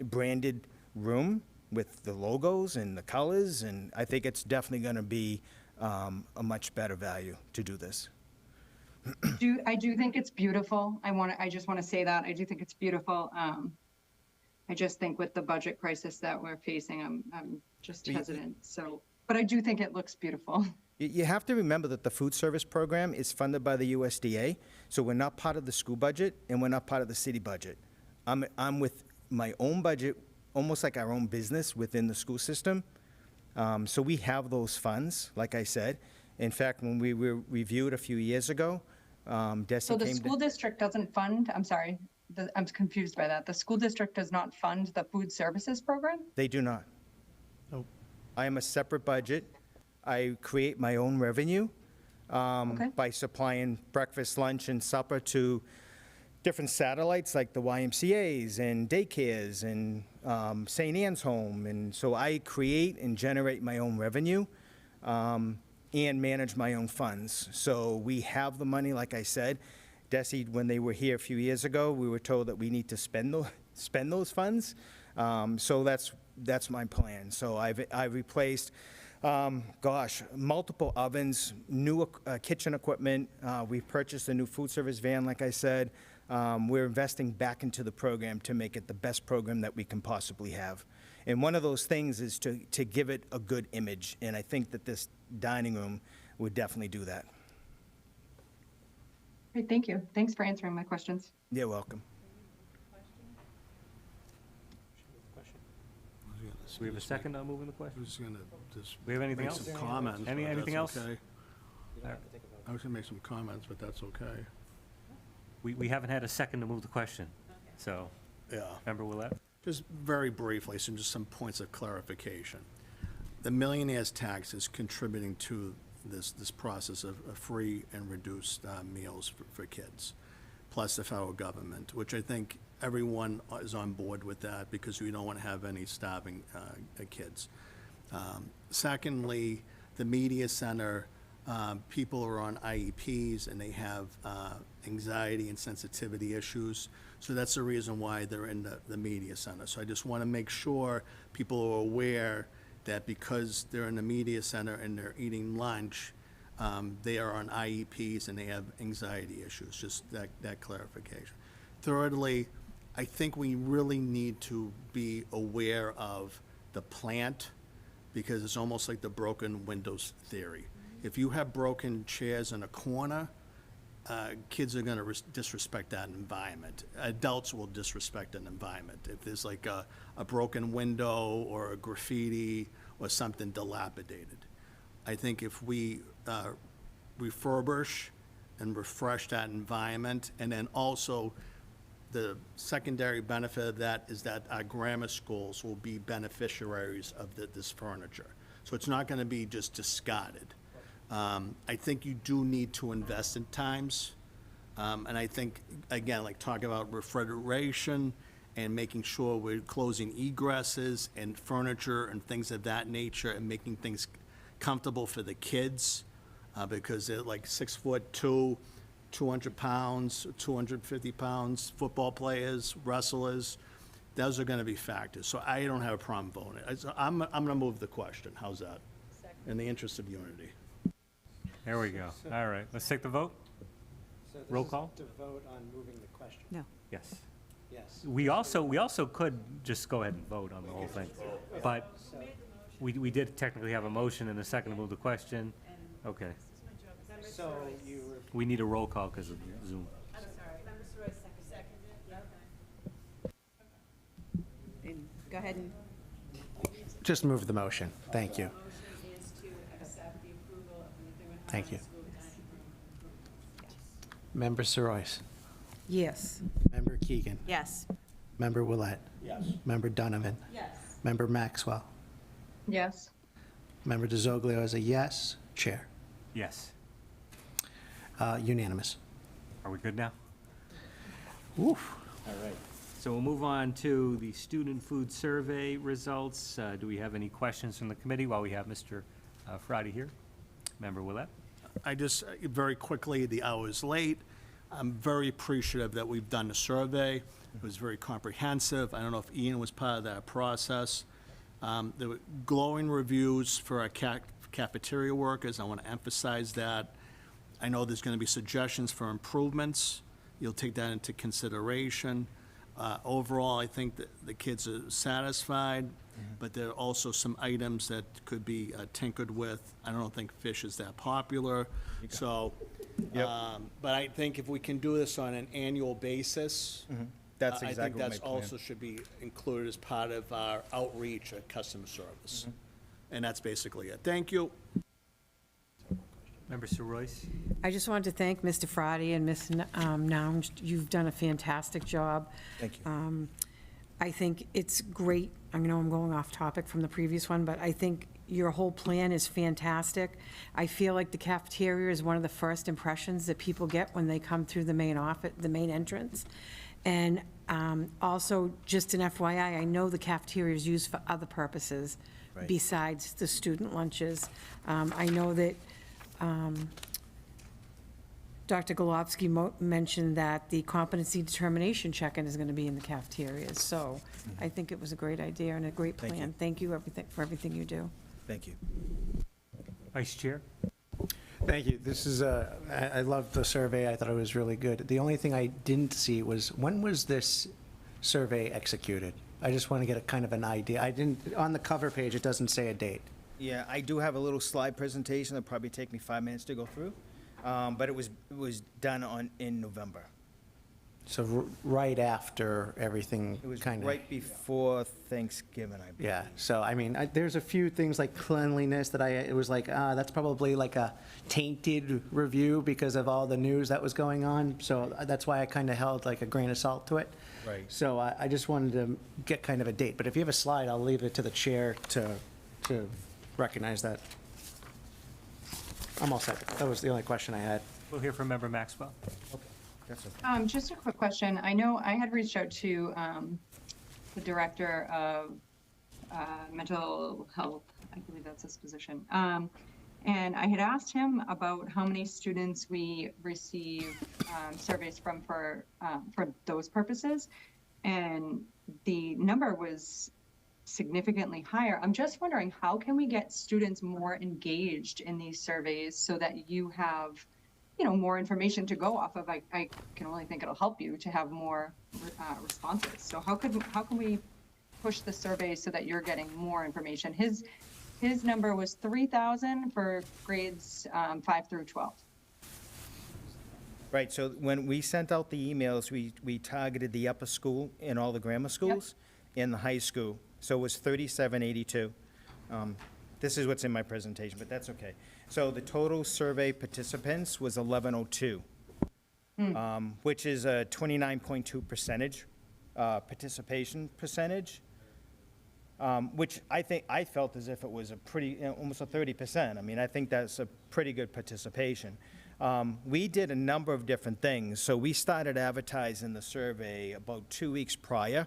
branded room with the logos and the colors, and I think it's definitely going to be a much better value to do this. I do think it's beautiful. I just want to say that I do think it's beautiful. I just think with the budget crisis that we're facing, I'm just hesitant. So, but I do think it looks beautiful. You have to remember that the food service program is funded by the USDA, so we're not part of the school budget and we're not part of the city budget. I'm with my own budget, almost like our own business within the school system. So we have those funds, like I said. In fact, when we were reviewed a few years ago, Desi So the came school district doesn't fund, I'm sorry, I'm confused by that. The school district does not fund the food services program? They do not. Nope. I am a separate budget. I create my own revenue by supplying breakfast, lunch, and supper to different satellites like the YMCA's and daycares and St. Anne's Home. And so I create and generate my own revenue and manage my own funds. So we have the money, like I said. Desi, when they were here a few years ago, we were told that we need to spend those funds. So that's my plan. So I've replaced, multiple ovens, new kitchen equipment. We've purchased a new food service van, like I said. We're investing back into the program to make it the best program that we can possibly have. And one of those things is to give it a good image. And I think that this dining room would definitely do that. Great, thank you. Thanks for answering my questions. You're welcome. Do we have a second on moving the question? I was going to just We have anything make else? some comments. but Anything that's else? okay. I was going to make some comments, but that's okay. We haven't had a second to move the question, so, Yeah. Member Willett? Just very briefly, so just some points of clarification. The millionaire's tax is contributing to this process of free and reduced meals for kids, plus the federal government, which I think everyone is on board with that because we don't want to have any starving kids. Secondly, the media center, people are on IEPs and they have anxiety and sensitivity issues. So that's the reason why they're in the media center. So I just want to make sure people are aware that because they're in the media center and they're eating lunch, they are on IEPs and they have anxiety issues, just that clarification. Thirdly, I think we really need to be aware of the plant because it's almost like the broken windows theory. If you have broken chairs in a corner, kids are going to disrespect that environment. Adults will disrespect an environment. If there's like a broken window or a graffiti or something dilapidated. I think if we refurbish and refresh that environment, and then also the secondary benefit of that is that our grammar schools will be beneficiaries of this furniture. So it's not going to be just discarded. I think you do need to invest in times. And I think, again, like talking about refrigeration and making sure we're closing egresses and furniture and things of that nature and making things comfortable for the kids, because they're like 6'2", 200 pounds, 250 pounds, football players, wrestlers. Those are going to be factors. So I don't have a problem voting. I'm going to move the question. How's that? In the interest of unity. There we go. All right, let's take the vote. So Roll call? To vote on moving the question. No. Yes. Yes. We also could just go ahead and vote on the whole thing, but we did technically have a motion and a second to move the question. Okay. So you were. We need a roll call because of Zoom. Go ahead and. Just move the motion. Thank you. Thank you. Member Sorois. Yes. Member Keegan. Yes. Member Willett. Yes. Member Donovan. Yes. Member Maxwell. Yes. Member DeZoglio is a yes. Chair. Yes. Unanimous. Are we good now? Oof. All right. So we'll move on to the student food survey results. Do we have any questions from the committee while we have Mr. Friday here? Member Willett? I just, very quickly, the hour's late. I'm very appreciative that we've done the survey. It was very comprehensive. I don't know if Ian was part of that process. There were glowing reviews for our cafeteria workers. I want to emphasize that. I know there's going to be suggestions for improvements. You'll take that into consideration. Overall, I think that the kids are satisfied, but there are also some items that could be tinkered with. I don't think fish is that popular, so, but I think if we can do this on an annual basis, That's I think exactly that's my plan. also should be included as part of our outreach at customer service. And that's basically it. Thank you. Member Royce? I just wanted to thank Mr. Friday and Ms. Noun. You've done a fantastic job. Thank you. I think it's great. I know I'm going off topic from the previous one, but I think your whole plan is fantastic. I feel like the cafeteria is one of the first impressions that people get when they come through the main office, the main entrance. And also, just an FYI, I know the cafeteria is used for other purposes besides the student lunches. I know that Dr. Golovsky mentioned that the competency determination check-in is going to be in the cafeterias. So I think it was a great idea and a great Thank plan. you. Thank you for everything you do. Thank you. Vice Chair? Thank you. This is, I loved the survey. I thought it was really good. The only thing I didn't see was, when was this survey executed? I just want to get a kind of an idea. I didn't, on the cover page, it doesn't say a date. Yeah, I do have a little slide presentation that'll probably take me 5 minutes to go through, but it was done in November. So right after everything It was kind of. right before Thanksgiving, I believe. Yeah, so I mean, there's a few things like cleanliness that it was like, that's probably like a tainted review because of all the news that was going on. So that's why I kind of held like a grain of salt to it. Right. So I just wanted to get kind of a date. But if you have a slide, I'll leave it to the chair to recognize that. I'm all set. That was the only question I had. We'll hear from Member Maxwell. That's okay. Just a quick question. I know I had reached out to the director of mental health, I believe that's his position. And I had asked him about how many students we receive surveys from for those purposes. And the number was significantly higher. I'm just wondering, how can we get students more engaged in these surveys so that you have, you know, more information to go off of? I can only think it'll help you to have more responses. So how can we push the survey so that you're getting more information? His number was 3,000 for grades 5 through 12. Right, so when we sent out the emails, we targeted the upper school and all the grammar schools and the high school. So it was 3782. This is what's in my presentation, but that's okay. So the total survey participants was 1102, which is a 29.2% participation percentage, which I felt as if it was a pretty, almost a 30%. I mean, I think that's a pretty good participation. We did a number of different things. So we started advertising the survey about 2 weeks prior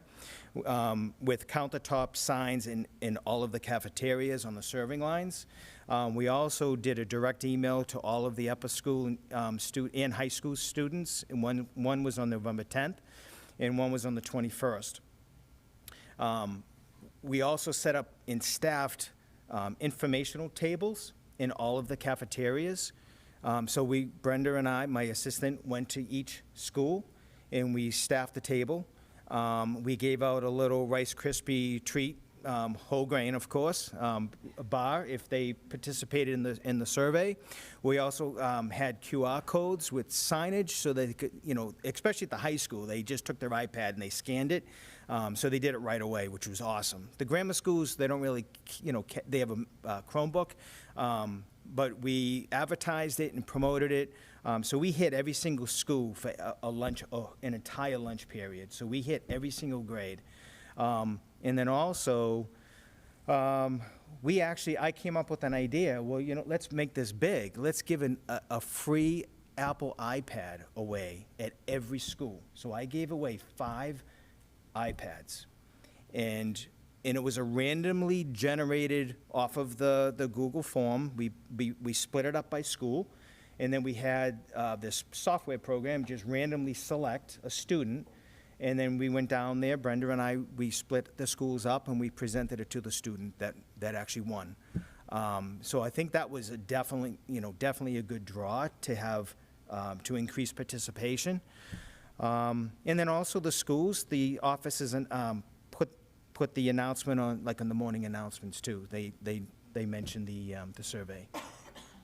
with countertop signs in all of the cafeterias on the serving lines. We also did a direct email to all of the upper school and high school students, and one was on November 10th, and one was on the 21st. We also set up and staffed informational tables in all of the cafeterias. So Brenda and I, my assistant, went to each school, and we staffed the table. We gave out a little Rice Krispie treat, whole grain, of course, a bar if they participated in the survey. We also had QR codes with signage so they could, especially at the high school, they just took their iPad and they scanned it. So they did it right away, which was awesome. The grammar schools, they don't really, they have a Chromebook, but we advertised it and promoted it. So we hit every single school for an entire lunch period. So we hit every single grade. And then also, I came up with an idea. Well, let's make this big. Let's give a free Apple iPad away at every school. So I gave away 5 iPads. And it was a randomly generated off of the Google form. We split it up by school. And then we had this software program just randomly select a student. And then we went down there, Brenda and I, we split the schools up and we presented it to the student that actually won. So I think that was definitely a good draw to have, to increase participation. And then also the schools, the offices put the announcement on, like in the morning announcements too. They mentioned the survey.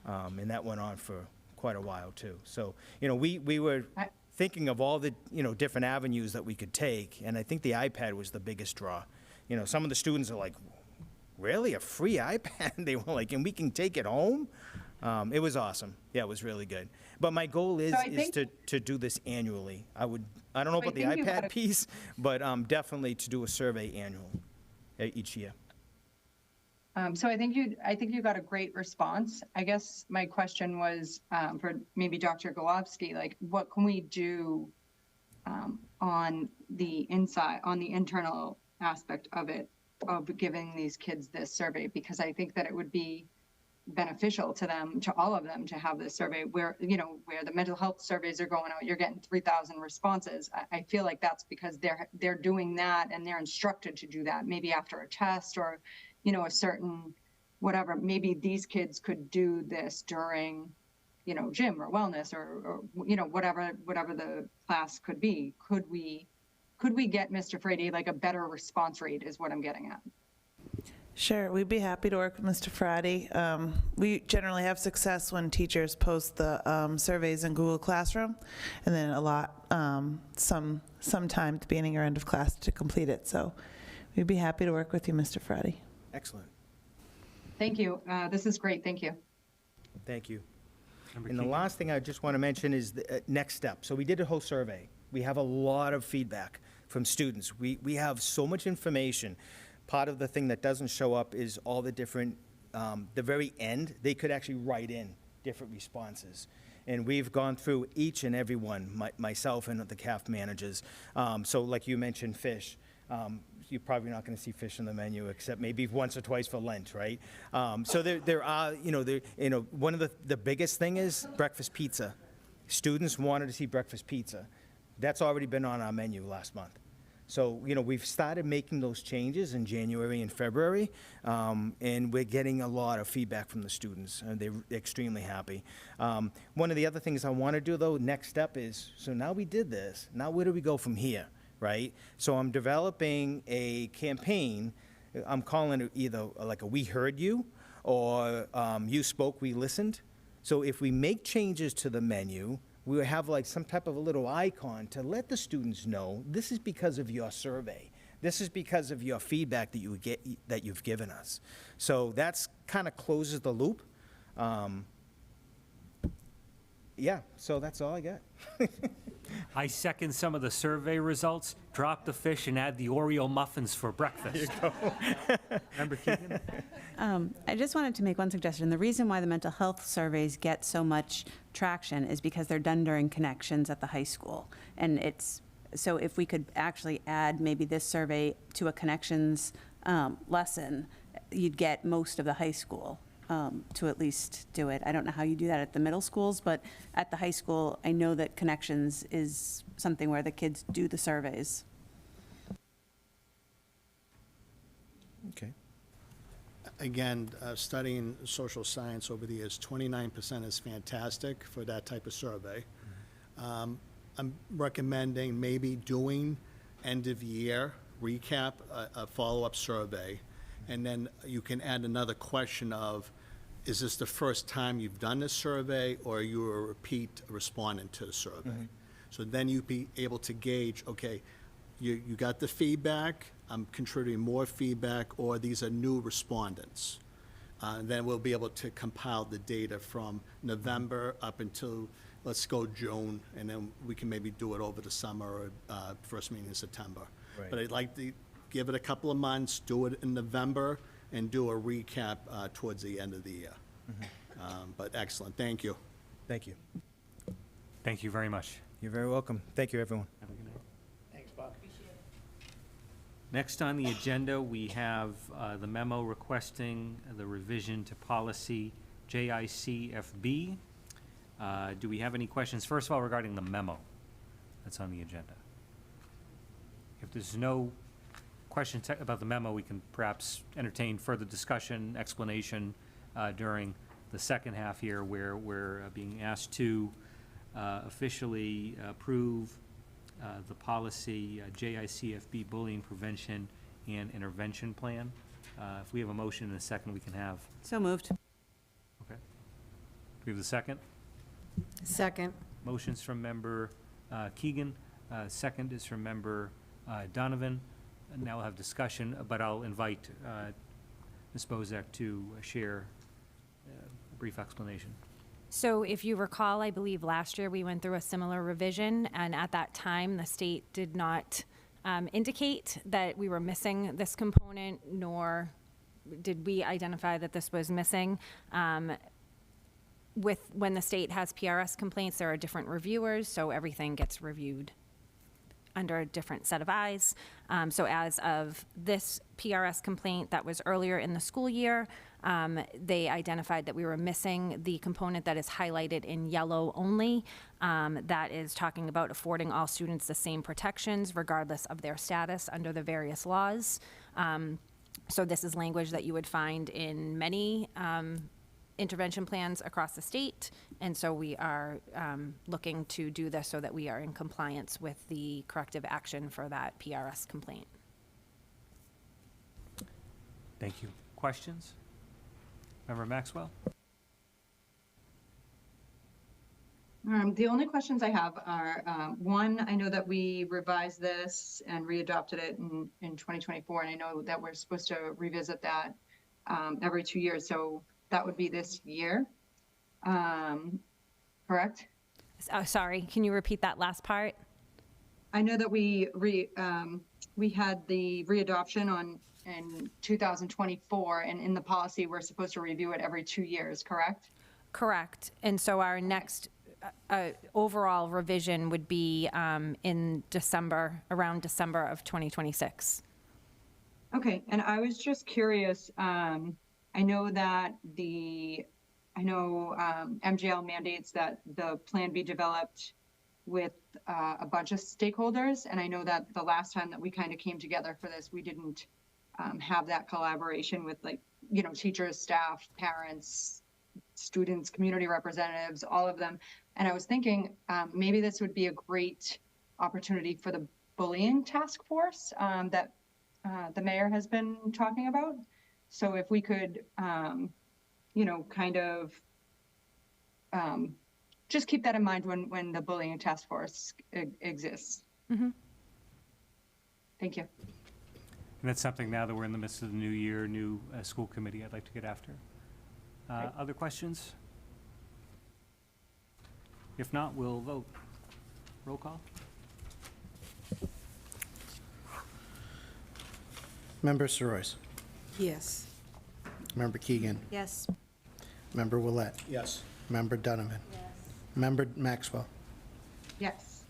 And that went on for quite a while too. So, we were thinking of all the, different avenues that we could take, and I think the iPad was the biggest draw. Some of the students are like, really, a free iPad? They were like, and we can take it home? It was awesome. Yeah, it was really good. But my goal is to do this annually. I don't know about the iPad piece, but definitely to do a survey each year. So I think you got a great response. I guess my question was for maybe Dr. Golofsky, like what can we do on the internal aspect of it, of giving these kids this survey? Because I think that it would be beneficial to them, to all of them, to have this survey where the mental health surveys are going out, you're getting 3,000 responses. I feel like that's because they're doing that and they're instructed to do that, maybe after a test or a certain whatever. Maybe these kids could do this during, gym or wellness or whatever the class could be. Could we get, Mr. Frady, like a better response rate is what I'm getting at. Sure, we'd be happy to work with Mr. Frady. We generally have success when teachers post the surveys in Google Classroom, and then some time at the beginning or end of class to complete it. So we'd be happy to work with you, Mr. Frady. Excellent. Thank you. This is great. Thank you. Thank you. And the last thing I just want to mention is the next step. So we did a whole survey. We have a lot of feedback from students. We have so much information. Part of the thing that doesn't show up is all the different, the very end, they could actually write in different responses. And we've gone through each and every one, myself and the CAF managers. So like you mentioned, fish. You're probably not going to see fish on the menu except maybe once or twice for Lent, right? So there are, one of the biggest thing is breakfast pizza. Students wanted to see breakfast pizza. That's already been on our menu last month. So, we've started making those changes in January and February, and we're getting a lot of feedback from the students, and they're extremely happy. One of the other things I want to do, though, next step is, so now we did this, now where do we go from here? Right? So I'm developing a campaign. I'm calling it either like a We Heard You or You Spoke, We Listened. So if we make changes to the menu, we will have like some type of a little icon to let the students know this is because of your survey. This is because of your feedback that you've given us. So that's kind of closes the loop. Yeah, so that's all I got. I second some of the survey results. Drop the fish and add the Oreo muffins for breakfast. Member Keegan? I just wanted to make one suggestion. The reason why the mental health surveys get so much traction is because they're done during connections at the high school. And so if we could actually add maybe this survey to a connections lesson, you'd get most of the high school to at least do it. I don't know how you do that at the middle schools, but at the high school, I know that connections is something where the kids do the surveys. Okay. Again, studying social science over the years, 29% is fantastic for that type of survey. I'm recommending maybe doing end-of-year recap, a follow-up survey, and then you can add another question of, is this the first time you've done this survey, or are you a repeat respondent to the survey? So then you'd be able to gauge, okay, you got the feedback, I'm contributing more feedback, or these are new respondents. Then we'll be able to compile the data from November up until, let's go June, and then we can maybe do it over the summer or first meeting in September. Right. But I'd like to give it a couple of months, do it in November, and do a recap towards the end of the year. But excellent, thank you. Thank you. Thank you very much. You're very welcome. Thank you, everyone. Thanks, Bob. Next on the agenda, we have the memo requesting the revision to policy JICFB. Do we have any questions, first of all, regarding the memo that's on the agenda? If there's no questions about the memo, we can perhaps entertain further discussion, explanation during the second half here, where we're being asked to officially approve the policy JICFB bullying prevention and intervention plan. If we have a motion in a second, we can have. So moved. Okay. Do we have the second? Second. Motion's from member Keegan. Second is from member Donovan. And now we'll have discussion, but I'll invite Ms. Bozak to share a brief explanation. So if you recall, I believe last year we went through a similar revision, and at that time, the state did not indicate that we were missing this component, nor did we identify that this was missing. When the state has PRS complaints, there are different reviewers, so everything gets reviewed under a different set of eyes. So as of this PRS complaint that was earlier in the school year, they identified that we were missing the component that is highlighted in yellow only. That is talking about affording all students the same protections regardless of their status under the various laws. So this is language that you would find in many intervention plans across the state, and so we are looking to do this so that we are in compliance with the corrective action for that PRS complaint. Thank you. Questions? Member Maxwell? The only questions I have are, one, I know that we revised this and readopted it in 2024, and I know that we're supposed to revisit that every 2 years, so that would be this year, correct? Sorry, can you repeat that last part? I know that we had the readoption in 2024, and in the policy, we're supposed to review it every 2 years, correct? Correct. And so our next overall revision would be in December, around December of 2026. Okay, and I was just curious, I know that MGL mandates that the plan be developed with a bunch of stakeholders, and I know that the last time that we kind of came together for this, we didn't have that collaboration with, like, teachers, staff, parents, students, community representatives, all of them. And I was thinking maybe this would be a great opportunity for the bullying task force that the mayor has been talking about. So if we could, just keep that in mind when the bullying task force exists. Mm-hmm. Thank you. And that's something, now that we're in the midst of the new year, new school committee, I'd like to get after. Other questions? If not, we'll vote. Roll call? Member Sorois. Yes. Member Keegan. Yes. Member Willett. Yes. Member Donovan. Yes. Member Maxwell. Yes.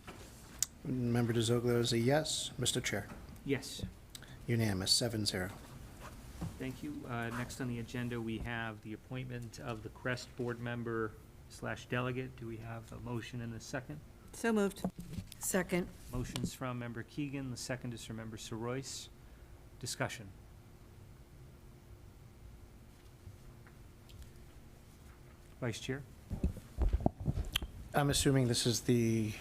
Member DeZoglio is a yes. Mr. Chair. Yes. Unanimous, 7-0. Thank you. Next on the agenda, we have the appointment of the Crest Board Member / Delegate. Do we have a motion and a second? So moved. Second. Motion's from Member Keegan, the second is from Member Sorois. Discussion. Vice Chair? I'm assuming this is the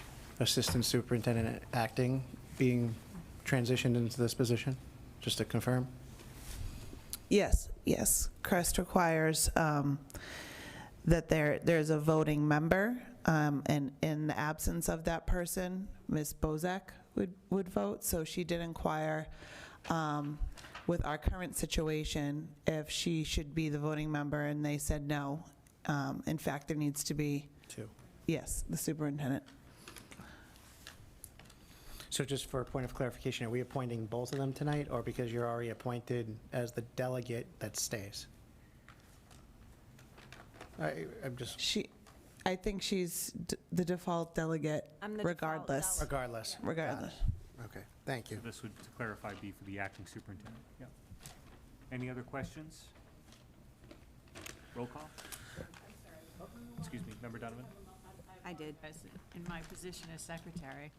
Assistant Superintendent acting being transitioned into this position, just to confirm? Yes, yes. Crest requires that there's a voting member, and in the absence of that person, Ms. Bozak would vote. So she did inquire with our current situation if she should be the voting member, and they said no. In fact, there needs to be, Two. yes, the superintendent. So just for a point of clarification, are we appointing both of them tonight, or because you're already appointed as the delegate, that stays? I'm just, I think she's the default delegate I'm the default regardless. regardless. Regardless. Okay, thank you. This would, to clarify, be for the acting superintendent. Yep. Any other questions? Roll call? Excuse me, Member Donovan? I did. In my position as secretary.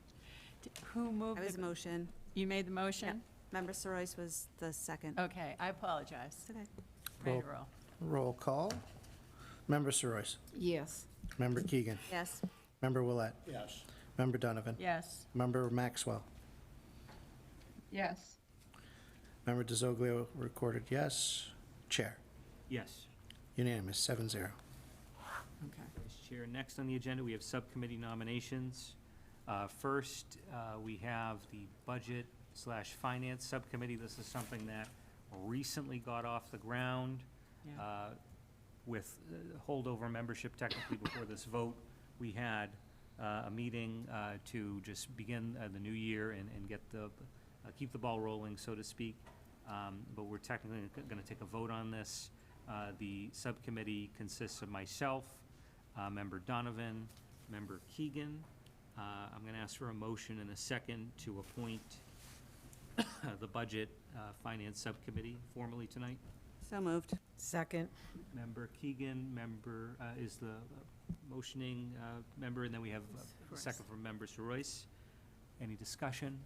Who moved? I was motion. You made the motion? Member Sorois was the second. Okay, I apologize. Okay. Ready to roll. Roll call. Member Sorois. Yes. Member Keegan. Yes. Member Willett. Yes. Member Donovan. Yes. Member Maxwell. Yes. Member DeZoglio recorded yes. Chair. Yes. Unanimous, 7-0. Okay. Vice Chair, next on the agenda, we have subcommittee nominations. First, we have the Budget / Finance Subcommittee. This is something that recently got off the ground Yeah. with holdover membership technically before this vote. We had a meeting to just begin the new year and get the, keep the ball rolling, so to speak. But we're technically going to take a vote on this. The subcommittee consists of myself, Member Donovan, Member Keegan. I'm going to ask for a motion and a second to appoint the Budget Finance Subcommittee formally tonight. So moved. Second. Member Keegan, member, is the motioning member, and then we have a second from Member Sorois. Any discussion?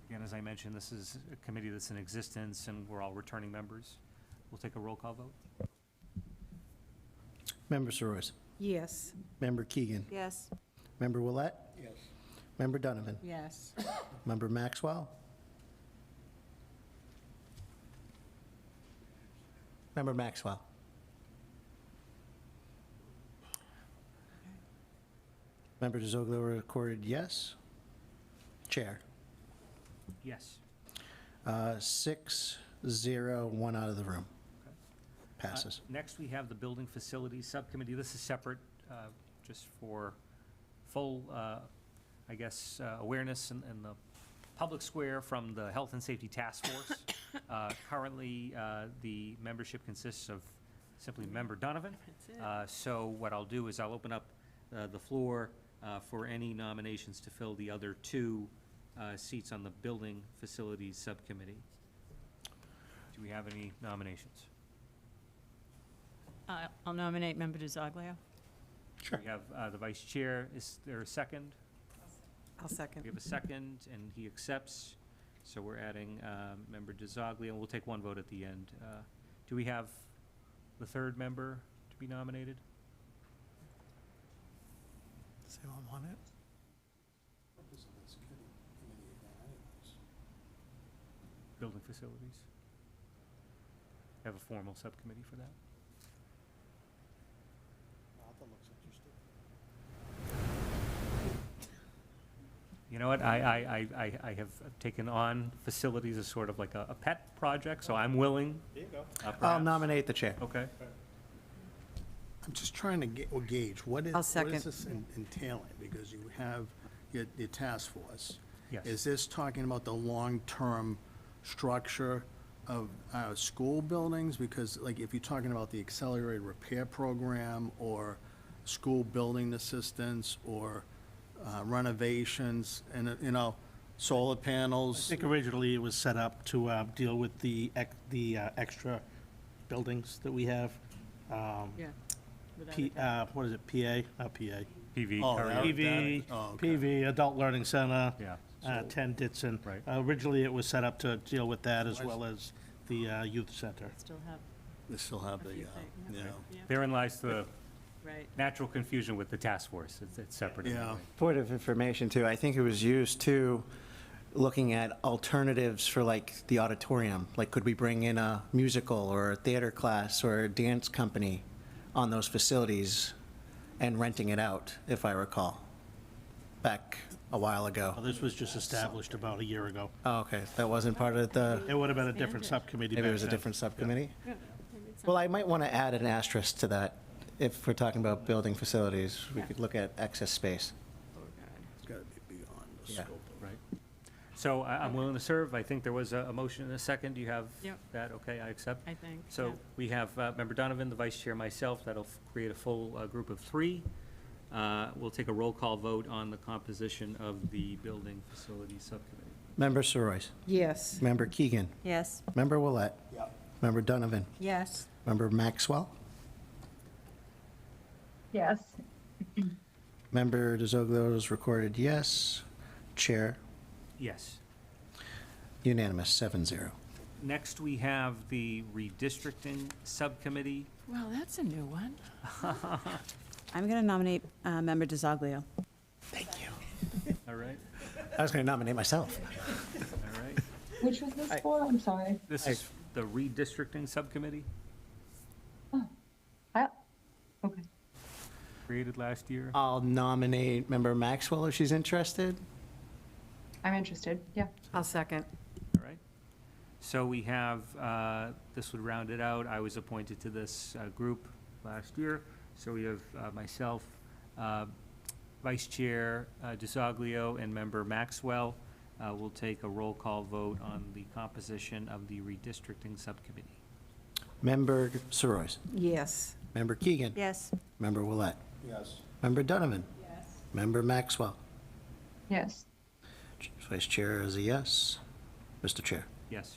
Again, as I mentioned, this is a committee that's in existence, and we're all returning members. We'll take a roll call vote. Member Sorois. Yes. Member Keegan. Yes. Member Willett. Yes. Member Donovan. Yes. Member Maxwell. Member Maxwell. Member DeZoglio recorded yes. Chair. Yes. 6-0, one out of the room. Passes. Next, we have the Building Facilities Subcommittee. This is separate, just for full, I guess, awareness in the public square from the Health and Safety Task Force. Currently, the membership consists of simply Member Donovan. So what I'll do is I'll open up the floor for any nominations to fill the other two seats on the Building Facilities Subcommittee. Do we have any nominations? I'll nominate Member DeZoglio. Sure. We have the Vice Chair. Is there a second? I'll second. We have a second, and he accepts. So we're adding Member DeZoglio, and we'll take one vote at the end. Do we have the third member to be nominated? Does anyone want it? Building Facilities? Have a formal subcommittee for that? You know what, I have taken on facilities as sort of like a pet project, so I'm willing. There you go. perhaps. I'll nominate the chair. Okay. I'm just trying to gauge, what I'll is second. this entailing? Because you have your task force. Yes. Is this talking about the long-term structure of school buildings? Because, like, if you're talking about the accelerated repair program, or school building assistance, or renovations, and, solar I panels. think originally it was set up to deal with the extra buildings that we have. Yeah. What is it, PA? Not PA. PV. Oh, that- PV, oh, okay. PV, Adult Learning Center. Yeah. 10 Ditson. Right. Originally, it was set up to deal with that as well as the youth center. Still have, They still have a the, few things. yeah. Therein lies the Right. natural confusion with the task force. It's separate. Yeah. anyway. Point of information, too, I think it was used, too, looking at alternatives for, like, the auditorium. Like, could we bring in a musical or a theater class or a dance company on those facilities and renting it out, if I recall, back a while ago? Well, this was just established about a year ago. Oh, okay, that wasn't part of the, It would have been a different subcommittee maybe it back was a then. different subcommittee? Yeah, maybe it's Well, I might want to add an asterisk to that. If we're talking about building facilities, we could look at excess space. It's got to be beyond the Yeah. scope. Right. So I'm willing to serve. I think there was a motion and a second. Do you have Yep. that? Okay, I accept. I think. So yeah. we have Member Donovan, the vice chair, myself. That'll create a full group of 3. We'll take a roll call vote on the composition of the building facilities subcommittee. Member Soroyce. Yes. Member Keegan. Yes. Member Willett. Member Donovan. Yes. Member Maxwell. Yes. Member DeZoglio is recorded yes. Chair, Yes. unanimous, 7-0. Next, we have the redistricting subcommittee. Well, that's a new one. I'm going to nominate Member DeZoglio. Thank you. All right, I was going to nominate myself. all right. Which was this for? I'm sorry. This is the redistricting subcommittee, Okay. created last year. I'll nominate Member Maxwell if she's interested. I'm interested. Yeah. I'll second. All right. So we have, this would round it out. I was appointed to this group last year. So we have myself, Vice Chair DeZoglio, and Member Maxwell. We'll take a roll call vote on the composition of the redistricting subcommittee. Member Soroyce. Yes. Member Keegan. Yes. Member Willett. Yes. Member Donovan. Yes. Member Maxwell. Yes. Vice Chair is a yes. Mr. Chair, Yes.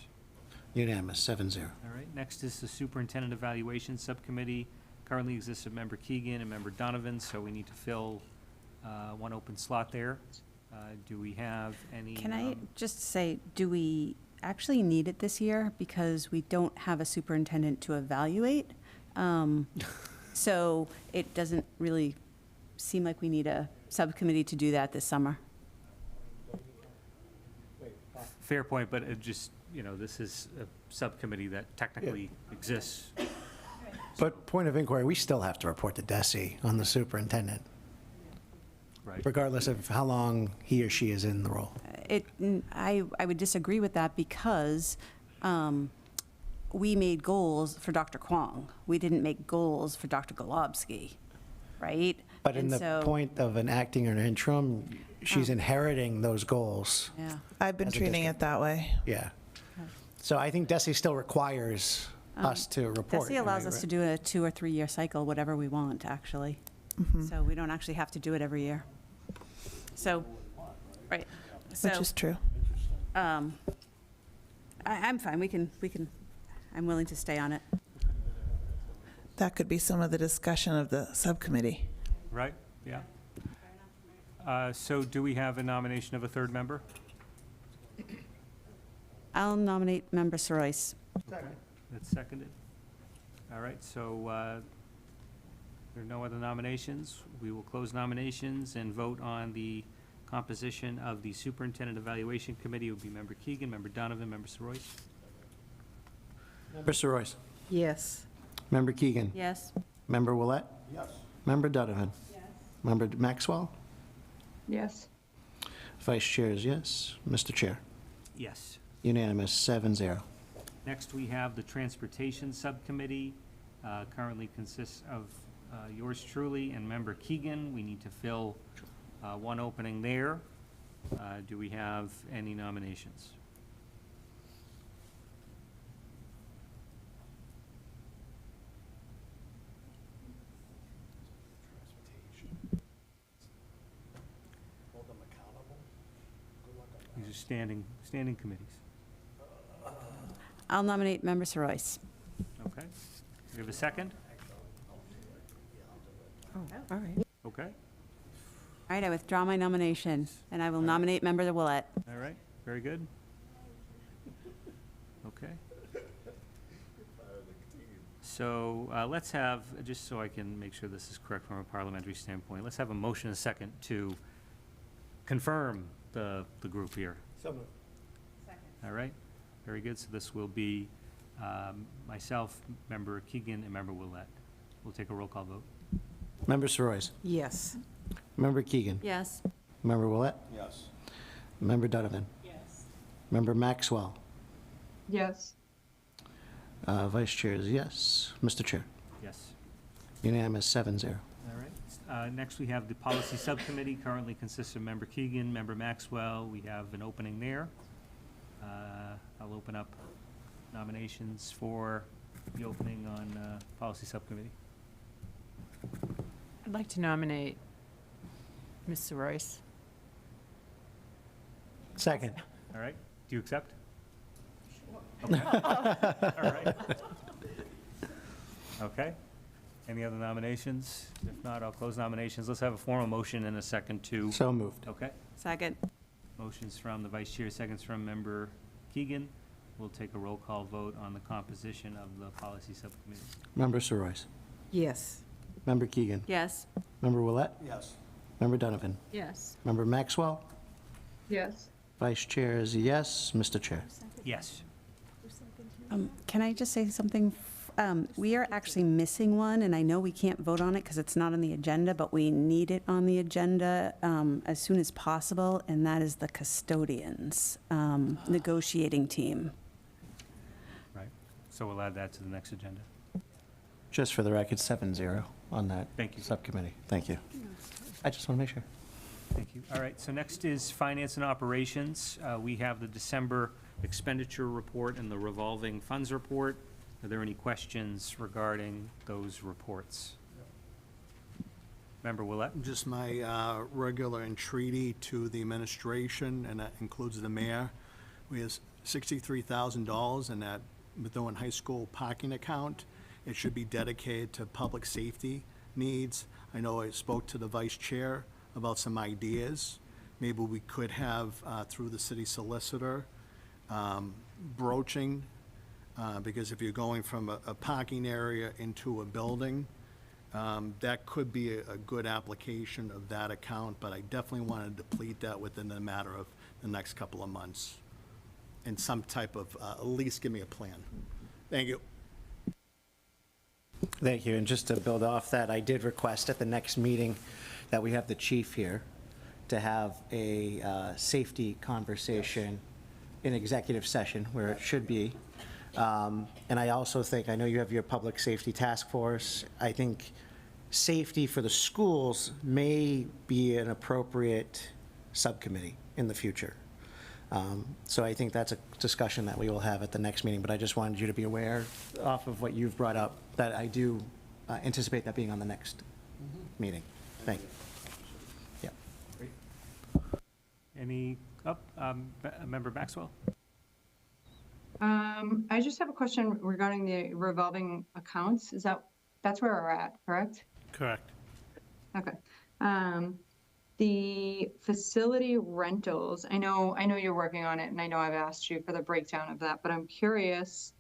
unanimous, 7-0. All right. Next is the superintendent evaluation subcommittee. Currently exists of Member Keegan and Member Donovan, so we need to fill one open slot there. Do we have any? Can I just say, do we actually need it this year? Because we don't have a superintendent to evaluate. So it doesn't really seem like we need a subcommittee to do that this summer. Fair point, but it just, this is a subcommittee that technically exists. But point of inquiry, we still have to report to DESI on the superintendent, Right. regardless of how long he or she is in the role. I would disagree with that because we made goals for Dr. Kwong. We didn't make goals for Dr. Golubsky, right? But in And the so- point of an acting or an interim, she's inheriting those goals. Yeah. I've been As a treating district. it that way. Yeah. So I think DESI still requires us to report. DESI allows us to do a 2 or 3 year cycle, whatever we want, actually. Mm-hmm. So we don't actually have to do it every year. So, right. Which is true. I'm fine. We can, I'm willing to stay on it. That could be some of the discussion of the subcommittee. Right, yeah. So do we have a nomination of a third member? I'll nominate Member Soroyce. That's seconded. All right, so there are no other nominations. We will close nominations and vote on the composition of the Superintendent Evaluation Committee. It would be Member Keegan, Member Donovan, Member Soroyce. Member Soroyce. Yes. Member Keegan. Yes. Member Willett. Yes. Member Donovan. Yes. Member Maxwell. Yes. Vice Chair is yes. Mr. Chair, Yes. unanimous, 7-0. Next, we have the Transportation Subcommittee. Currently consists of yours truly and Member Keegan. We need to fill one opening there. Do we have any nominations? These are standing committees. I'll nominate Member Royce. Okay. Do we have a second? Oh, all right. Okay. All right, I withdraw my nomination, and I will nominate Member Willett. All right, very good. Okay. So let's have, just so I can make sure this is correct from a parliamentary standpoint, let's have a motion and a second to confirm the group here. So moved. All right, very good. So this will be myself, Member Keegan, and Member Willett. We'll take a roll call vote. Member Soroyce. Yes. Member Keegan. Yes. Member Willett. Yes. Member Donovan. Yes. Member Maxwell. Yes. Vice Chair is yes. Mr. Chair. Yes. Unanimous, 7-0. All right. Next, we have the Policy Subcommittee, currently consists of Member Keegan, Member Maxwell. We have an opening there. I'll open up nominations for the opening on Policy Subcommittee. I'd like to nominate Ms. Royce. Second. All right. Do you accept? Okay. All right. Okay. Any other nominations? If not, I'll close nominations. Let's have a formal motion and a second to. So moved. Okay. Second. Motions from the Vice Chair, seconds from Member Keegan. We'll take a roll call vote on the composition of the Policy Subcommittee. Member Soroyce. Yes. Member Keegan. Yes. Member Willett. Yes. Member Donovan. Yes. Member Maxwell. Yes. Vice Chair is yes. Mr. Chair. Yes. Can I just say something? We are actually missing one, and I know we can't vote on it because it's not on the agenda, but we need it on the agenda as soon as possible, and that is the custodians negotiating team. Right. So we'll add that to the next agenda. Just for the record, 7-0 on that Thank you. subcommittee. Thank you. I just want to make sure. Thank you. All right, so next is Finance and Operations. We have the December expenditure report and the revolving funds report. Are there any questions regarding those reports? Member Willett? Just my regular entreaty to the administration, and that includes the mayor. We have $63,000 in that Methuen High School parking account. It should be dedicated to public safety needs. I know I spoke to the vice chair about some ideas. Maybe we could have, through the city solicitor, broaching, because if you're going from a parking area into a building, that could be a good application of that account, but I definitely want to deplete that within a matter of the next couple of months. And some type of, at least give me a plan. Thank you. Thank you. And just to build off that, I did request at the next meeting that we have the chief here to have a safety conversation in executive session where it should be. And I also think, I know you have your public safety task force. I think safety for the schools may be an appropriate subcommittee in the future. So I think that's a discussion that we will have at the next meeting, but I just wanted you to be aware, off of what you've brought up, that I do anticipate that being on the next meeting. Thank you. Yeah. Any, Member Maxwell? I just have a question regarding the revolving accounts. That's where we're at, correct? Correct. Okay. The facility rentals, I know you're working on it, and I know I've asked you for the breakdown of that, but I'm curious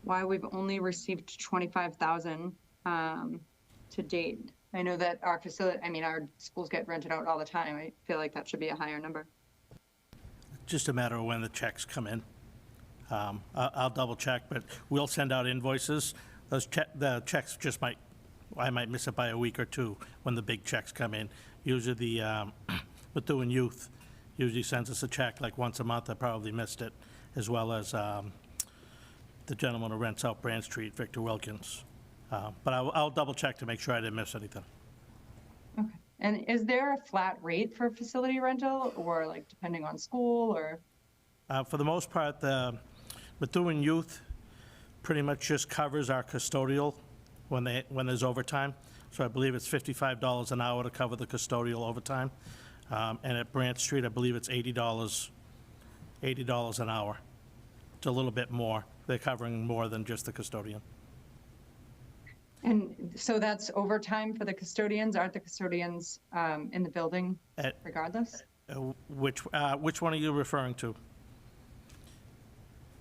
why we've only received 25,000 to date. I know that our schools get rented out all the time. I feel like that should be a higher number. Just a matter of when the checks come in. I'll double check, but we'll send out invoices. The checks I might miss it by a week or two when the big checks come in. Usually the Methuen Youth usually sends us a check like once a month. I probably missed it, as well as the gentleman who rents out Brand Street, Victor Wilkins. But I'll double check to make sure I didn't miss anything. Okay. And is there a flat rate for facility rental or like depending on school or? For the most part, the Methuen Youth pretty much just covers our custodial when there's overtime. So I believe it's $55 an hour to cover the custodial overtime. And at Branch Street, I believe it's $80 an hour. It's a little bit more. They're covering more than just the custodian. And so that's overtime for the custodians? Aren't the custodians in the building regardless? Which one are you referring to?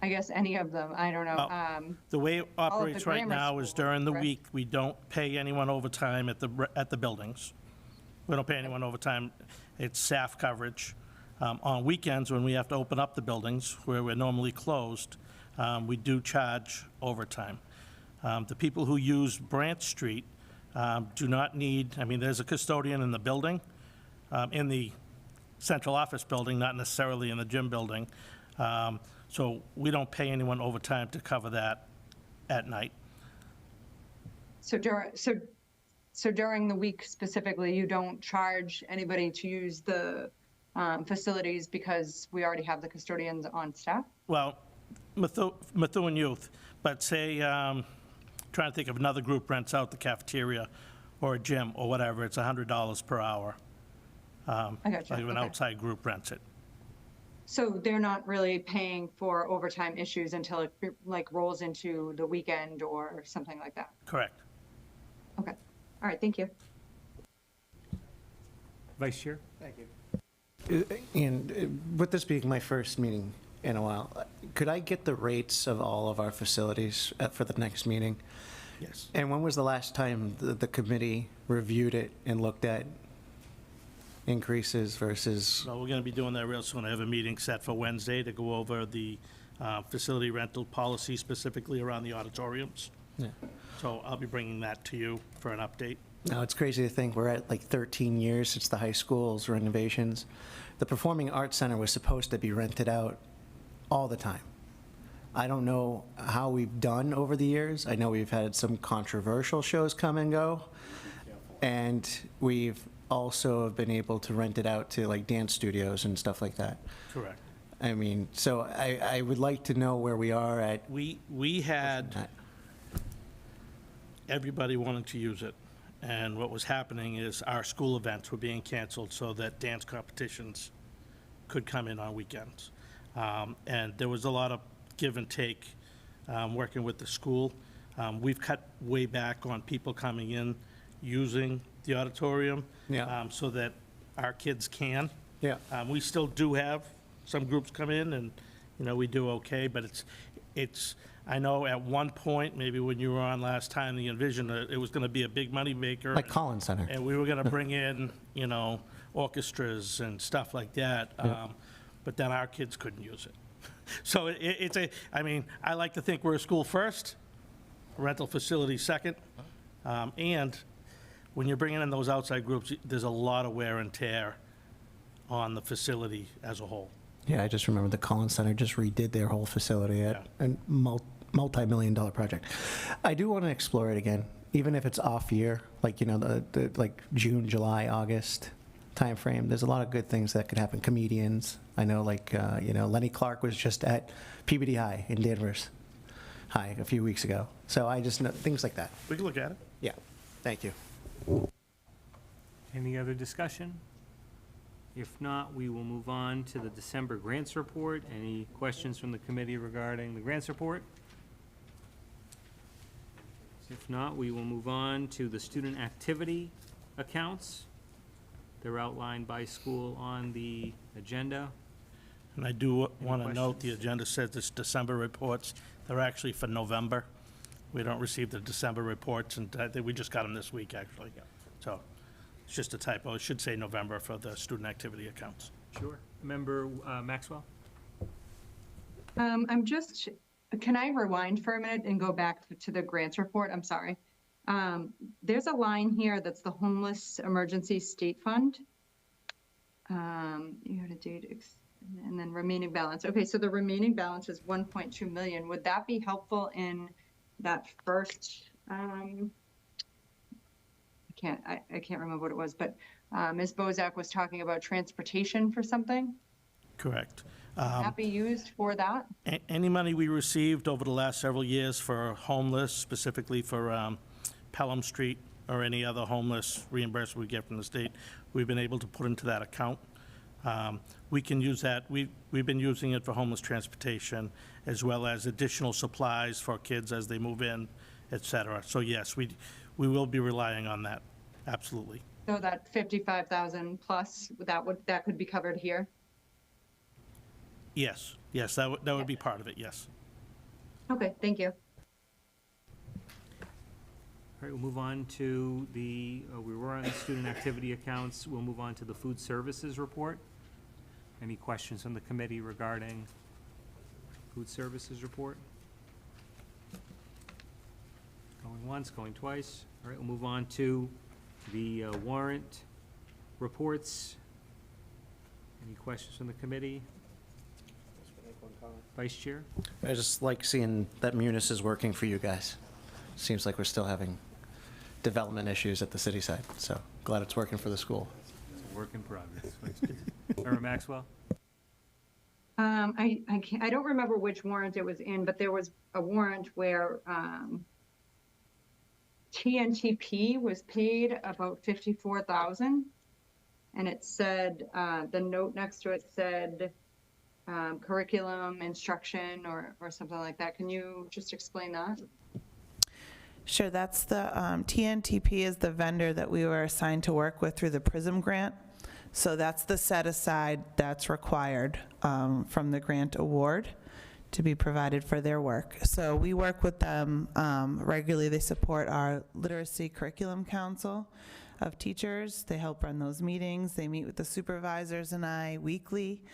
I guess any of them, I don't know. The way it all of the operates right grammar now is schools, during the correct? week, we don't pay anyone overtime at the buildings. We don't pay anyone overtime. It's staff coverage. On weekends, when we have to open up the buildings where we're normally closed, we do charge overtime. The people who use Branch Street do not need, I mean, there's a custodian in the building, in the central office building, not necessarily in the gym building. So we don't pay anyone overtime to cover that at night. So during the week specifically, you don't charge anybody to use the facilities because we already have the custodians on staff? Well, Methuen Youth, but say, trying to think of another group rents out the cafeteria or a gym or whatever, it's $100 per hour. I gotcha. Like if an Okay. outside group rents it. So they're not really paying for overtime issues until it like rolls into the weekend or something like that? Correct. Okay. All right, thank you. Vice Chair? Thank you. And with this being my first meeting in a while, could I get the rates of all of our facilities for the next meeting? Yes. And when was the last time the committee reviewed it and looked at increases versus? Well, we're going to be doing that real soon. I have a meeting set for Wednesday to go over the facility rental policy specifically around the auditoriums. Yeah. So I'll be bringing that to you for an update. No, it's crazy to think we're at like 13 years since the high school's renovations. The Performing Arts Center was supposed to be rented out all the time. I don't know how we've done over the years. I know we've had some controversial shows come and go. And we've also been able to rent it out to like dance studios and stuff like that. Correct. I mean, so I would like to know where we are at. We had everybody wanting to use it. And what was happening is our school events were being canceled so that dance competitions could come in on weekends. And there was a lot of give and take working with the school. We've cut way back on people coming in using the auditorium so that our kids can. Yeah. We still do have some groups come in and, you know, we do okay, but it's I know at one point, maybe when you were on last time, the envision, it was going to be a big money maker. Like Collins Center. And we were going to bring in, you know, orchestras and stuff like that. But then our kids couldn't use it. So I mean, I like to think we're a school first, rental facility second. And when you're bringing in those outside groups, there's a lot of wear and tear on the facility as a whole. Yeah, I just remember the Collins Center just redid their whole facility at a multi-million-dollar project. I do want to explore it again, even if it's off year, like, you know, the like June, July, August timeframe. There's a lot of good things that could happen. Comedians, I know, like, you know, Lenny Clark was just at PBD High in Danvers High a few weeks ago. So I just know things like that. We can look at it. Yeah, thank you. Any other discussion? If not, we will move on to the December grants report. Any questions from the committee regarding the grants report? If not, we will move on to the student activity accounts. They're outlined by school on the agenda. And I do want to Any note, the agenda says it's December reports. They're actually for November. We don't receive the December reports, and I think we just got them this week, actually. So it's just a typo. It should say November for the student activity accounts. Sure. Member Maxwell? Can I rewind for a minute and go back to the grants report? I'm sorry. There's a line here that's the Homeless Emergency State Fund. You had a date, and then remaining balance. Okay, so the remaining balance is 1.2 million. Would that be helpful in that first I can't remember what it was, but Ms. Bozak was talking about transportation for something. Correct. Can that be used for that? Any money we received over the last several years for homeless, specifically for Pelham Street or any other homeless reimbursement we get from the state, we've been able to put into that account. We can use that. We've been using it for homeless transportation as well as additional supplies for kids as they move in, et cetera. So yes, we will be relying on that, absolutely. So that 55,000 plus, that could be covered here? Yes, that would be part of it, yes. Okay, thank you. All right, we'll move on to we were on the student activity accounts. We'll move on to the food services report. Any questions from the committee regarding food services report? Going once, going twice. All right, we'll move on to the warrant reports. Any questions from the committee? Vice Chair? I just like seeing that Munis is working for you guys. Seems like we're still having development issues at the city side, so glad it's working for the school. It's a work in progress. Member Maxwell? I don't remember which warrant it was in, but there was a warrant where TNTP was paid about 54,000, and it said the note next to it said curriculum instruction or something like that. Can you just explain that? Sure, that's the, TNTP is the vendor that we were assigned to work with through the PRISM grant. So that's the set aside that's required from the grant award to be provided for their work. So we work with them regularly. They support our Literacy Curriculum Council of teachers. They help run those meetings. They meet with the supervisors and I weekly.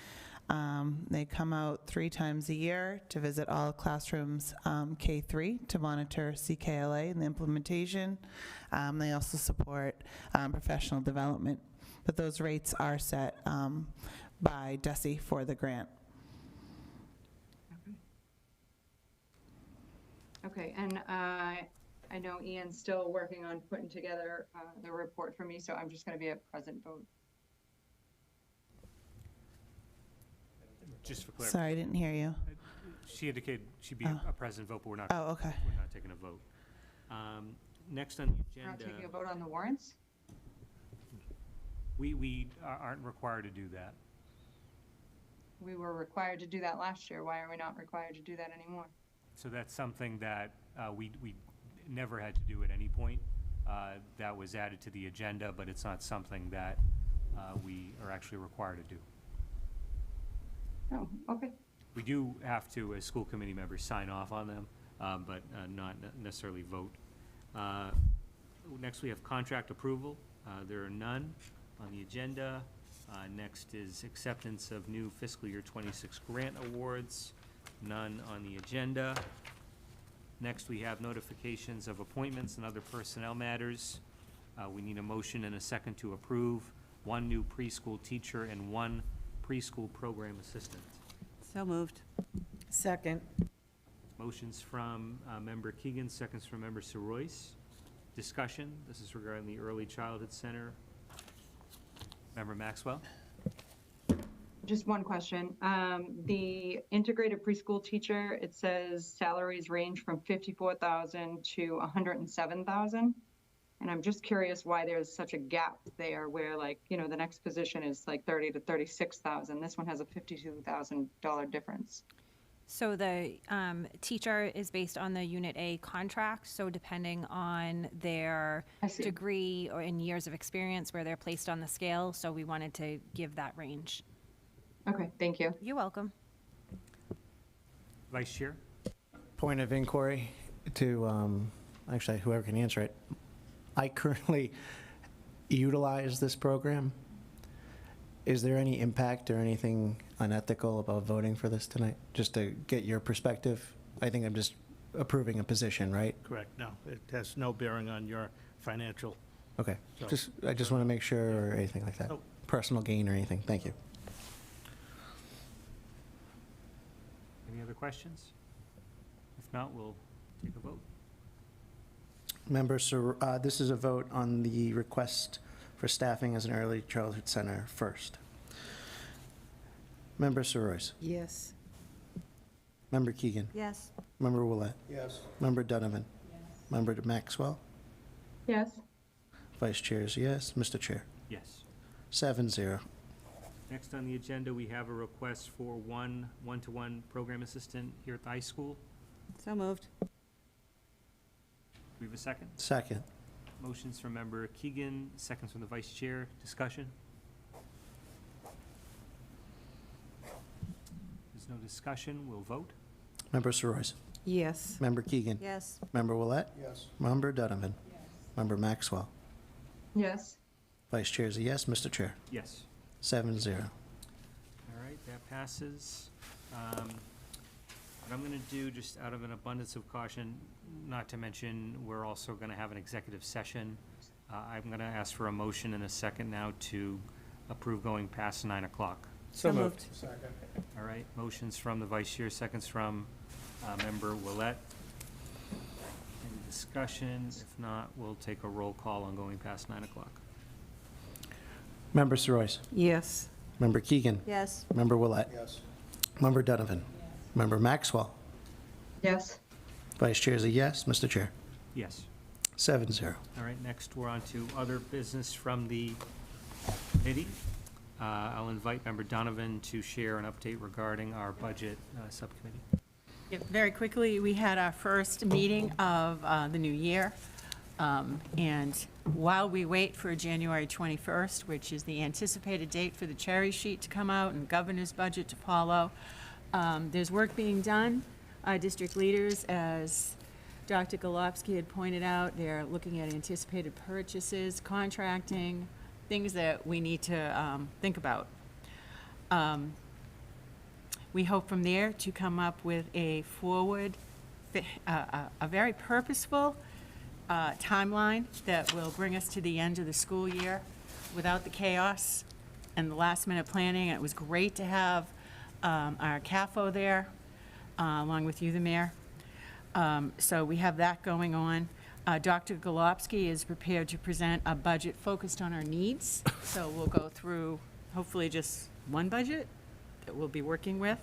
They come out 3 times a year to visit all classrooms K-3 to monitor CKLA and the implementation. They also support professional development, but those rates are set by DESE for the grant. Okay, and I know Ian's still working on putting together the report for me, so I'm just going to be a present vote. Just for clarification. Sorry, I didn't hear you. She indicated she'd be Oh. a present vote, but we're not. Oh, okay. We're not taking a vote. Next on the We're not agenda, taking a vote on the warrants? we aren't required to do that. We were required to do that last year. Why are we not required to do that anymore? So that's something that we never had to do at any point. That was added to the agenda, but it's not something that we are actually required to do. Oh, okay. We do have to, as school committee members, sign off on them, but not necessarily vote. Next, we have contract approval. There are none on the agenda. Next is acceptance of new fiscal year 26 grant awards. None on the agenda. Next, we have notifications of appointments and other personnel matters. We need a motion and a second to approve 1 new preschool teacher and 1 preschool program assistant. So moved. Second. Motions from Member Keegan, seconds from Member Soroyce. Discussion, this is regarding the Early Childhood Center. Member Maxwell? Just one question. The integrated preschool teacher, it says salaries range from 54,000 to 107,000. And I'm just curious why there's such a gap there where, like, you know, the next position is like 30 to 36,000. This one has a $52,000 difference. So the teacher is based on the Unit A contract, so depending on their degree or in years of experience where they're placed on the scale, so we wanted to give that range. Okay, thank you. You're welcome. Vice Chair? Point of inquiry to, actually, whoever can answer it. I currently utilize this program. Is there any impact or anything unethical about voting for this tonight? Just to get your perspective. I think I'm just approving a position, right? Correct, no, it has no bearing on your financial. Okay, So- I just want to make sure or anything like that. Nope. Personal gain or anything, thank you. Any other questions? If not, we'll take a vote. This is a vote on the request for staffing as an early childhood center first. Member Soroyce. Yes. Member Keegan. Yes. Member Willett. Yes. Member Donovan. Member Maxwell. Yes. Vice Chair is yes. Mr. Chair. Yes. 7-0. Next on the agenda, we have a request for one-to-one program assistant here at the high school. So moved. Do we have a second? Second. Motions from Member Keegan, seconds from the Vice Chair. Discussion? There's no discussion. We'll vote. Member Soroyce. Yes. Member Keegan. Yes. Member Willett. Yes. Member Donovan. Member Maxwell. Yes. Vice Chair is a yes. Mr. Chair. Yes. 7-0. All right, that passes. What I'm going to do, just out of an abundance of caution, not to mention, we're also going to have an executive session. I'm going to ask for a motion in a second now to approve going past 9 o'clock. So moved. Second. All right, motions from the Vice Chair, seconds from Member Willett. Any discussion? If not, we'll take a roll call on going past 9 o'clock. Member Soroyce. Yes. Member Keegan. Yes. Member Willett. Yes. Member Donovan. Member Maxwell. Yes. Vice Chair is a yes. Mr. Chair. Yes. 7-0. All right, next we're on to other business from the committee. I'll invite Member Donovan to share an update regarding our budget subcommittee. Yeah, very quickly, we had our first meeting of the new year. And while we wait for January 21st, which is the anticipated date for the cherry sheet to come out and governor's budget to follow, there's work being done. District leaders, as Dr. Golubsky had pointed out, they're looking at anticipated purchases, contracting, things that we need to think about. We hope from there to come up with a forward, a very purposeful timeline that will bring us to the end of the school year without the chaos and the last-minute planning. It was great to have our CAFO there, along with you, the mayor. So we have that going on. Dr. Golubsky is prepared to present a budget focused on our needs. So we'll go through, hopefully, just one budget that we'll be working with.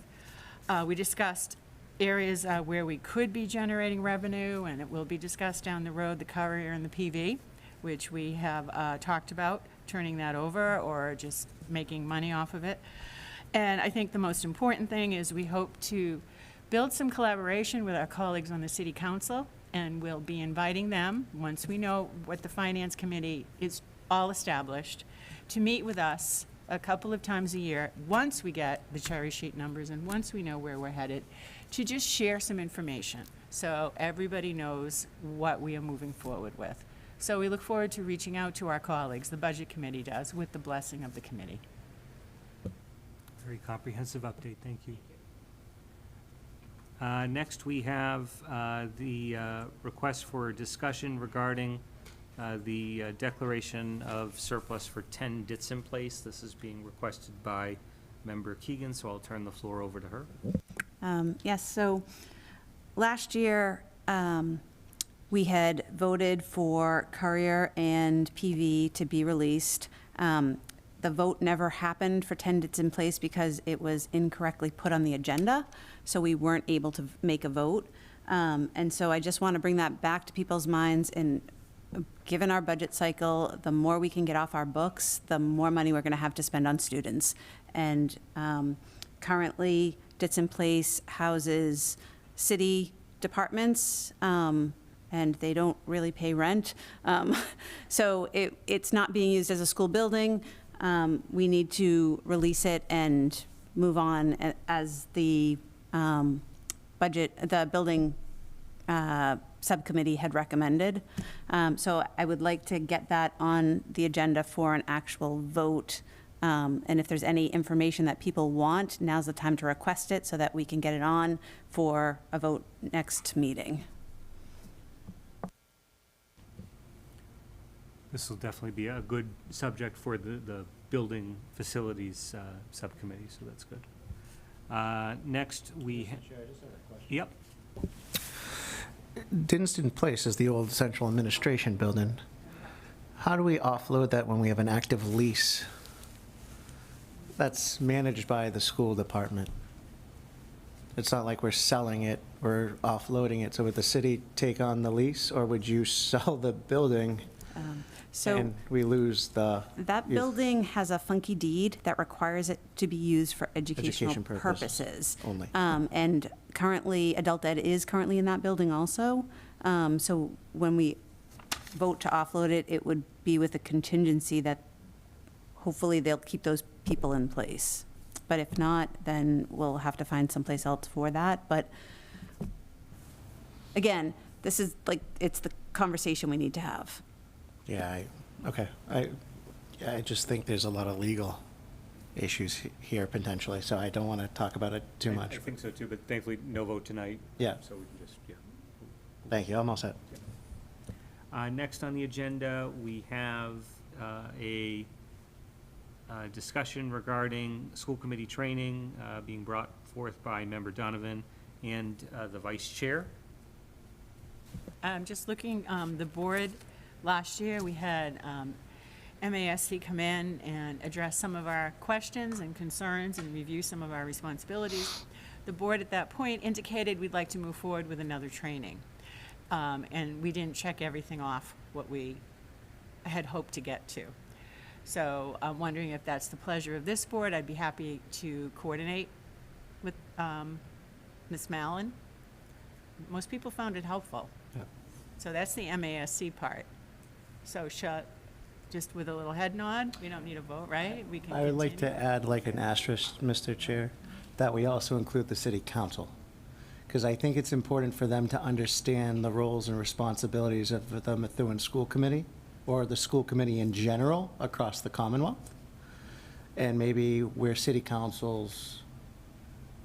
We discussed areas where we could be generating revenue, and it will be discussed down the road, the courier and the PV, which we have talked about, turning that over or just making money off of it. And I think the most important thing is we hope to build some collaboration with our colleagues on the city council, and we'll be inviting them, once we know what the finance committee is all established, to meet with us a couple of times a year, once we get the cherry sheet numbers and once we know where we're headed, to just share some information so everybody knows what we are moving forward with. So we look forward to reaching out to our colleagues, the budget committee does, with the blessing of the committee. Very comprehensive update, thank you. Next, we have the request for discussion regarding the declaration of surplus for 10 Ditson Place. This is being requested by Member Keegan, so I'll turn the floor over to her. Yes, so last year, we had voted for Courier and PV to be released. The vote never happened for 10 Ditson Place because it was incorrectly put on the agenda, so we weren't able to make a vote. And so I just want to bring that back to people's minds, and given our budget cycle, the more we can get off our books, the more money we're going to have to spend on students. And currently, Ditson Place houses city departments, and they don't really pay rent. So it's not being used as a school building. We need to release it and move on as the building subcommittee had recommended. So I would like to get that on the agenda for an actual vote. And if there's any information that people want, now's the time to request it so that we can get it on for a vote next meeting. This will definitely be a good subject for the building facilities subcommittee, so that's good. Next, we... Chair, I just have a question. Yep. Dinston Place is the old central administration building. How do we offload that when we have an active lease that's managed by the school department? It's not like we're selling it, we're offloading it. So would the city take on the lease, or would you sell the building So and we lose the? that building has a funky deed that requires it to be used for educational Education purposes. only. And currently, adult ed is currently in that building also. So when we vote to offload it, it would be with a contingency that hopefully they'll keep those people in place. But if not, then we'll have to find someplace else for that. But again, this is like, it's the conversation we need to have. Yeah, okay. I just think there's a lot of legal issues here potentially, so I don't want to talk about it too much. I think so too, but thankfully, no vote tonight. Yeah. So we can just, yeah. Thank you, I'm all set. Next on the agenda, we have a discussion regarding school committee training being brought forth by Member Donovan and the vice chair. Just looking, the board, last year, we had MASC come in and address some of our questions and concerns and review some of our responsibilities. The board at that point indicated we'd like to move forward with another training. And we didn't check everything off what we had hoped to get to. So I'm wondering if that's the pleasure of this board. I'd be happy to coordinate with Ms. Mallon. Most people found it helpful. Yeah. So that's the MASC part. So just with a little head nod, we don't need a vote, right? We can I would like to continue. add like an asterisk, Mr. Chair, that we also include the city council. Because I think it's important for them to understand the roles and responsibilities of the Methuen School Committee, or the school committee in general across the Commonwealth. And maybe where city councils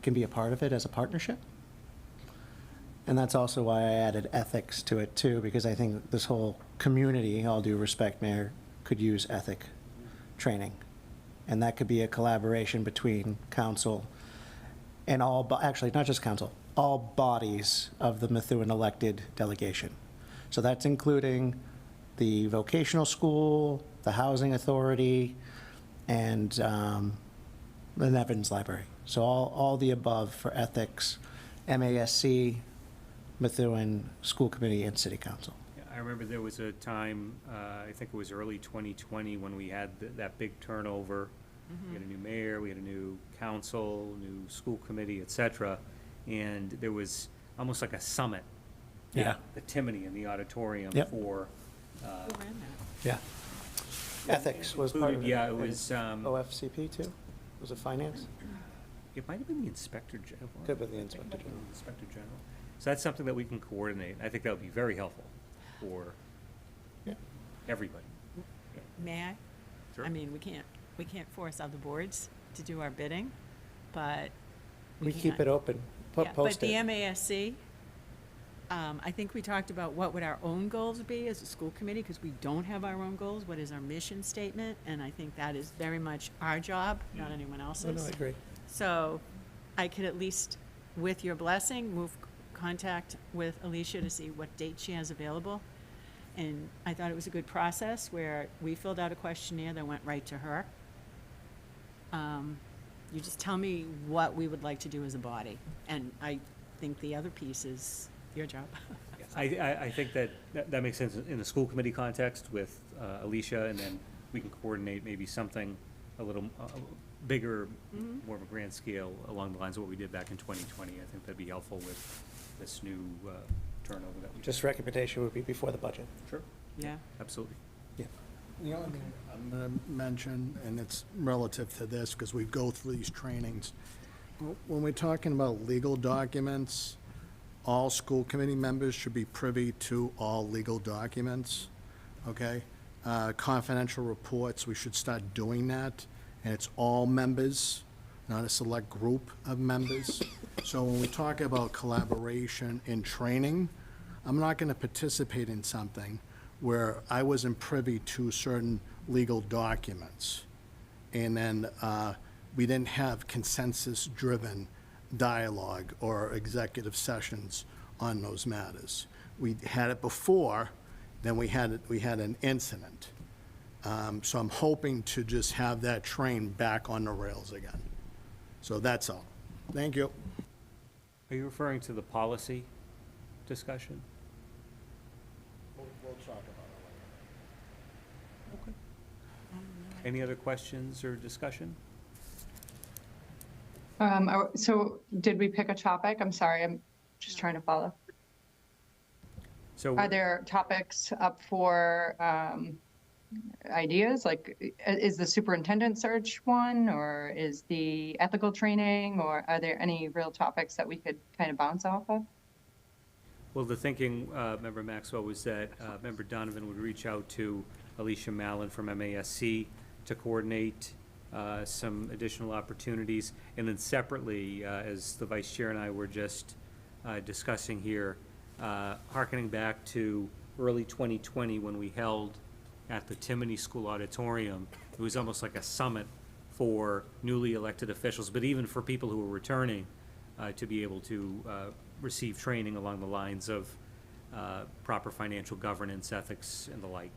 can be a part of it as a partnership. And that's also why I added ethics to it too, because I think this whole community, all due respect, Mayor, could use ethic training. And that could be a collaboration between council and actually, not just council, all bodies of the Methuen elected delegation. So that's including the vocational school, the housing authority, and the Nevins Library. So all the above for ethics, MASC, Methuen School Committee, and City Council. Yeah, I remember there was a time, I think it was early 2020, when we had that big turnover. We had a new mayor, we had a new council, new school committee, et cetera, and there was almost like a summit. Yeah. At the Timony in the auditorium Yep. for. Yeah. Ethics was part of it. Yeah, it was. OFCP too? Was it finance? It might have been the Inspector General. Could have been the Inspector General. Inspector General. So that's something that we can coordinate. I think that would be very helpful for everybody. May I? Sure. I mean, we can't force other boards to do our bidding, but. We keep it open, Yeah, post but the it. MASC, I think we talked about what would our own goals be as a school committee, because we don't have our own goals. What is our mission statement? And I think that is very much our job, not anyone else's. No, I agree. So I could at least, with your blessing, move contact with Alicia to see what date she has available. And I thought it was a good process where we filled out a questionnaire that went right to her. You just tell me what we would like to do as a body. And I think the other piece is your job. I think that makes sense in the school committee context with Alicia, and then we can coordinate maybe something a little bigger, more of a grand scale along the lines of what we did back in 2020. I think that'd be helpful with this new turnover that we. Just recommendation would be before the budget. Sure. Yeah. Absolutely. Yeah. The only thing I'm going to mention, and it's relative to this, because we go through these trainings, when we're talking about legal documents, all school committee members should be privy to all legal documents, okay? Confidential reports, we should start doing that, and it's all members, not a select group of members. So when we talk about collaboration and training, I'm not going to participate in something where I wasn't privy to certain legal documents. And then we didn't have consensus-driven dialogue or executive sessions on those matters. we had it before, then we had an incident. So I'm hoping to just have that train back on the rails again. So that's all. Thank you. Are you referring to the policy discussion? We'll talk about it. Any other questions or discussion? So did we pick a topic? I'm sorry, I'm just trying to follow. So Are there topics up for ideas? Like, is the superintendent search one, or is the ethical training, or are there any real topics that we could kind of bounce off of? Well, the thinking, Member Maxwell, was that Member Donovan would reach out to Alicia Mallon from MASC to coordinate some additional opportunities. And then separately, as the Vice Chair and I were just discussing here, hearkening back to early 2020 when we held at the Timony School Auditorium, it was almost like a summit for newly elected officials, but even for people who were returning, to be able to receive training along the lines of proper financial governance, ethics, and the like.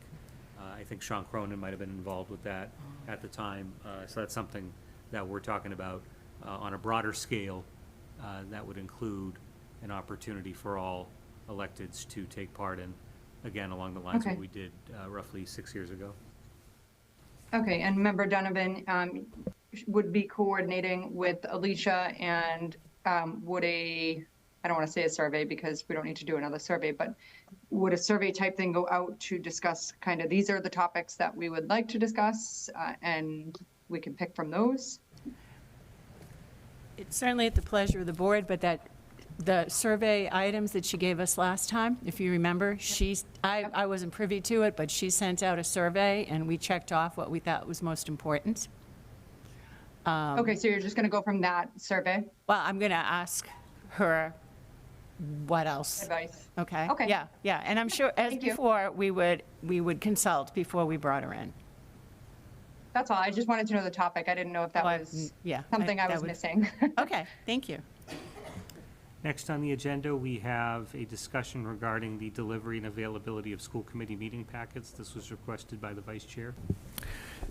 I think Sean Cronin might have been involved with that at the time. So that's something that we're talking about on a broader scale that would include an opportunity for all electeds to take part in, again, along the lines of what we did roughly 6 years ago. Okay, and Member Donovan would be coordinating with Alicia, and would I don't want to say a survey because we don't need to do another survey, but would a survey type thing go out to discuss kind of, these are the topics that we would like to discuss, and we can pick from those? It's certainly at the pleasure of the board, but the survey items that she gave us last time, if you remember, I wasn't privy to it, but she sent out a survey and we checked off what we thought was most important. Okay, so you're just going to go from that survey? Well, I'm going to ask her what else. Advice. Okay? Okay. Yeah, and I'm sure, as Thank you. before, we would consult before we brought her in. That's all. I just wanted to know the topic. I didn't know if that was something I was missing. Okay, thank you. Next on the agenda, we have a discussion regarding the delivery and availability of school committee meeting packets. This was requested by the Vice Chair.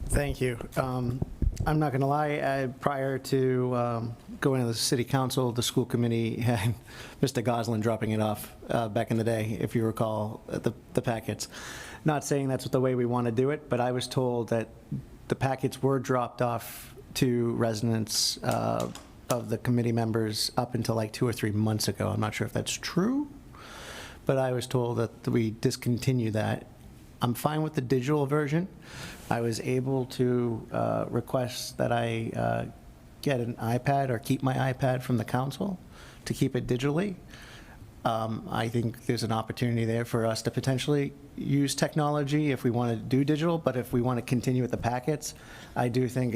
Thank you. I'm not going to lie, prior to going to the city council, the school committee had Mr. Goslin dropping it off back in the day, if you recall, the packets. Not saying that's the way we want to do it, but I was told that the packets were dropped off to residents of the committee members up until like 2 or 3 months ago. I'm not sure if that's true, but I was told that we discontinue that. I'm fine with the digital version. I was able to request that I get an iPad or keep my iPad from the council to keep it digitally. I think there's an opportunity there for us to potentially use technology if we want to do digital, but if we want to continue with the packets, I do think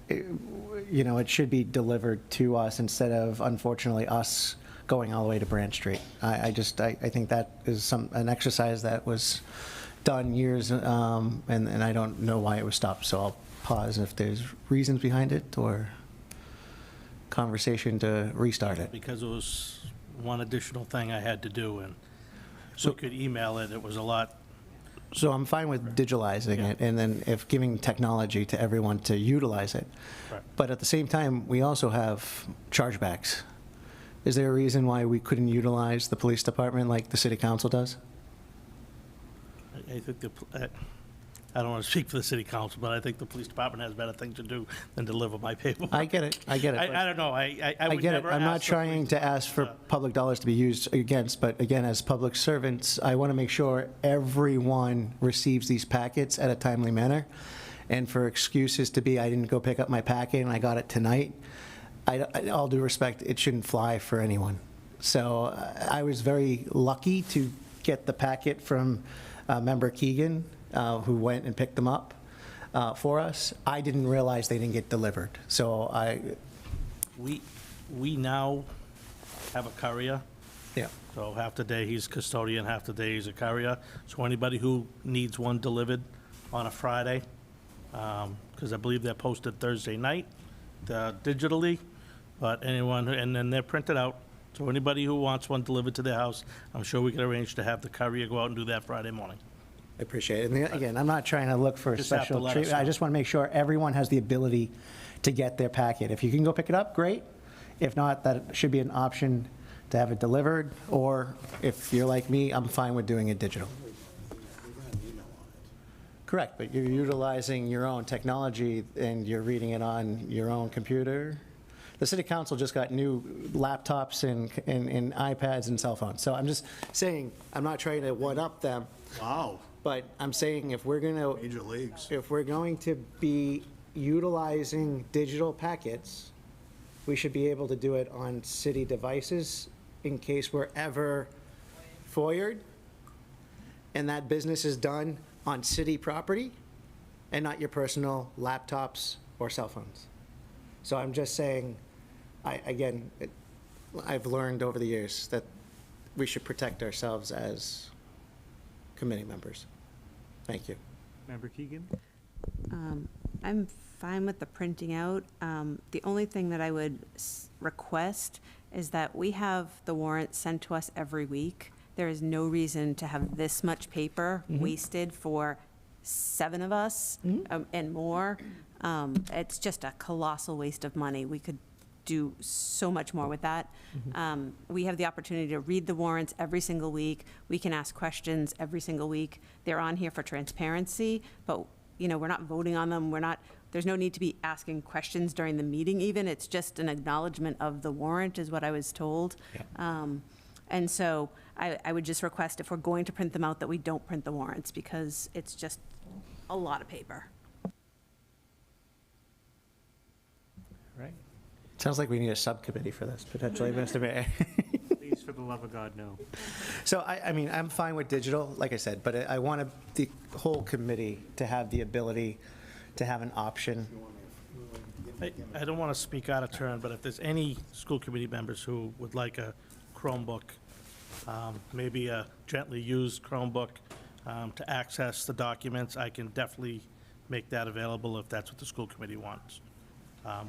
it should be delivered to us instead of, unfortunately, us going all the way to Branch Street. I think that is an exercise that was done years, and I don't know why it was stopped, so I'll pause if there's reasons behind it or conversation to restart it. Because it was one additional thing I had to do, and so we could email it, it was a lot. So I'm fine with digitalizing it, and then if giving technology to everyone to utilize it. Right. But at the same time, we also have chargebacks. Is there a reason why we couldn't utilize the police department like the city council does? I think I don't want to speak for the city council, but I think the police department has better things to do than deliver my paperwork. I get it. I don't know. I would get it. never I'm not ask the trying police to ask for public dollars to be used against, but again, as public servants, I want to make sure everyone receives these packets at a timely manner. And for excuses to be, I didn't go pick up my packet and I got it tonight, all due respect, it shouldn't fly for anyone. So I was very lucky to get the packet from Member Keegan, who went and picked them up for us. I didn't realize they didn't get delivered. So We now have a courier. Yeah. So half the day he's custodian, half the day he's a courier. So anybody who needs one delivered on a Friday, because I believe they're posted Thursday night digitally, but anyone, and then they're printed out. So anybody who wants one delivered to their house, I'm sure we can arrange to have the courier go out and do that Friday morning. I appreciate it. And again, I'm not trying to look for Just have to special let us treatment. I know. just want to make sure everyone has the ability to get their packet. If you can go pick it up, great. If not, that should be an option to have it delivered. Or if you're like me, I'm fine with doing it digital. Correct, but you're utilizing your own technology and you're reading it on your own computer. The city council just got new laptops and iPads and cell phones. So I'm just saying, I'm not trying to one-up them. Wow. But I'm saying if we're gonna. Major leagues. If we're going to be utilizing digital packets, we should be able to do it on city devices in case we're ever foiered and that business is done on city property and not your personal laptops or cell phones. So I'm just saying, I've learned over the years that we should protect ourselves as committee members. Thank you. Member Keegan? I'm fine with the printing out. The only thing that I would request is that we have the warrant sent to us every week. There is no reason to have this much paper wasted for 7 of us and more. It's just a colossal waste of money. We could do so much more with that. We have the opportunity to read the warrants every single week. We can ask questions every single week. They're on here for transparency, but we're not voting on them. There's no need to be asking questions during the meeting even. It's just an acknowledgement of the warrant is what I was told. And so I would just request if we're going to print them out that we don't print the warrants because it's just a lot of paper. Right. Sounds like we need a subcommittee for this, potentially, Mr. Mayor. Please, for the love of God, no. So, I mean, I'm fine with digital, like I said, but I want the whole committee to have the ability to have an option. I don't want to speak out of turn, but if there's any school committee members who would like a Chromebook, maybe a gently used Chromebook to access the documents, I can definitely make that available if that's what the school committee wants.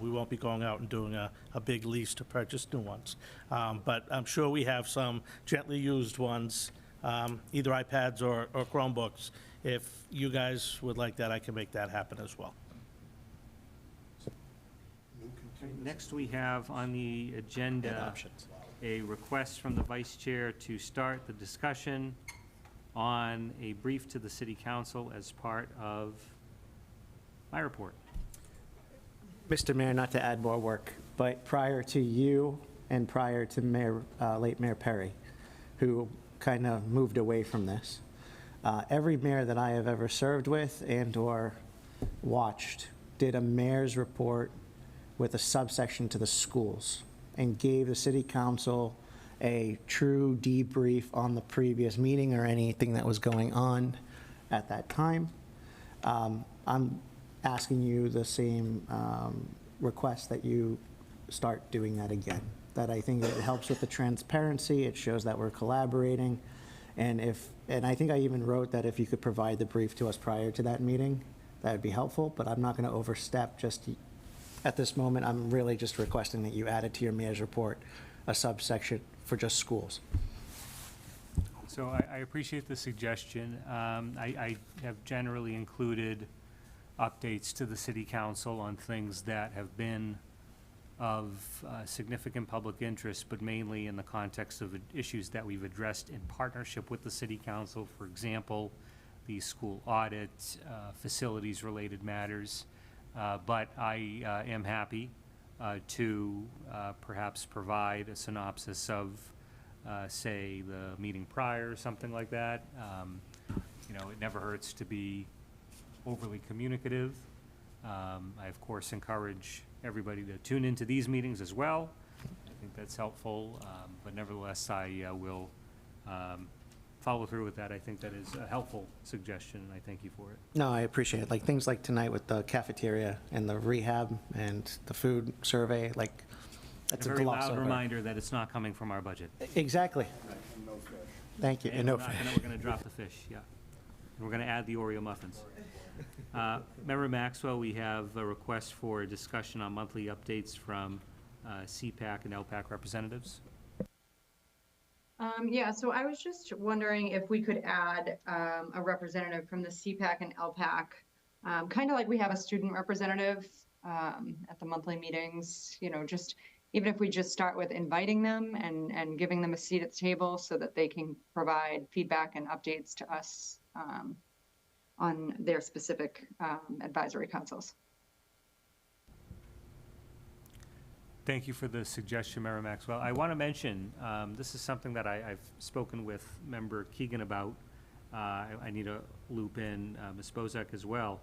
We won't be going out and doing a big lease to purchase new ones. But I'm sure we have some gently used ones, either iPads or Chromebooks. If you guys would like that, I can make that happen as well. Next, we have on the agenda a request from the vice chair to start the discussion on a brief to the city council as part of my report. Mr. Mayor, not to add more work, but prior to you and prior to late Mayor Perry, who kind of moved away from this, every mayor that I have ever served with and/or watched did a mayor's report with a subsection to the schools and gave the city council a true debrief on the previous meeting or anything that was going on at that time. I'm asking you the same request that you start doing that again. That I think it helps with the transparency, it shows that we're collaborating, and I think I even wrote that if you could provide the brief to us prior to that meeting, that would be helpful, but I'm not going to overstep just at this moment. I'm really just requesting that you add it to your mayor's report, a subsection for just schools. So I appreciate the suggestion. I have generally included updates to the city council on things that have been of significant public interest, but mainly in the context of issues that we've addressed in partnership with the city council. For example, the school audit, facilities-related matters. But I am happy to perhaps provide a synopsis of, say, the meeting prior, or something like that. It never hurts to be overly communicative. I, of course, encourage everybody to tune into these meetings as well. I think that's helpful, but nevertheless, I will follow through with that. I think that is a helpful suggestion, and I thank you for it. No, I appreciate it. Like things like tonight with the cafeteria and the rehab and the food survey, like that's a very gloss loud over. reminder that it's not coming from our budget. Exactly. Thank you. And no fish. We're going to drop the fish, yeah. And we're going to add the Oreo muffins. Member Maxwell, we have a request for a discussion on monthly updates from CPAC and LPAC representatives. Yeah, so I was just wondering if we could add a representative from the CPAC and LPAC, kind of like we have a student representative at the monthly meetings, just even if we just start with inviting them and giving them a seat at the table so that they can provide feedback and updates to us on their specific advisory councils. Thank you for the suggestion, Member Maxwell. I want to mention, this is something that I've spoken with Member Keegan about. I need to loop in Ms. Bozak as well.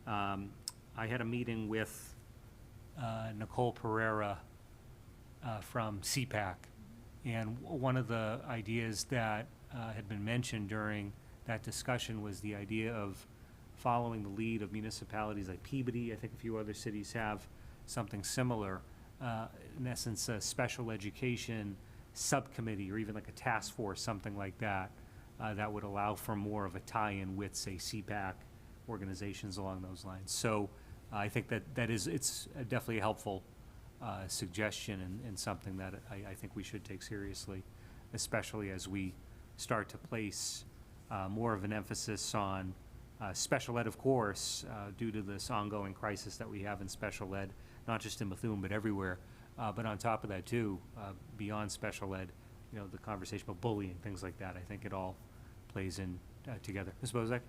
I had a meeting with Nicole Pereira from CPAC, and one of the ideas that had been mentioned during that discussion was the idea of following the lead of municipalities like Peabody. I think a few other cities have something similar. In essence, a special education subcommittee or even like a task force, something like that, that would allow for more of a tie-in with, say, CPAC organizations along those lines. So I think it's definitely a helpful suggestion and something that I think we should take seriously, especially as we start to place more of an emphasis on special ed, of course, due to this ongoing crisis that we have in special ed, not just in Methuen, but everywhere. But on top of that, too, beyond special ed, the conversation about bullying, things like that, I think it all plays in together. Ms. Bozak?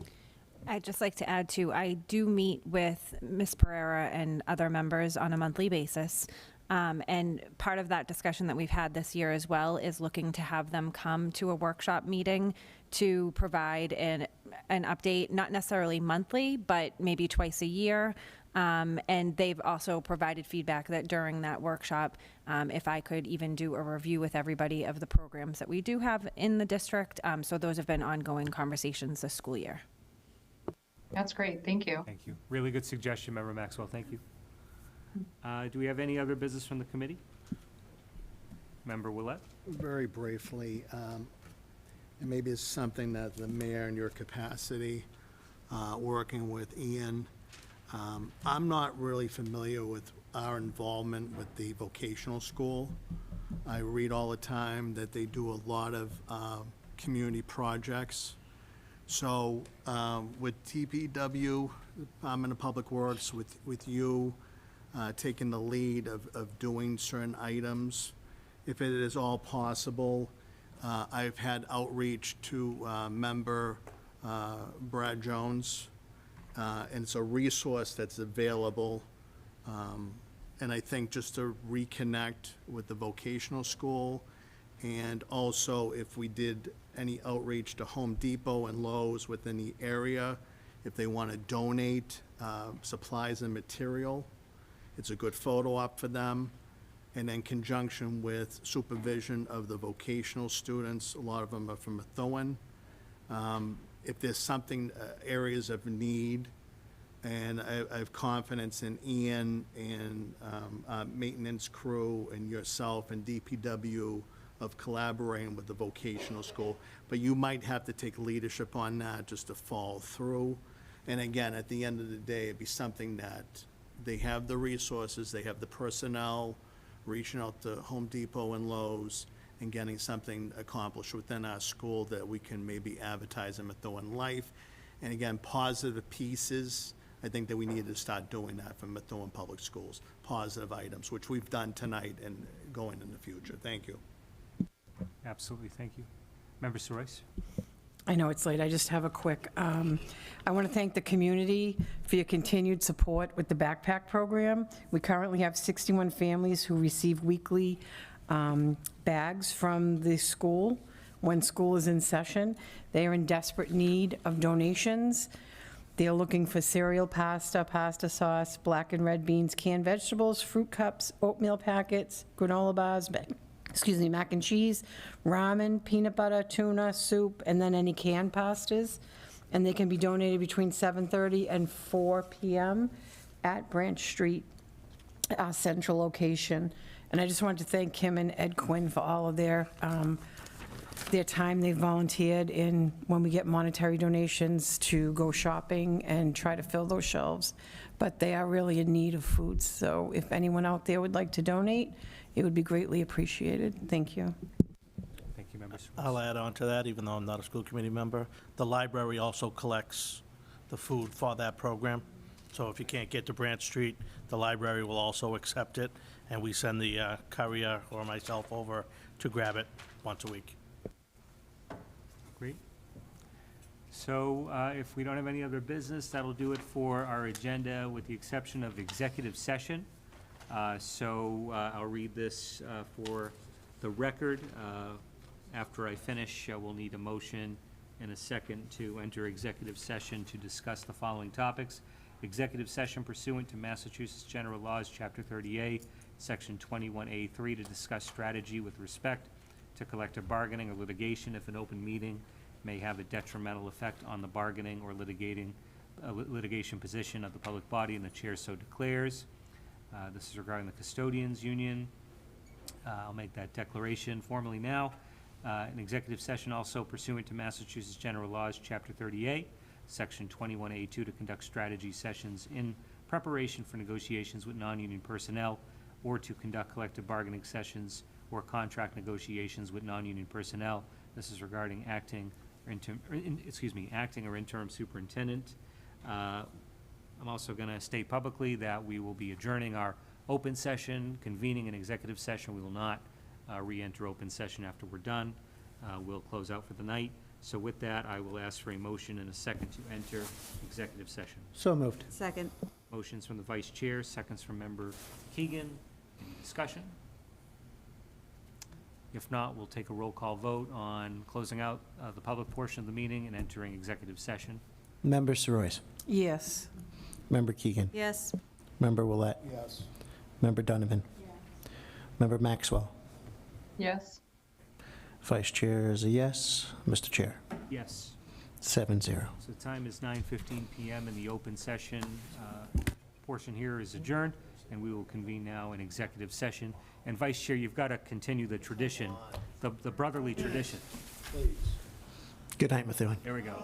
I'd just like to add, too, I do meet with Ms. Pereira and other members on a monthly basis. And part of that discussion that we've had this year as well is looking to have them come to a workshop meeting to provide an update, not necessarily monthly, but maybe twice a year. And they've also provided feedback that during that workshop, if I could even do a review with everybody of the programs that we do have in the district. So those have been ongoing conversations this school year. That's great. Thank you. Thank you. Really good suggestion, Member Maxwell. Thank you. Do we have any other business from the committee? Member Willett? Very briefly, and maybe it's something that the mayor in your capacity, working with Ian, I'm not really familiar with our involvement with the vocational school. I read all the time that they do a lot of community projects. So with TPW, Department of Public Works, with you taking the lead of doing certain items, if it is all possible, I've had outreach to member Brad Jones, and it's a resource that's available. And I think just to reconnect with the vocational school, and also if we did any outreach to Home Depot and Lowe's within the area, if they want to donate supplies and material, it's a good photo op for them. And in conjunction with supervision of the vocational students, a lot of them are from Methuen. If there's something, areas of need, and I have confidence in Ian and maintenance crew and yourself and DPW of collaborating with the vocational school. But you might have to take leadership on that just to follow through. And again, at the end of the day, it'd be something that they have the resources, they have the personnel, reaching out to Home Depot and Lowe's and getting something accomplished within our school that we can maybe advertise in Methuen Life. And again, positive pieces, I think that we need to start doing that for Methuen Public Schools, positive items, which we've done tonight and going in the future. Thank you. Absolutely, thank you. Member Royce? I know it's late, I just have a quick, I want to thank the community for your continued support with the backpack program. We currently have 61 families who receive weekly bags from the school when school is in session. They are in desperate need of donations. They're looking for cereal, pasta sauce, black and red beans, canned vegetables, fruit cups, oatmeal packets, granola bars, mac and cheese, ramen, peanut butter, tuna, soup, and then any canned pastas. And they can be donated between 7:30 and 4 p.m. at Branch Street, our central location. And I just wanted to thank Kim and Ed Quinn for all of their time they volunteered in when we get monetary donations to go shopping and try to fill those shelves. But they are really in need of food. So if anyone out there would like to donate, it would be greatly appreciated. Thank you. Thank you, Member I'll add on to that, even though I'm not a school committee member. The library also collects the food for that program. So if you can't get to Branch Street, the library will also accept it, and we send the courier or myself over to grab it once a week. Great. So if we don't have any other business, that'll do it for our agenda, with the exception of executive session. I'll read this for the record. After I finish, we'll need a motion and a second to enter executive session to discuss the following topics. Executive session pursuant to Massachusetts General Laws, Chapter 30A, Section 21A3, to discuss strategy with respect to collective bargaining or litigation if an open meeting may have a detrimental effect on the bargaining or litigation position of the public body, and the chair so declares. This is regarding the custodians union. I'll make that declaration formally now. An executive session also pursuant to Massachusetts General Laws, Chapter 38, Section 21A2, to conduct strategy sessions in preparation for negotiations with non-union personnel, or to conduct collective bargaining sessions or contract negotiations with non-union personnel. This is regarding acting or interim superintendent. I'm also going to state publicly that we will be adjourning our open session, convening an executive session. We will not re-enter open session after we're done. We'll close out for the night. So with that, I will ask for a motion and a second to enter executive session. So moved. Second. Motions from the vice chair, seconds from member Keegan. Any discussion? If not, we'll take a roll call vote on closing out the public portion of the meeting and entering executive session. Member Soroyce. Yes. Member Keegan. Yes. Member Willett. Yes. Member Donovan. Member Maxwell. Yes. Vice Chair is a yes. Mr. Chair. Yes. 7-0. So the time is 9:15 p.m. and the open session portion here is adjourned, and we will convene now in executive session. And Vice Chair, you've got to continue the tradition, the brotherly tradition. Good night, Methuen. There we go.